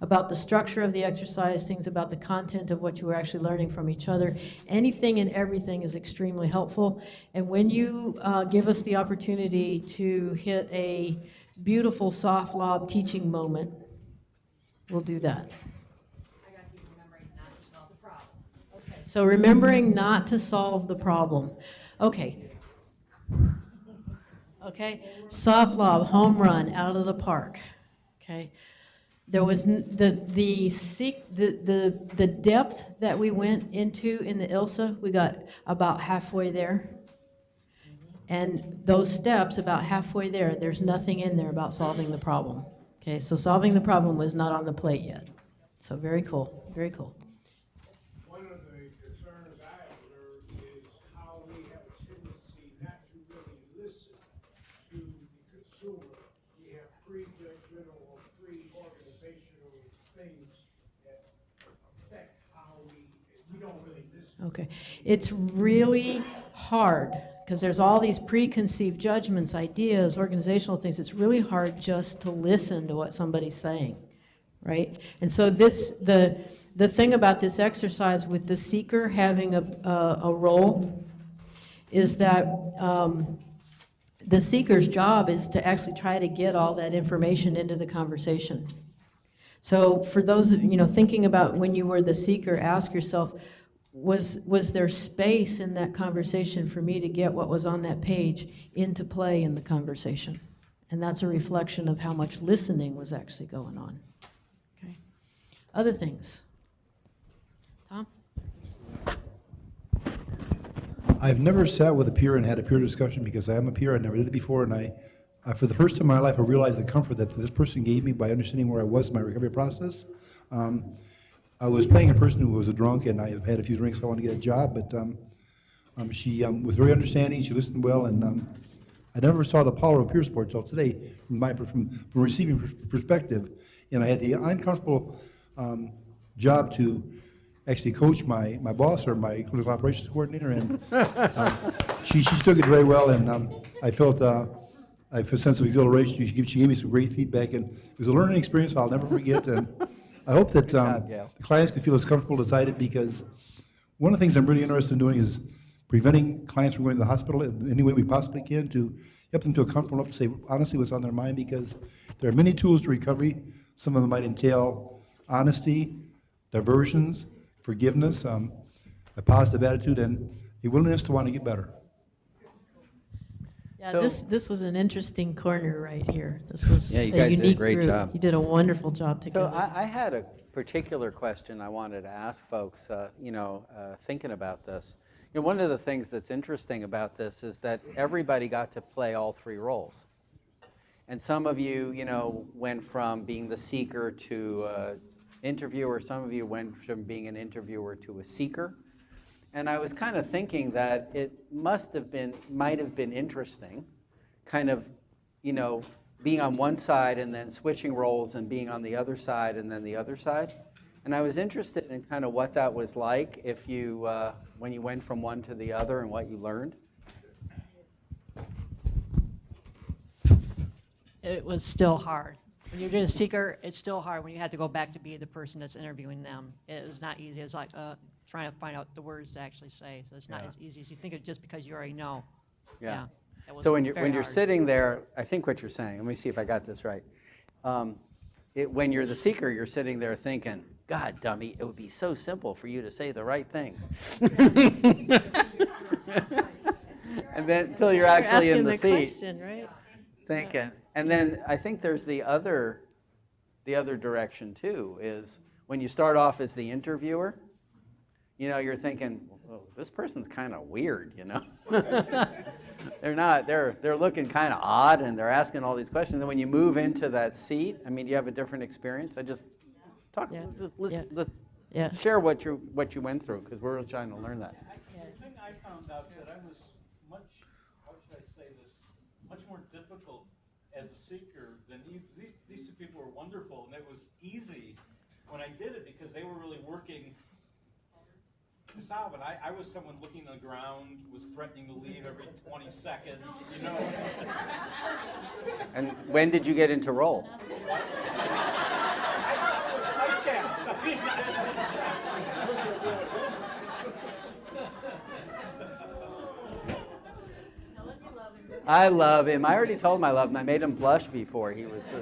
about the structure of the exercise, things about the content of what you were actually learning from each other. Anything and everything is extremely helpful. And when you give us the opportunity to hit a beautiful soft lob teaching moment, we'll do that. So remembering not to solve the problem. Okay. Okay. Soft lob, home run, out of the park. Okay. There was the depth that we went into in the ILSA, we got about halfway there. And those steps, about halfway there, there's nothing in there about solving the problem. Okay, so solving the problem was not on the plate yet. So very cool, very cool. One of the concerns I observe is how we have a tendency not to really listen to the consumer. We have pre-judgmental or pre-organizational things that affect how we don't really listen. Okay, it's really hard because there's all these preconceived judgments, ideas, organizational things. It's really hard just to listen to what somebody's saying, right? And so the thing about this exercise with the seeker having a role is that the seeker's job is to actually try to get all that information into the conversation. So for those, thinking about when you were the seeker, ask yourself, was there space in that conversation for me to get what was on that page into play in the conversation? And that's a reflection of how much listening was actually going on. Okay. Other things? Tom? I've never sat with a peer and had a peer discussion because I am a peer. I never did it before, and I for the first time in my life, I realized the comfort that this person gave me by understanding where I was in my recovery process. I was playing a person who was a drunk, and I had a few drinks, so I wanted to get a job, but she was very understanding, she listened well, and I never saw the power of peer support until today from receiving perspective. And I had the uncomfortable job to actually coach my boss or my clinical operations coordinator, and she took it very well, and I felt a sense of exhilaration. She gave me some great feedback, and it was a learning experience I'll never forget. And I hope that the clients can feel as comfortable as I did, because one of the things I'm really interested in doing is preventing clients from going to the hospital in any way we possibly can, to help them feel comfortable enough to say honestly what's on their mind, because there are many tools to recovery. Some of them might entail honesty, diversions, forgiveness, a positive attitude, and a willingness to want to get better. Yeah, this was an interesting corner right here. This was Yeah, you a guys did a unique great group. job. You did a wonderful job together. So I had a particular question I wanted to ask folks, thinking about this. One of the things that's interesting about this is that everybody got to play all three roles. And some of you, went from being the seeker to interviewer. Some of you went from being an interviewer to a seeker. And I was kind of thinking that it might have been interesting, kind of, being on one side and then switching roles and being on the other side and then the other side. And I was interested in kind of what that was like if you, when you went from one to the other, and what you learned. It was still hard. When you're doing a seeker, it's still hard when you have to go back to be the person that's interviewing them. It was not easy. It was like trying to find out the words to actually say. So it's not as easy as you think, it's just because you already know. Yeah. That was So when very you're hard. sitting there, I think what you're saying, let me see if I got this right. When you're the seeker, you're sitting there thinking, God, dummy, it would be so simple for you to say the right things. And then until you're actually in the seat, question, right? thinking. And then I think there's the other direction too, is when you start off as the interviewer, you're thinking, well, this person's kind of weird, They're looking kind of odd, and they're asking all these questions. And when you move into that seat, I mean, do you have a different experience? Just listen, share what you went through, because we're trying to learn that. The thing I found out is that I was much, how should I say this, much more difficult as a seeker than these two people were wonderful, and it was easy when I did it because they were really working this out. But I was someone looking on the ground, was threatening to leave every 20 seconds, And when did you get into role? I love him. I already told him I love him. I made him blush before. He was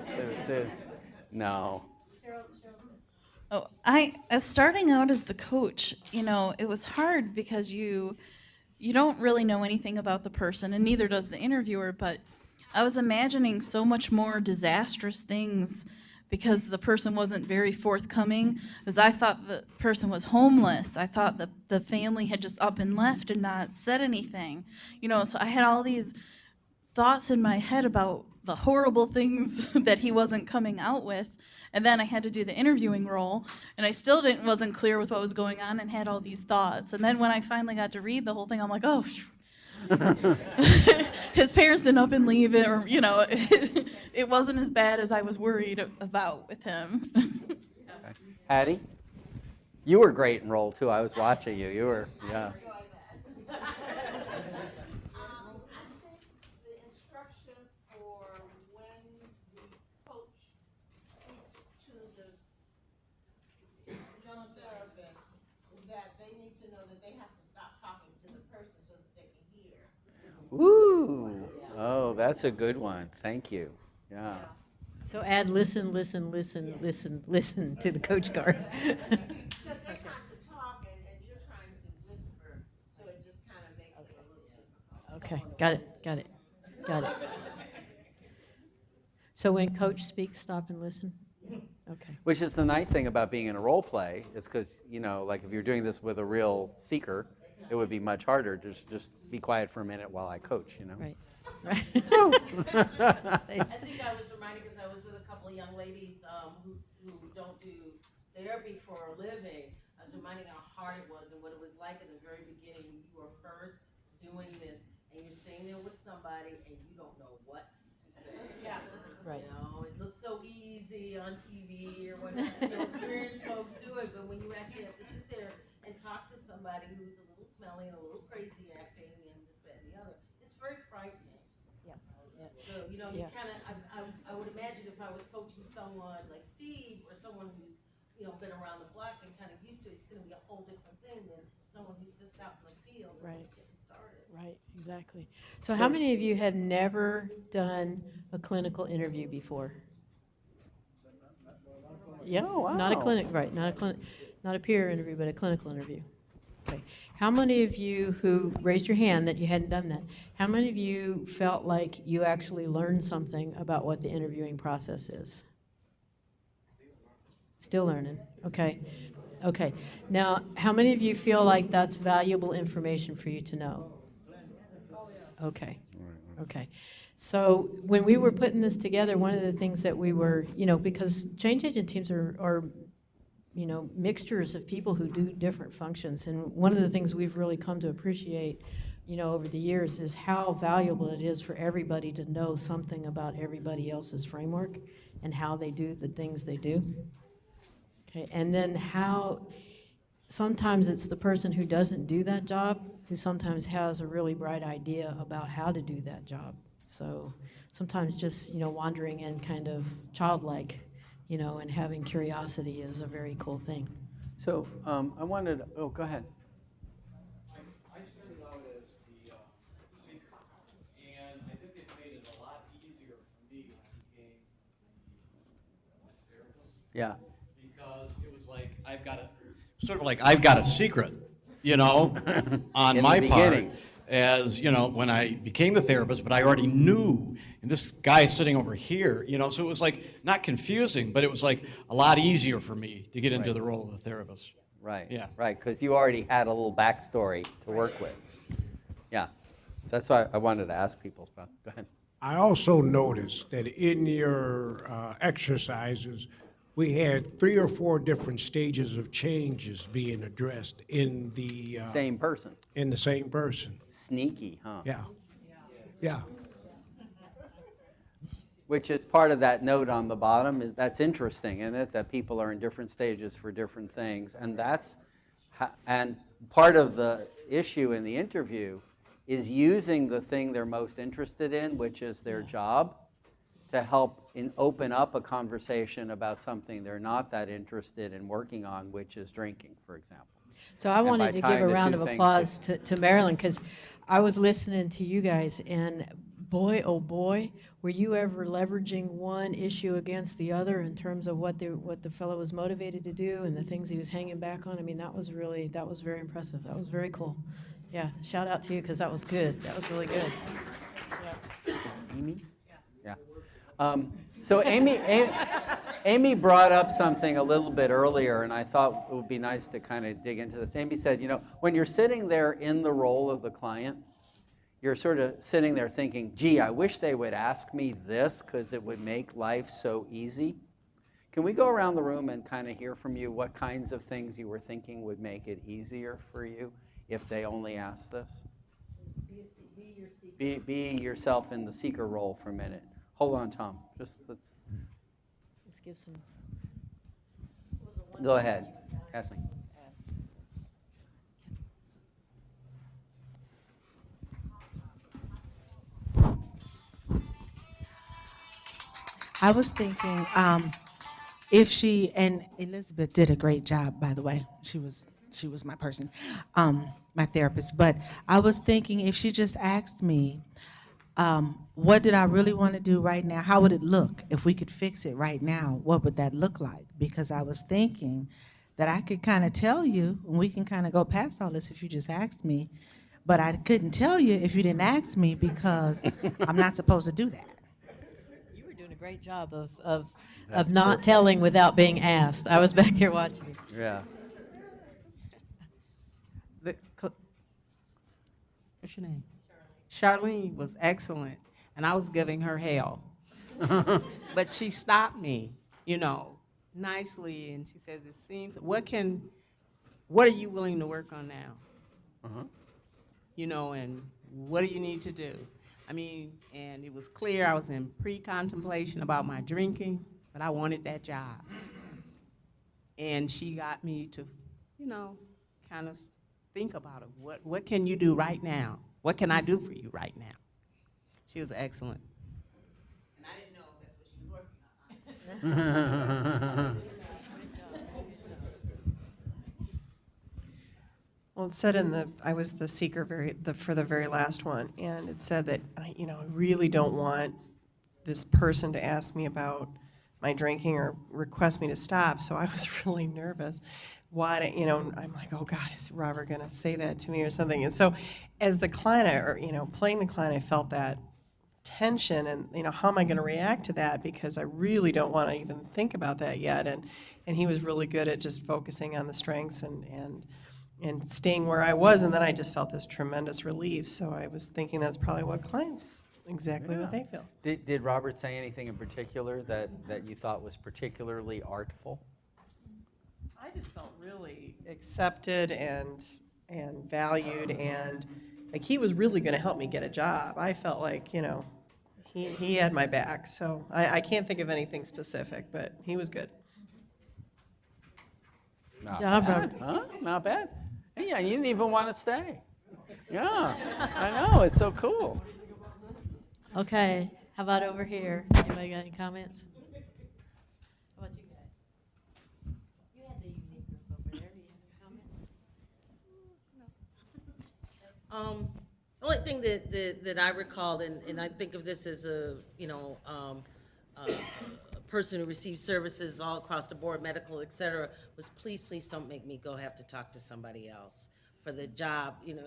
no. Oh, starting out as the coach, it was hard because you don't really know anything about the person, and neither does the interviewer, but I was imagining so much more disastrous things because the person wasn't very forthcoming, because I thought the person was homeless. I thought that the family had just up and left and not said anything. So I had all these thoughts in my head about the horrible things that he wasn't coming out with. And then I had to do the interviewing role, and I still wasn't clear with what was going on and had all these thoughts. And then when I finally got to read the whole thing, I'm like, oh, his parents didn't up and leave it, or, it wasn't as bad as I was worried about with him. Hattie, you were great in role too. I was watching you. You were, yeah. Ooh, oh, that's a good one. Thank you. Yeah. So add listen to the coach card. Because they're trying to talk and you're trying to whisper, so it just kind of makes it a little difficult. Okay, got it. So when coach speaks, stop and listen? Okay. Which is the nice thing about being in a role play, is because, like if you're doing this with a real seeker, it would be much harder to just be quiet for a minute while I coach, Right. I think I was reminded because I was with a couple of young ladies who don't do therapy for a living. I was reminded how hard it was and what it was like in the very beginning when you were first doing this and you're seeing standing there with somebody and you don't know what to say. Yeah. Right. You know, it looks so easy on TV or whatnot. You know, experienced folks do it, but when you actually have to sit there and talk to somebody who's a little smelly and a little crazy acting and this, that, and the other, it's very frightening. Yeah. So, you know, Yeah. you kind of, I would imagine if I was coaching someone like Steve or someone who's, you know, been around the block and kind of used to it, it's going to be a whole different thing than someone who's just out in the field and Right. just getting started. Right, exactly. So how many of you have never done a clinical interview before? Yep, Oh, not a wow. clinic, right, not a peer interview, but a clinical interview. Okay. How many of you who raised your hand that you hadn't done that, how many of you felt like you actually learned something about what the interviewing process is? Still learning, okay. Okay. Now, how many of you feel like that's valuable information for you to know? Okay. Okay. So when we were putting this together, one of the things that we were, you know, because change agent teams are you know, mixtures of people who do different functions. And one of the things we've really come to appreciate, you know, over the years is how valuable it is for everybody to know something about everybody else's framework and how they do the things they do. Okay, and then how sometimes it's the person who doesn't do that job who sometimes has a really bright idea about how to do that job. So sometimes just, you know, wandering in kind of childlike, you know, and having curiosity is a very cool thing. So I wanted, oh, go ahead. I started out as the seeker, and I think it made it a lot easier for me when I became the therapist. Yeah. Because it was like, I've got a secret, you know, on In my the part. beginning. As, you know, when I became the therapist, but I already knew, and this guy sitting over here, you know, so it was like, not confusing, but it was like a lot easier for me to get into Right. the role of the therapist. Right. Yeah. Right, because you already had a little backstory to work with. Yeah. That's why I wanted to ask people about. Go ahead. I also noticed that in your exercises, we had 3 or 4 different stages of changes being addressed in the Same person. in the same person. Sneaky, huh? Yeah. Yeah. Which is part of that note on the bottom. That's interesting, isn't it? That people are in different stages for different things. And and part of the issue in the interview is using the thing they're most interested in, which is their job, to help open up a conversation about something they're not that interested in working on, which is drinking, for example. So I And wanted by to give tying a the round two of things applause to Marilyn, because I was listening to you guys, and boy, oh boy, were you ever leveraging one issue against the other in terms of what the fellow was motivated to do and the things he was hanging back on. I mean, that was very impressive. That was very cool. Yeah, shout out to you, because that was good. That was really good. Amy? Yeah. So Amy brought up something a little bit earlier, and I thought it would be nice to kind of dig into this. Amy said, you know, when you're sitting there in the role of the client, you're sort of sitting there thinking, gee, I wish they would ask me this because it would make life so easy. Can we go around the room and kind of hear from you what kinds of things you were thinking would make it easier for you if they only asked this? Be yourself in the seeker role for a minute. Hold on, Tom. Let's give some. Go ahead, Kathleen. I was thinking if she, and Elizabeth did a great job, by the way. She was my person, my therapist. But I was thinking if she just asked me, what did I really want to do right now? How would it look if we could fix it right now? What would that look like? Because I was thinking that I could kind of tell you, and we can kind of go past all this if you just asked me, but I couldn't tell you if you didn't ask me because I'm not supposed to do that. You were doing a great job of not telling without being asked. I was back here watching you. Yeah. What's your name? Charlene was excellent, and I was giving her hell. But she stopped me, you know, nicely, and she says, it seems, what are you willing to work on now? Uh-huh. You know, and what do you need to do? I mean, and it was clear I was in pre-contemplation about my drinking, but I wanted that job. And she got me to, you know, kind of think about it. What can you do right now? What can I do for you right now? She was excellent. And I didn't know that's what she was working on. Well, it said I was the seeker for the very last one, and it said that, I really don't want this person to ask me about my drinking or request me to stop, so I was really nervous. I'm like, oh God, is Robert gonna say that to me or something? And so as the client, playing the client, I felt that tension and, how am I gonna react to that? Because I really don't wanna even think about that yet. And he was really good at just focusing on the strengths and staying where I was, and then I just felt this tremendous relief. So I was thinking that's probably what clients, exactly what they feel. Did Robert say anything in particular that you thought was particularly artful? I just felt really accepted and valued, and like he was really going to help me get a job. I felt like, he had my back. So I can't think of anything specific, but he was good. Not job, bad, huh? Not bad. Yeah, you didn't even want to stay. Yeah, I know, it's so cool. Okay, how about over here? Anybody got any comments? How about you guys? You had the unique group over there. Do you have any comments? The only thing that I recalled, and I think of this as a person who receives services all across the board, medical, et cetera, was please don't make me go have to talk to somebody else for the job. And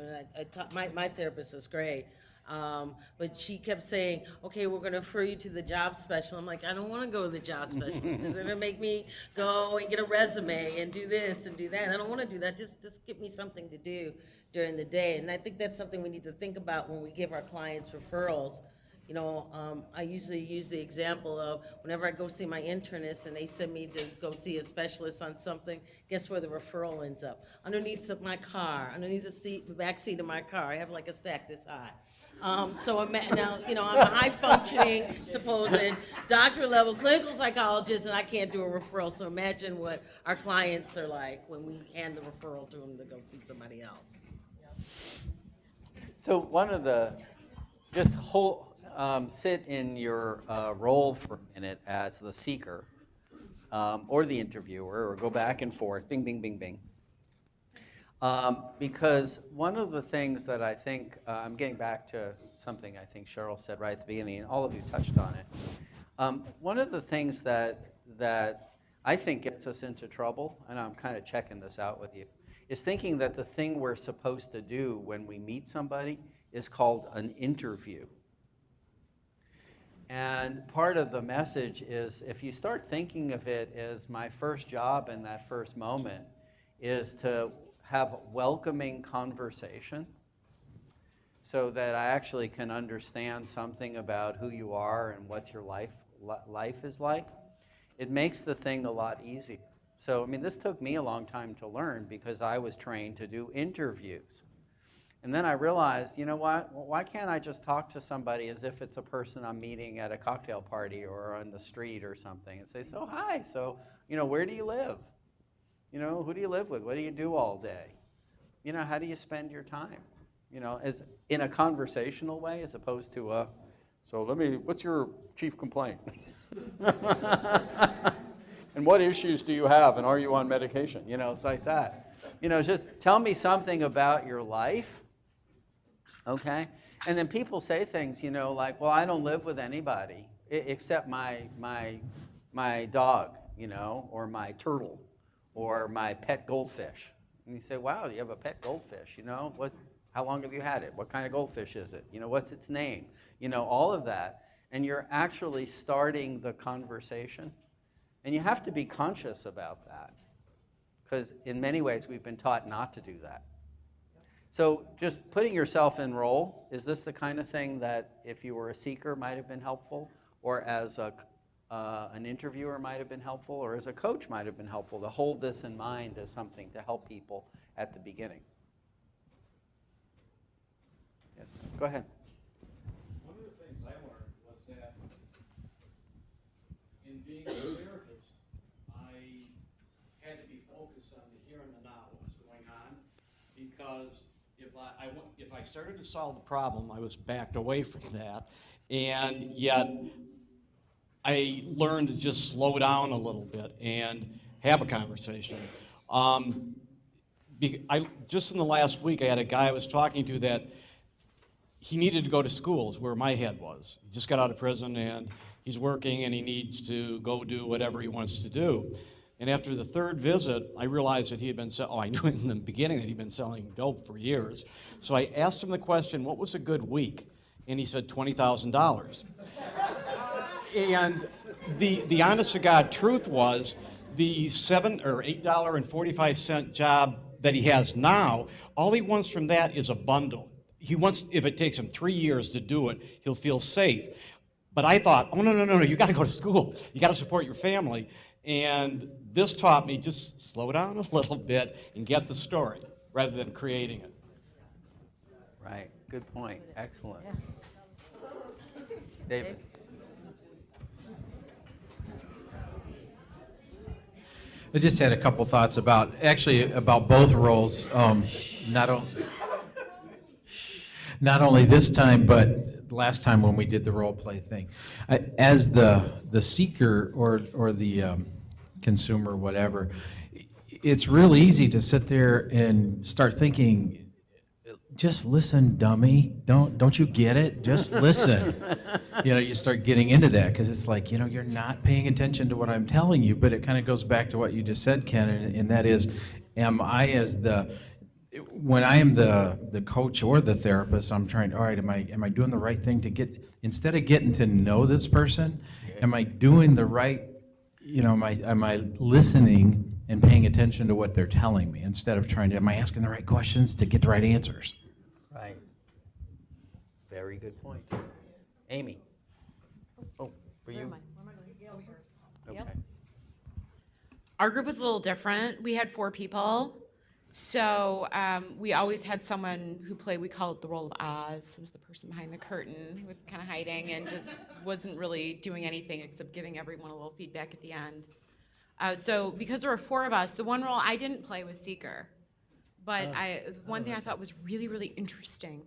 my therapist was great. But she kept saying, okay, we're gonna refer you to the job specialist. I'm like, I don't wanna go to the job specialist, because they're gonna make me go and get a resume and do this and do that. I don't wanna do that, just give me something to do during the day. And I think that's something we need to think about when we give our clients referrals. I usually use the example of whenever I go see my internist and they send me to go see a specialist on something, guess where the referral ends up? Underneath my car, underneath the back seat of my car. I have like a stack this high. Now, I'm a high-functioning, supposed doctor-level clinical psychologist, and I can't do a referral. So imagine what our clients are like when we hand the referral to them to go see somebody else. So sit in your role for a minute as the seeker or the interviewer, or go back and forth, bing, bing, bing, bing. Because one of the things that I think, I'm getting back to something I think Cheryl said right at the beginning, and all of you touched on it. One of the things that I think gets us into trouble, and I'm kind of checking this out with you, is thinking that the thing we're supposed to do when we meet somebody is called an interview. And part of the message is, if you start thinking of it as my first job in that first moment is to have welcoming conversation so that I actually can understand something about who you are and what your life is like, it makes the thing a lot easier. So, this took me a long time to learn because I was trained to do interviews. And then I realized, you know what? Well, why can't I just talk to somebody as if it's a person I'm meeting at a cocktail party or on the street or something, and say, so hi, so, where do you live? Who do you live with? What do you do all day? How do you spend your time? As in a conversational way, as opposed to what's your chief complaint? And what issues do you have, and are you on medication? It's like that. Just tell me something about your life. Okay? And then people say things, like, well, I don't live with anybody except my dog, or my turtle, or my pet goldfish. And you say, wow, you have a pet goldfish, how long have you had it? What kind of goldfish is it? What's its name? All of that. And you're actually starting the conversation. And you have to be conscious about that, because in many ways we've been taught not to do that. So just putting yourself in role, is this the kind of thing that if you were a seeker might have been helpful, or as an interviewer might have been helpful, or as a coach might have been helpful, to hold this in mind as something to help people at the beginning? Yes, go Go ahead. One of the things I learned was that in being a therapist, I had to be focused on the here and the now, what's going on, because if I started to solve the problem, I was backed away from that, and yet I learned to just slow down a little bit and have a conversation. Just in the last week, I had a guy I was talking to that he needed to go to schools where my head was. He just got out of prison and he's working and he needs to go do whatever he wants to do. And after the third visit, I realized that he had been I knew in the beginning that he'd been selling dope for years. So I asked him the question, what was a good week? And he said $20,000. And the honest to God truth was the $7 or $8.45 job that he has now, all he wants from that is a bundle. He wants, if it takes him 3 years to do it, he'll feel safe. But I thought, oh, no, you got to go to school. You got to support your family. And this taught me just slow down a little bit and get the story rather than creating it. Right. Good point. Excellent. David. I just had a couple thoughts about both roles. Not only this time, but last time when we did the role play thing. As the seeker or the consumer, whatever, it's real easy to sit there and start thinking, just listen, dummy. Don't you get it? Just listen. You start getting into that because it's like, you're not paying attention to what I'm telling you, but it kind of goes back to what you just said, Ken, and that is, when I am the coach or the therapist, I'm trying, all right, am I doing the right thing instead of getting to know this person, am I doing the right, am I listening and paying attention to what they're telling me instead of am I asking the right questions to get the right answers? Right. Very good point. Amy. Oh, for you? Okay. Yep. Our group was a little different. We had 4 people. So we always had someone who played, we call it the role of Oz. It was the person behind the curtain who was kind of hiding and just wasn't really doing anything except giving everyone a little feedback at the end. So because there were 4 of us, the one role I didn't play was Seeker. But one thing I thought was really, really interesting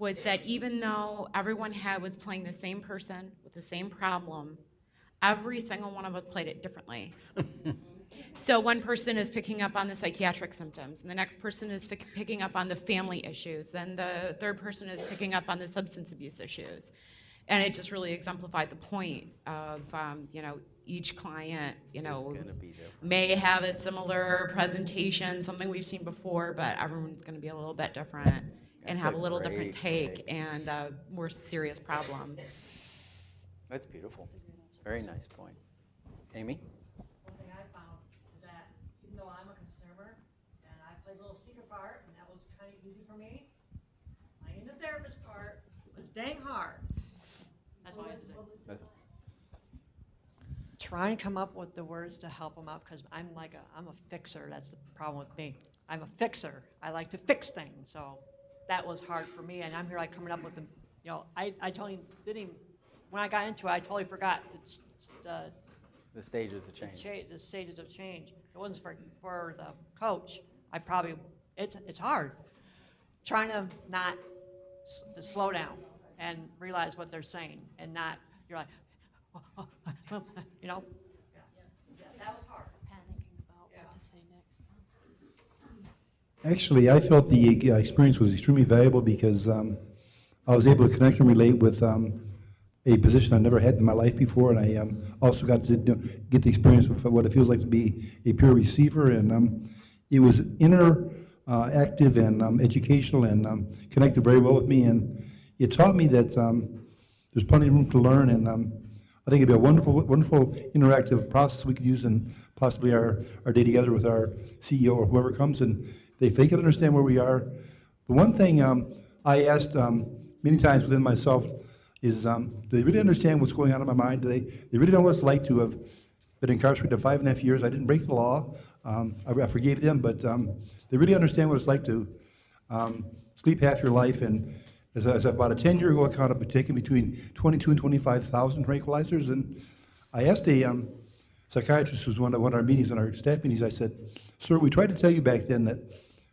was that even though everyone was playing the same person with the same problem, every single one of us played it differently. So one person is picking up on the psychiatric symptoms, and the next person is picking up on the family issues, and the third person is picking up on the substance abuse issues. And it just really exemplified the point of, each client, may have a similar presentation, something we've seen before, but everyone's going to be a little bit different and have a little different take and a more serious problem. That's beautiful. Very nice point. Amy? One thing I found is that even though I'm a consumer and I played a little seeker part, and that was kind of easy for me, playing the therapist part was dang hard. That's all I have to say. Try and come up with the words to help them out, because I'm a fixer. That's the problem with me. I'm a fixer. I like to fix things. So that was hard for me, and I'm here coming up with them. I totally didn't even, when I got into it, I totally forgot the stages of change. The stages of change. It wasn't for the coach. It's hard. Trying to not to slow down and realize what they're saying, and not, you're like, that was hard. Panicking about what to say next. Actually, I felt the experience was extremely valuable because I was able to connect and relate with a position I never had in my life before, and I also got to get the experience of what it feels like to be a peer receiver, and it was interactive and educational and connected very well with me, and it taught me that there's plenty of room to learn, and I think it'd be a wonderful interactive process we could use in possibly our day together with our CEO or whoever comes, and if they can understand where we are. The one thing I asked many times within myself is, do they really understand what's going on in my mind? Do they really know what it's like to have been incarcerated 5.5 years? I didn't break the law. I forgave them, but they really understand what it's like to sleep half your life and As about a 10-year-ago account of taking between 22 and 25,000 tranquilizers, and I asked a psychiatrist who was one of our meetings, on our staff meetings, I said, "Sir, we tried to tell you back then that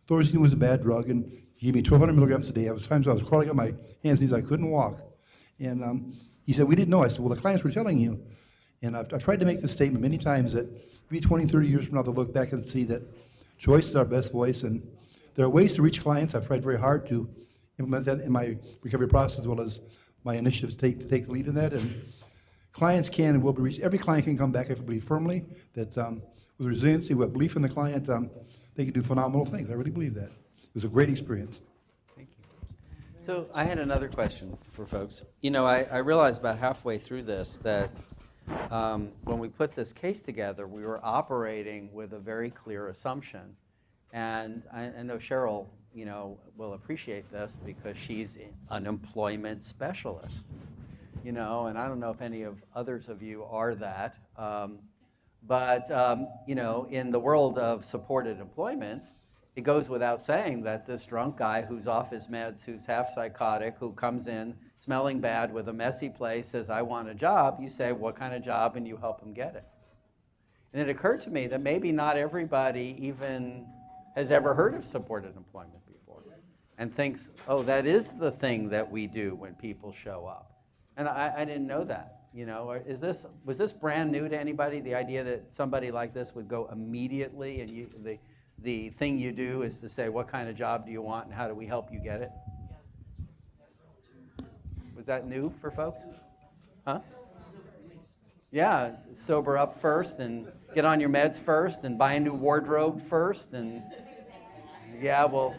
Thorazine was a bad drug, and he gave me 1,200 milligrams a day. There was times I was crawling on my hands and knees, I couldn't walk." And he said, "We didn't know." I said, "Well, the clients were telling you." And I've tried to make this statement many times that maybe 20, 30 years from now, they'll look back and see that choice is our best voice, and there are ways to reach clients. I've tried very hard to implement that in my recovery process, as well as my initiatives to take the lead in that. And clients can and will be reached. Every client can come back, I believe firmly, that with resiliency, with belief in the client, they can do phenomenal things. I really believe that. It was a great experience. So I had another question for folks. You know, I realized about halfway through this that when we put this case together, we were operating with a very clear assumption. And I know Cheryl, you know, will appreciate this because she's an employment specialist, you know, and I don't know if any of others of you are that. You know, in the world of supported employment, it goes without saying that this drunk guy who's off his meds, who's half psychotic, who comes in smelling bad with a messy place, says, "I want a job," you say, "What kind of job?" and you help him get it. And it occurred to me that maybe not everybody even has ever heard of supported employment before and thinks, oh, that is the thing that we do when people show up. And I didn't know that. You know, was this brand new to anybody, the idea that somebody like this would go immediately and the thing you do is to say, what kind of job do you want and how do we help you get it? Was that new for folks? Huh? Yeah, sober up first and get on your meds first and buy a new wardrobe first and yeah, well,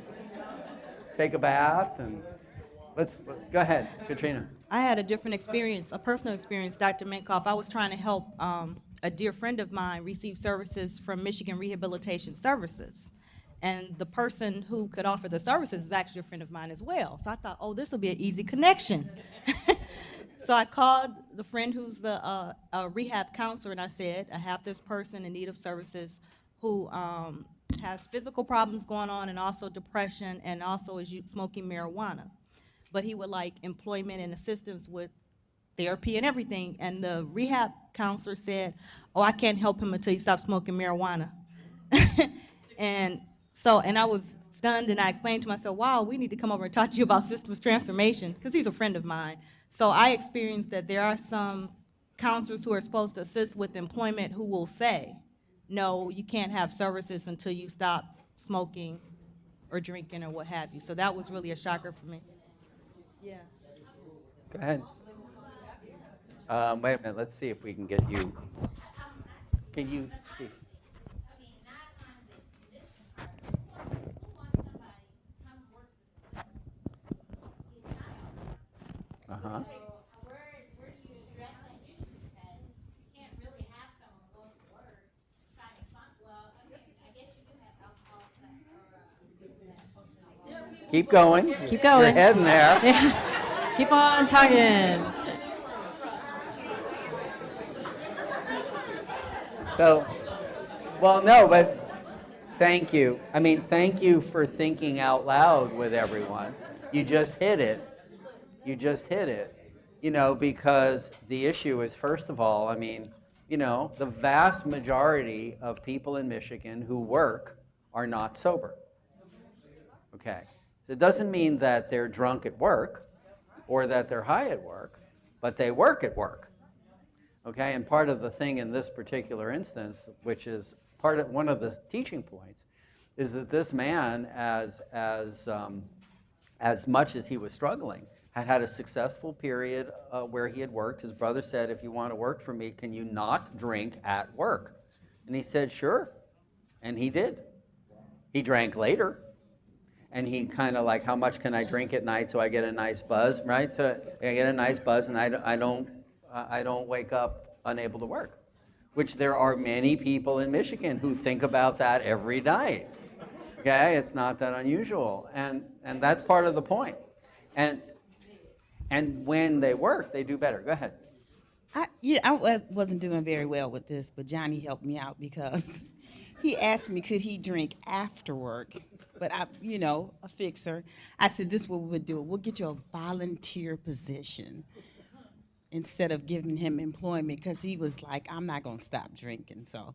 take a bath and go ahead, Katrina. I had a different experience, a personal experience, Dr. Minkoff. I was trying to help a dear friend of mine receive services from Michigan Rehabilitation Services. And the person who could offer the services is actually a friend of mine as well. So I thought, oh, this will be an easy connection. So I called the friend who's the rehab counselor, and I said, I have this person in need of services who has physical problems going on and also depression and also is smoking marijuana. But he would like employment and assistance with therapy and everything. And the rehab counselor said, oh, I can't help him until he stops smoking marijuana. And I was stunned, and I explained to myself, wow, we need to come over and talk to you about systems transformation, because he's a friend of mine. So I experienced that there are some counselors who are supposed to assist with employment who will say, no, you can't have services until you stop smoking or drinking or what have you. So that was really a shocker for me. Yeah. Go ahead. Wait a minute, let's see if we can get you. Can you speak? Uh-huh. Keep going. Keep going. You're heading there. Keep on talking. So, well, no, but thank you. I mean, thank you for thinking out loud with everyone. You just hit it. You just hit it. You know, because the issue is, first of all, I mean, you know, the vast majority of people in Michigan who work are not sober. Okay. It doesn't mean that they're drunk at work or that they're high at work, but they work at work. Okay, and part of the thing in this particular instance, which is one of the teaching points, is that this man, as much as he was struggling, had a successful period where he had worked. His brother said, if you want to work for me, can you not drink at work? And he said, sure, and he did. He drank later. And he kind of like, how much can I drink at night so I get a nice buzz, right? So I get a nice buzz and I don't wake up unable to work, which there are many people in Michigan who think about that every night. Okay, it's not that unusual, and that's part of the point. And when they work, they do better. Go ahead. I wasn't doing very well with this, but Johnny helped me out because he asked me, could he drink after work? but a fixer. I said, this is what we would do. We'll get you a volunteer position instead of giving him employment, because he was like, I'm not going to stop drinking. So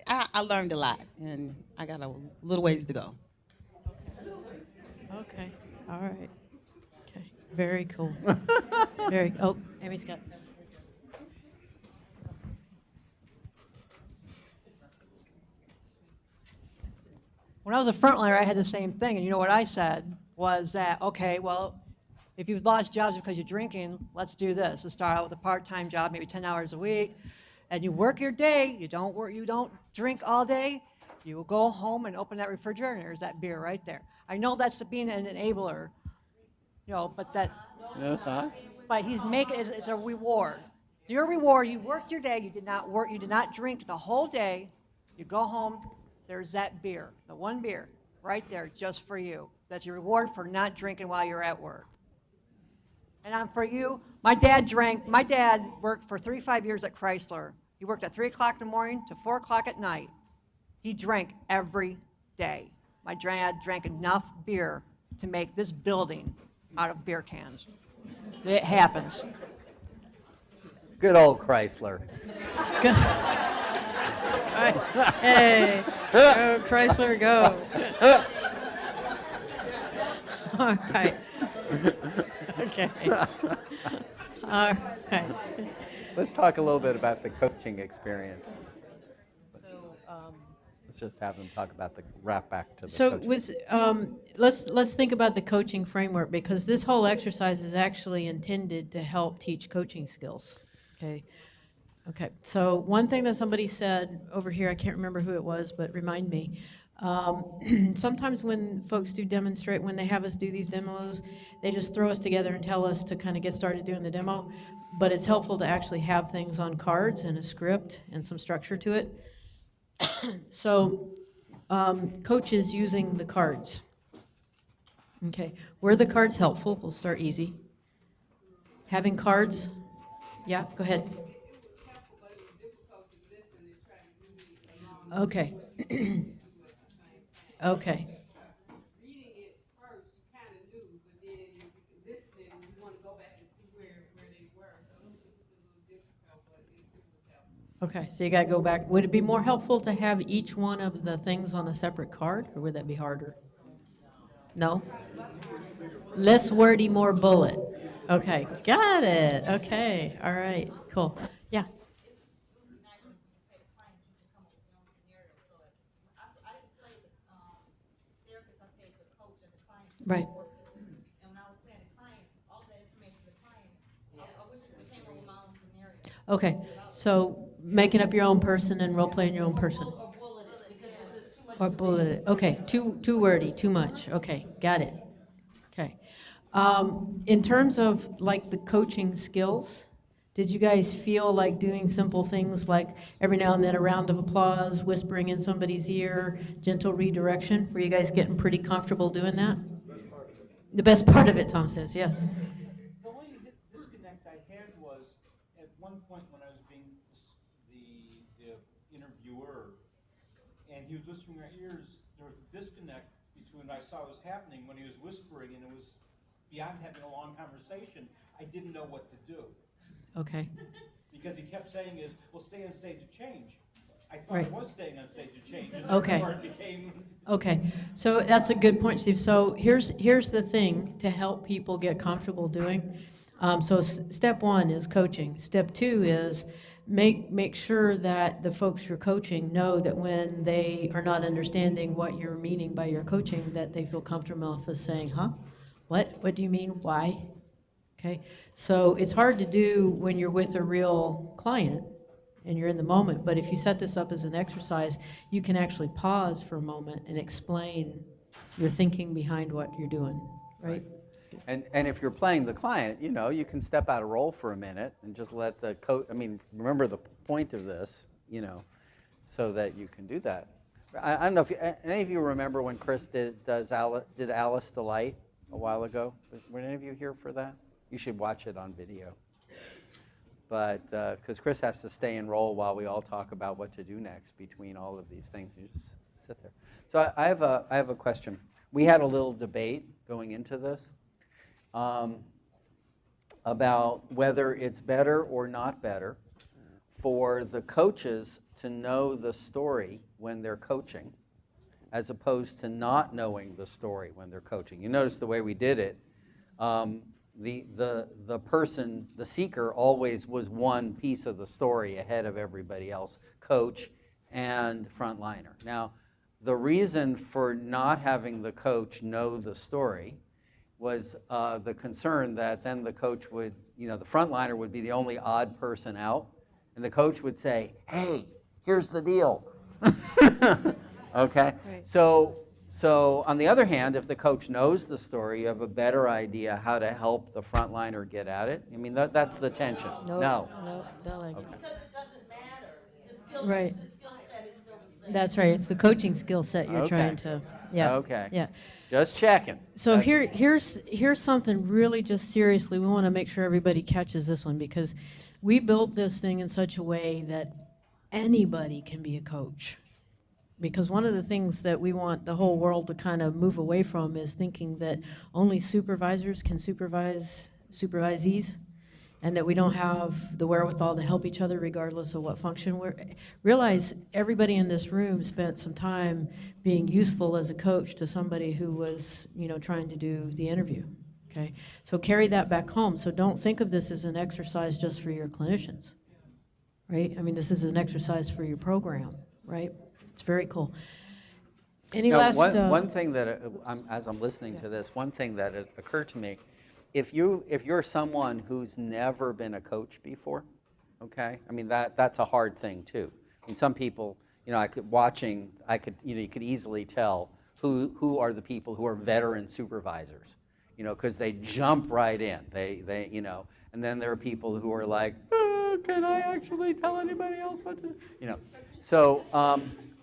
I learned a lot, and I got a little ways to go. Okay, all right. Okay, very cool. Amy's got. When I was a frontliner, I had the same thing, and you know what I said was that, okay, well, if you've lost jobs because you're drinking, let's do this. Let's start out with a part-time job, maybe 10 hours a week, and you work your day. You don't drink all day. You will go home and open that refrigerator, and there's that beer right there. I know that's being an enabler, but but he's making it's a reward. Your reward. You worked your day. You did not work. You did not drink the whole day. You go home. There's that beer, the one beer, right there, just for you. That's your reward for not drinking while you're at work. And for you, my dad worked for 35 years at Chrysler. He worked at 3 o'clock in the morning to 4 o'clock at night. He drank every day. My dad drank enough beer to make this building out of beer cans. It happens. Good old Chrysler. Hey, go Chrysler, go. All right. Okay. All right. Let's talk a little bit about the coaching experience. Let's just have them talk about the wrap back to the So coaching. let's think about the coaching framework, because this whole exercise is actually intended to help teach coaching skills. Okay, so one thing that somebody said over here, I can't remember who it was, but remind me. Sometimes when folks when they have us do these demos, they just throw us together and tell us to kind of get started doing the demo. But it's helpful to actually have things on cards and a script and some structure to it. So coaches using the cards. Okay, were the cards helpful? We'll start easy. Having cards? Yeah, go ahead. Okay. Okay. Reading it first, you kind of knew, but then listening, you want to go back and see where they were. So it was a little difficult, but it was helpful. Okay, so you got to go back. Would it be more helpful to have each one of the things on a separate card, or would that be harder? No? Less wordy, more bullet. Okay, got it. Okay, all right, cool. Yeah. Right. And when I was playing the client, all that information to the client, I wish it came up with my own scenario. Okay, so making up your own person and role playing your own person. Or bullet it, because this is too much. Or bullet it. Okay, too wordy, too much. Okay, got it. Okay. In terms of like the coaching skills, did you guys feel like doing simple things like every now and then a round of applause, whispering in somebody's ear, gentle redirection? Were you guys getting pretty comfortable doing that? The best part of it, Tom says, yes. The only disconnect I had was at one point when I was being the interviewer, and he was whispering in my ears, there was a disconnect between what I saw was happening when he was whispering, and it was beyond having a long conversation. I didn't know what to do. Okay. Because he kept saying is, well, stay on stage to change. I thought Right. I was staying on stage to change. And Okay. therefore it became. Okay, so that's a good point, Steve. So here's the thing to help people get comfortable doing. Step one is coaching. Step two is make sure that the folks you're coaching know that when they are not understanding what you're meaning by your coaching, that they feel comfortable with saying, huh? What do you mean? Why? Okay, so it's hard to do when you're with a real client and you're in the moment, but if you set this up as an exercise, you can actually pause for a moment and explain your thinking behind what you're doing, right? And if you're playing the client, you can step out of role for a minute and just let the coach, remember the point of this, so that you can do that. I don't know if any of you remember when Chris did Alice Delight a while ago. Were any of you here for that? You should watch it on video. But because Chris has to stay in role while we all talk about what to do next between all of these things. You just sit there. So I have a question. We had a little debate going into this about whether it's better or not better for the coaches to know the story when they're coaching, as opposed to not knowing the story when they're coaching. You notice the way we did it. The person, the seeker, always was one piece of the story ahead of everybody else, coach and frontliner. Now, the reason for not having the coach know the story was the concern that then the coach would, the frontliner would be the only odd person out, and the coach would say, hey, here's the deal. Okay? Right. So on the other hand, if the coach knows the story, you have a better idea how to help the frontliner get at it. I mean, that's the tension. No. No, don't like it. Because it doesn't matter. The Right. skill set is still the same. That's right, it's the coaching skill set you're Okay. trying to, yeah. Okay. Yeah. Just checking. So here's something really just seriously, we want to make sure everybody catches this one, because we built this thing in such a way that anybody can be a coach. Because one of the things that we want the whole world to kind of move away from is thinking that only supervisors can supervise supervisees, and that we don't have the wherewithal to help each other regardless of what function we're. Realize everybody in this room spent some time being useful as a coach to somebody who was, trying to do the interview, okay? So carry that back home. So don't think of this as an exercise just for your clinicians, right? I mean, this is an exercise for your program, right? It's very cool. Any last? One thing that, as I'm listening to this, one thing that occurred to me, if you're someone who's never been a coach before, okay, I mean that's a hard thing too. I mean, some people, you could easily tell who are the people who are veteran supervisors, because they jump right in. They and then there are people who are like, can I actually tell anybody else what to, So,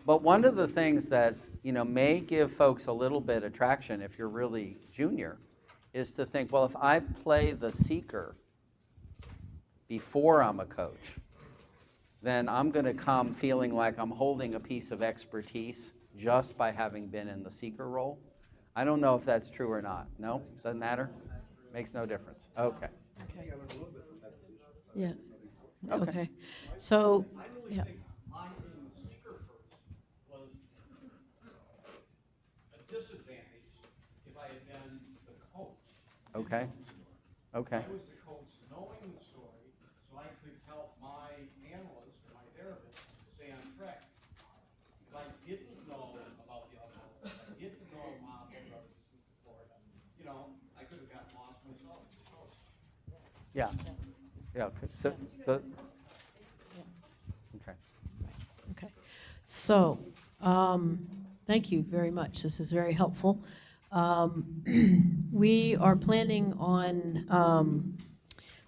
but one of the things that may give folks a little bit of traction if you're really junior is to think, well, if I play the seeker before I'm a coach, then I'm going to come feeling like I'm holding a piece of expertise just by having been in the seeker role. I don't know if that's true or not. No? Doesn't matter? Makes no difference. Okay. Yeah. Okay. So, yeah. My being the seeker first was a disadvantage if I had been the coach. Okay. Okay. I was the coach knowing the story, so I could help my analyst or my therapist stay on track. If I didn't know about the other, if I didn't know mom and brothers in Florida, I could have gotten lost myself. Yeah. Yeah. So okay. Okay. So, thank you very much. This is very helpful. We are planning on,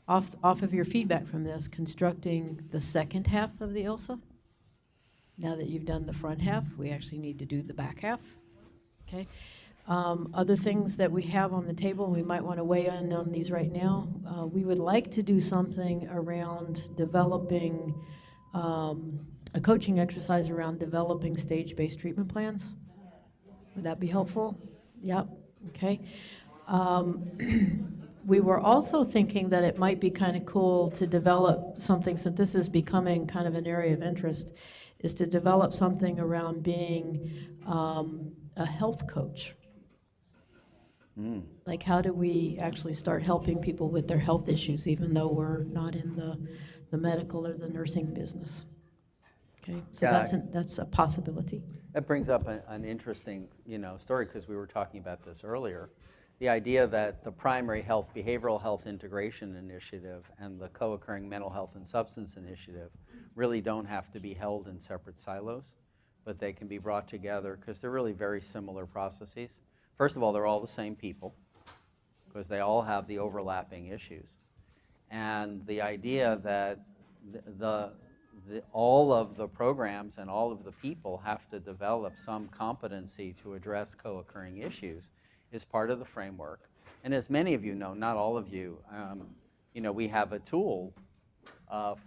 off of your feedback from this, constructing the second half of the ILSA. Now that you've done the front half, we actually need to do the back half. Okay. Other things that we have on the table, and we might want to weigh in on these right now. We would like to do something around developing a coaching exercise around developing stage-based treatment plans. Would that be helpful? Yep. Okay. We were also thinking that it might be kind of cool to develop something, since this is becoming kind of an area of interest, is to develop something around being a health coach. Like, how do we actually start helping people with their health issues, even though we're not in the medical or the nursing business? Okay, so Yeah, that's a possibility. That brings up an interesting, story, because we were talking about this earlier. The idea that the primary health, behavioral health integration initiative and the co-occurring mental health and substance initiative really don't have to be held in separate silos, but they can be brought together because they're really very similar processes. First of all, they're all the same people because they all have the overlapping issues. And the idea that all of the programs and all of the people have to develop some competency to address co-occurring issues is part of the framework. And as many of you know, not all of you, we have a tool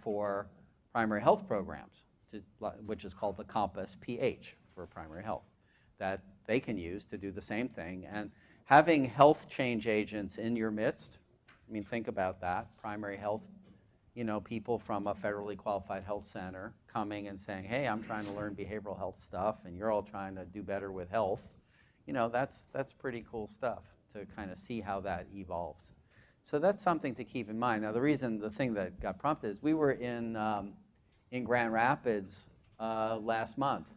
for primary health programs, which is called the Compass PH for primary health that they can use to do the same thing. And having health change agents in your midst, I mean, think about that, primary health, people from a federally qualified health center coming and saying, hey, I'm trying to learn behavioral health stuff, and you're all trying to do better with health. That's pretty cool stuff to kind of see how that evolves. So that's something to keep in mind. Now, the thing that got prompted is we were in Grand Rapids last month,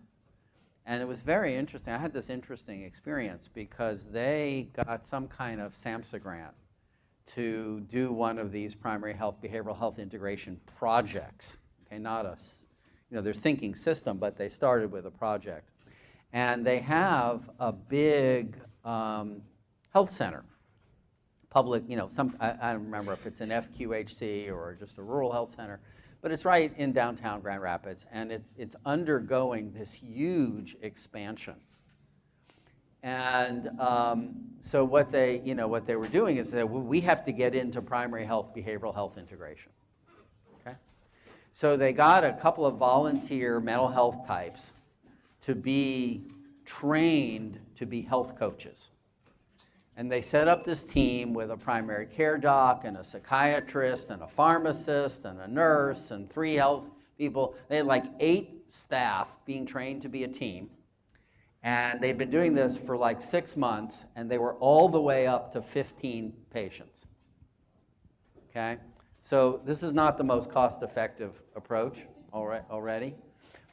and it was very interesting. I had this interesting experience because they got some kind of SAMHSA grant to do one of these primary health, behavioral health integration projects. Okay, not their thinking system, but they started with a project. And they have a big health center, public, I don't remember if it's an FQHC or just a rural health center, but it's right in downtown Grand Rapids, and it's undergoing this huge expansion. And so what they were doing is that we have to get into primary health, behavioral health integration. Okay? So they got a couple of volunteer mental health types to be trained to be health coaches. And they set up this team with a primary care doc and a psychiatrist and a pharmacist and a nurse and 3 health people. They had like 8 staff being trained to be a team. And they've been doing this for like 6 months, and they were all the way up to 15 patients. Okay? So this is not the most cost-effective approach already.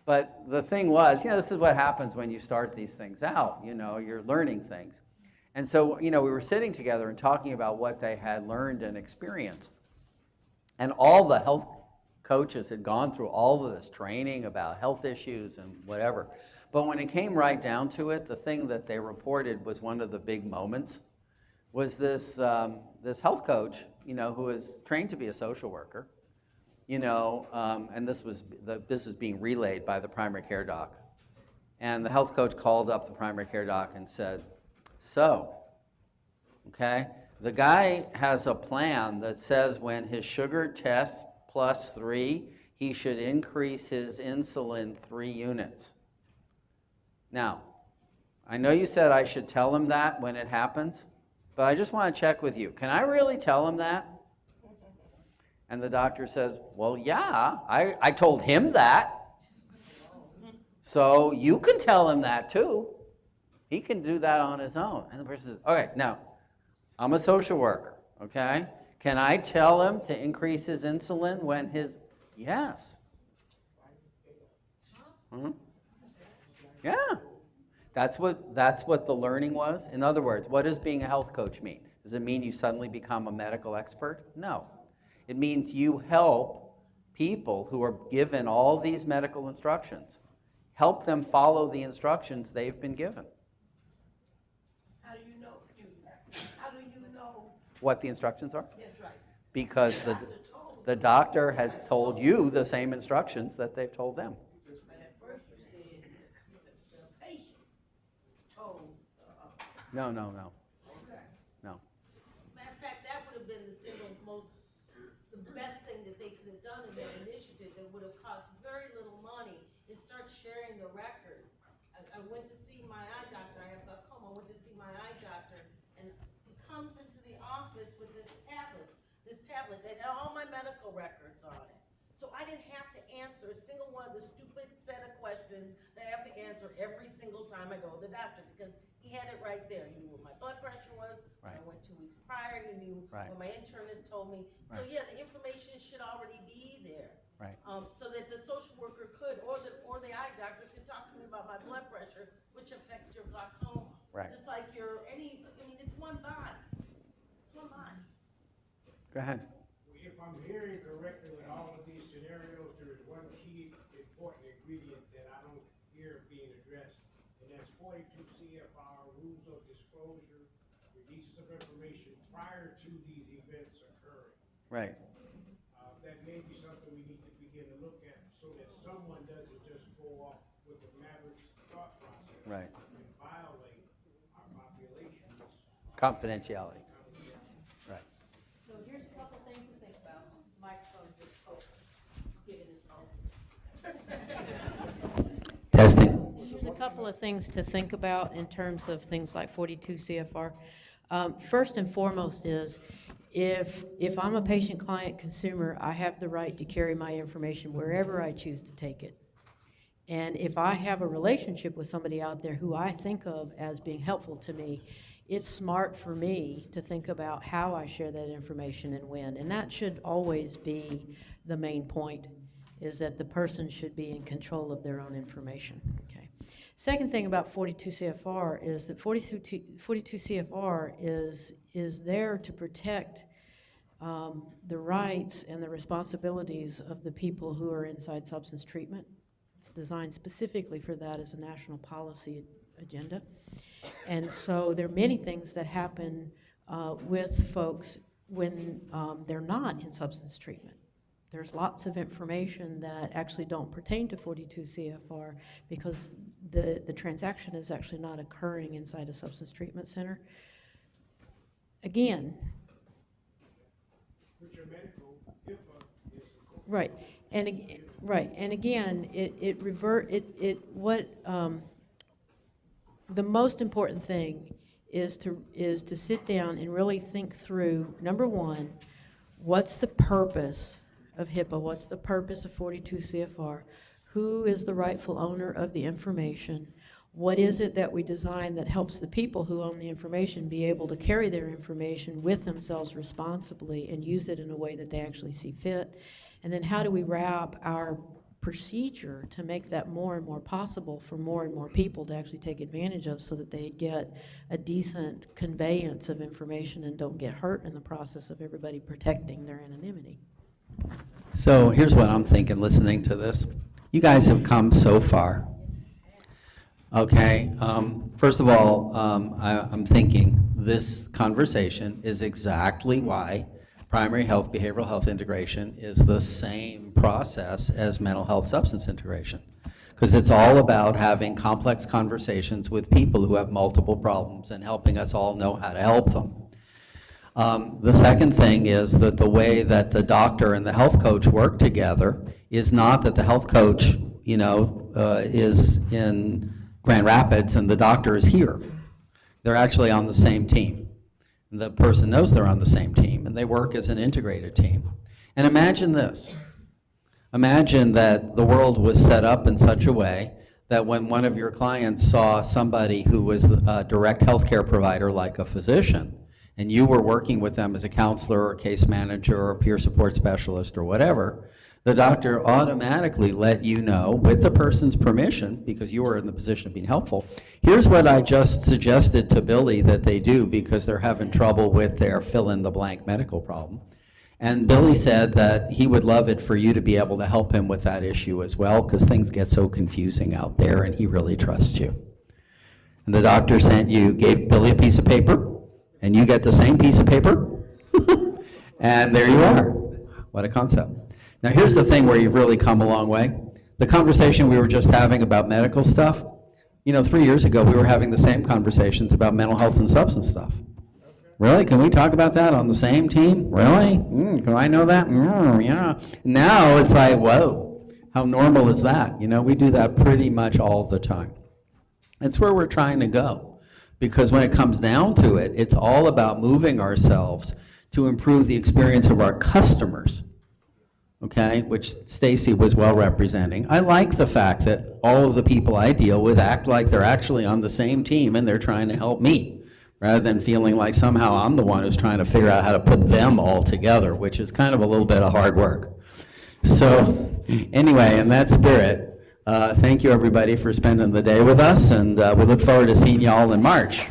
But the thing was, this is what happens when you start these things out. You're learning things. And so, we were sitting together and talking about what they had learned and experienced. And all the health coaches had gone through all of this training about health issues and whatever. But when it came right down to it, the thing that they reported was one of the big moments was this health coach, who was trained to be a social worker, and this was being relayed by the primary care doc. And the health coach called up the primary care doc and said, so, okay, the guy has a plan that says when his sugar tests +3, he should increase his insulin 3 units. Now, I know you said I should tell him that when it happens, but I just want to check with you. Can I really tell him that? And the doctor says, well, yeah, I told him that. So you can tell him that too. He can do that on his own. And the person says, okay, now, I'm a social worker, okay? Can I tell him to increase his insulin when yes. Mm-hmm. Yeah. That's what the learning was. In other words, what does being a health coach mean? Does it mean you suddenly become a medical expert? No. It means you help people who are given all these medical instructions, help them follow the instructions they've been given. How do you know, how do you know? What the instructions are? That's right. Because the doctor has told you the same instructions that they've told them. But at first you said the patient told. No. Okay. No. Matter of fact, that would have been the best thing that they could have done in their initiative that would have cost very little money is start sharing the records. I went to see my eye doctor, I have glaucoma, I went to see my eye doctor, and he comes into the office with this tablet that had all my medical records on it. So I didn't have to answer a single one of the stupid set of questions that I have to answer every single time I go to the doctor, because he had it right there. He knew what my blood pressure was. Right. I went 2 weeks prior. He knew Right. what my internist told me. So Right. yeah, the information should already be there. Right. So that the social worker could, or the eye doctor could talk to me about my blood pressure, which affects your glaucoma. Right. Just like it's one body. It's one body. Go ahead. If I'm hearing correctly with all of these scenarios, there is one key important ingredient that I don't hear being addressed, and that's 42 CFR rules of disclosure, releases of information prior to these events occurring. Right. That may be something we need to begin to look at so that someone doesn't just go off with a maverick thought process. Right. And violate our population's Confidentiality. Right. So here's a couple things to think about. This microphone just giving us Testing. Here's a couple of things to think about in terms of things like 42 CFR. First and foremost is, if I'm a patient, client, consumer, I have the right to carry my information wherever I choose to take it. And if I have a relationship with somebody out there who I think of as being helpful to me, it's smart for me to think about how I share that information and when. And that should always be the main point, is that the person should be in control of their own information. Okay. Second thing about 42 CFR is that 42 CFR is there to protect the rights and the responsibilities of the people who are inside substance treatment. It's designed specifically for that as a national policy agenda. And so there are many things that happen with folks when they're not in substance treatment. There's lots of information that actually don't pertain to 42 CFR because the transaction is actually not occurring inside a substance treatment center. Again, right, and again, the most important thing is to sit down and really think through, number one, what's the purpose of HIPAA? What's the purpose of 42 CFR? Who is the rightful owner of the information? What is it that we design that helps the people who own the information be able to carry their information with themselves responsibly and use it in a way that they actually see fit? And then how do we wrap our procedure to make that more and more possible for more and more people to actually take advantage of, so that they get a decent conveyance of information and don't get hurt in the process of everybody protecting their anonymity? So here's what I'm thinking, listening to this. You guys have come so far. Okay, first of all, I'm thinking this conversation is exactly why primary health, behavioral health integration is the same process as mental health substance integration. Because it's all about having complex conversations with people who have multiple problems and helping us all know how to help them. The second thing is that the way that the doctor and the health coach work together is not that the health coach, is in Grand Rapids and the doctor is here. They're actually on the same team. The person knows they're on the same team, and they work as an integrated team. And imagine this. Imagine that the world was set up in such a way that when one of your clients saw somebody who was a direct healthcare provider, like a physician, and you were working with them as a counselor or case manager or peer support specialist or whatever, the doctor automatically let you know, with the person's permission, because you were in the position of being helpful, here's what I just suggested to Billy that they do because they're having trouble with their fill-in-the-blank medical problem. And Billy said that he would love it for you to be able to help him with that issue as well, because things get so confusing out there, and he really trusts you. And the doctor gave Billy a piece of paper, and you get the same piece of paper, and there you are. What a concept. Now here's the thing where you've really come a long way. The conversation we were just having about medical stuff, 3 years ago we were having the same conversations about mental health and substance stuff. Really? Can we talk about that on the same team? Really? Can I know that? Yeah. Now it's like, whoa, how normal is that? We do that pretty much all the time. That's where we're trying to go. Because when it comes down to it, it's all about moving ourselves to improve the experience of our customers. Okay, which Stacy was well representing. I like the fact that all of the people I deal with act like they're actually on the same team and they're trying to help me, rather than feeling like somehow I'm the one who's trying to figure out how to put them all together, which is kind of a little bit of hard work. So anyway, in that spirit, thank you everybody for spending the day with us, and we look forward to seeing you all in March.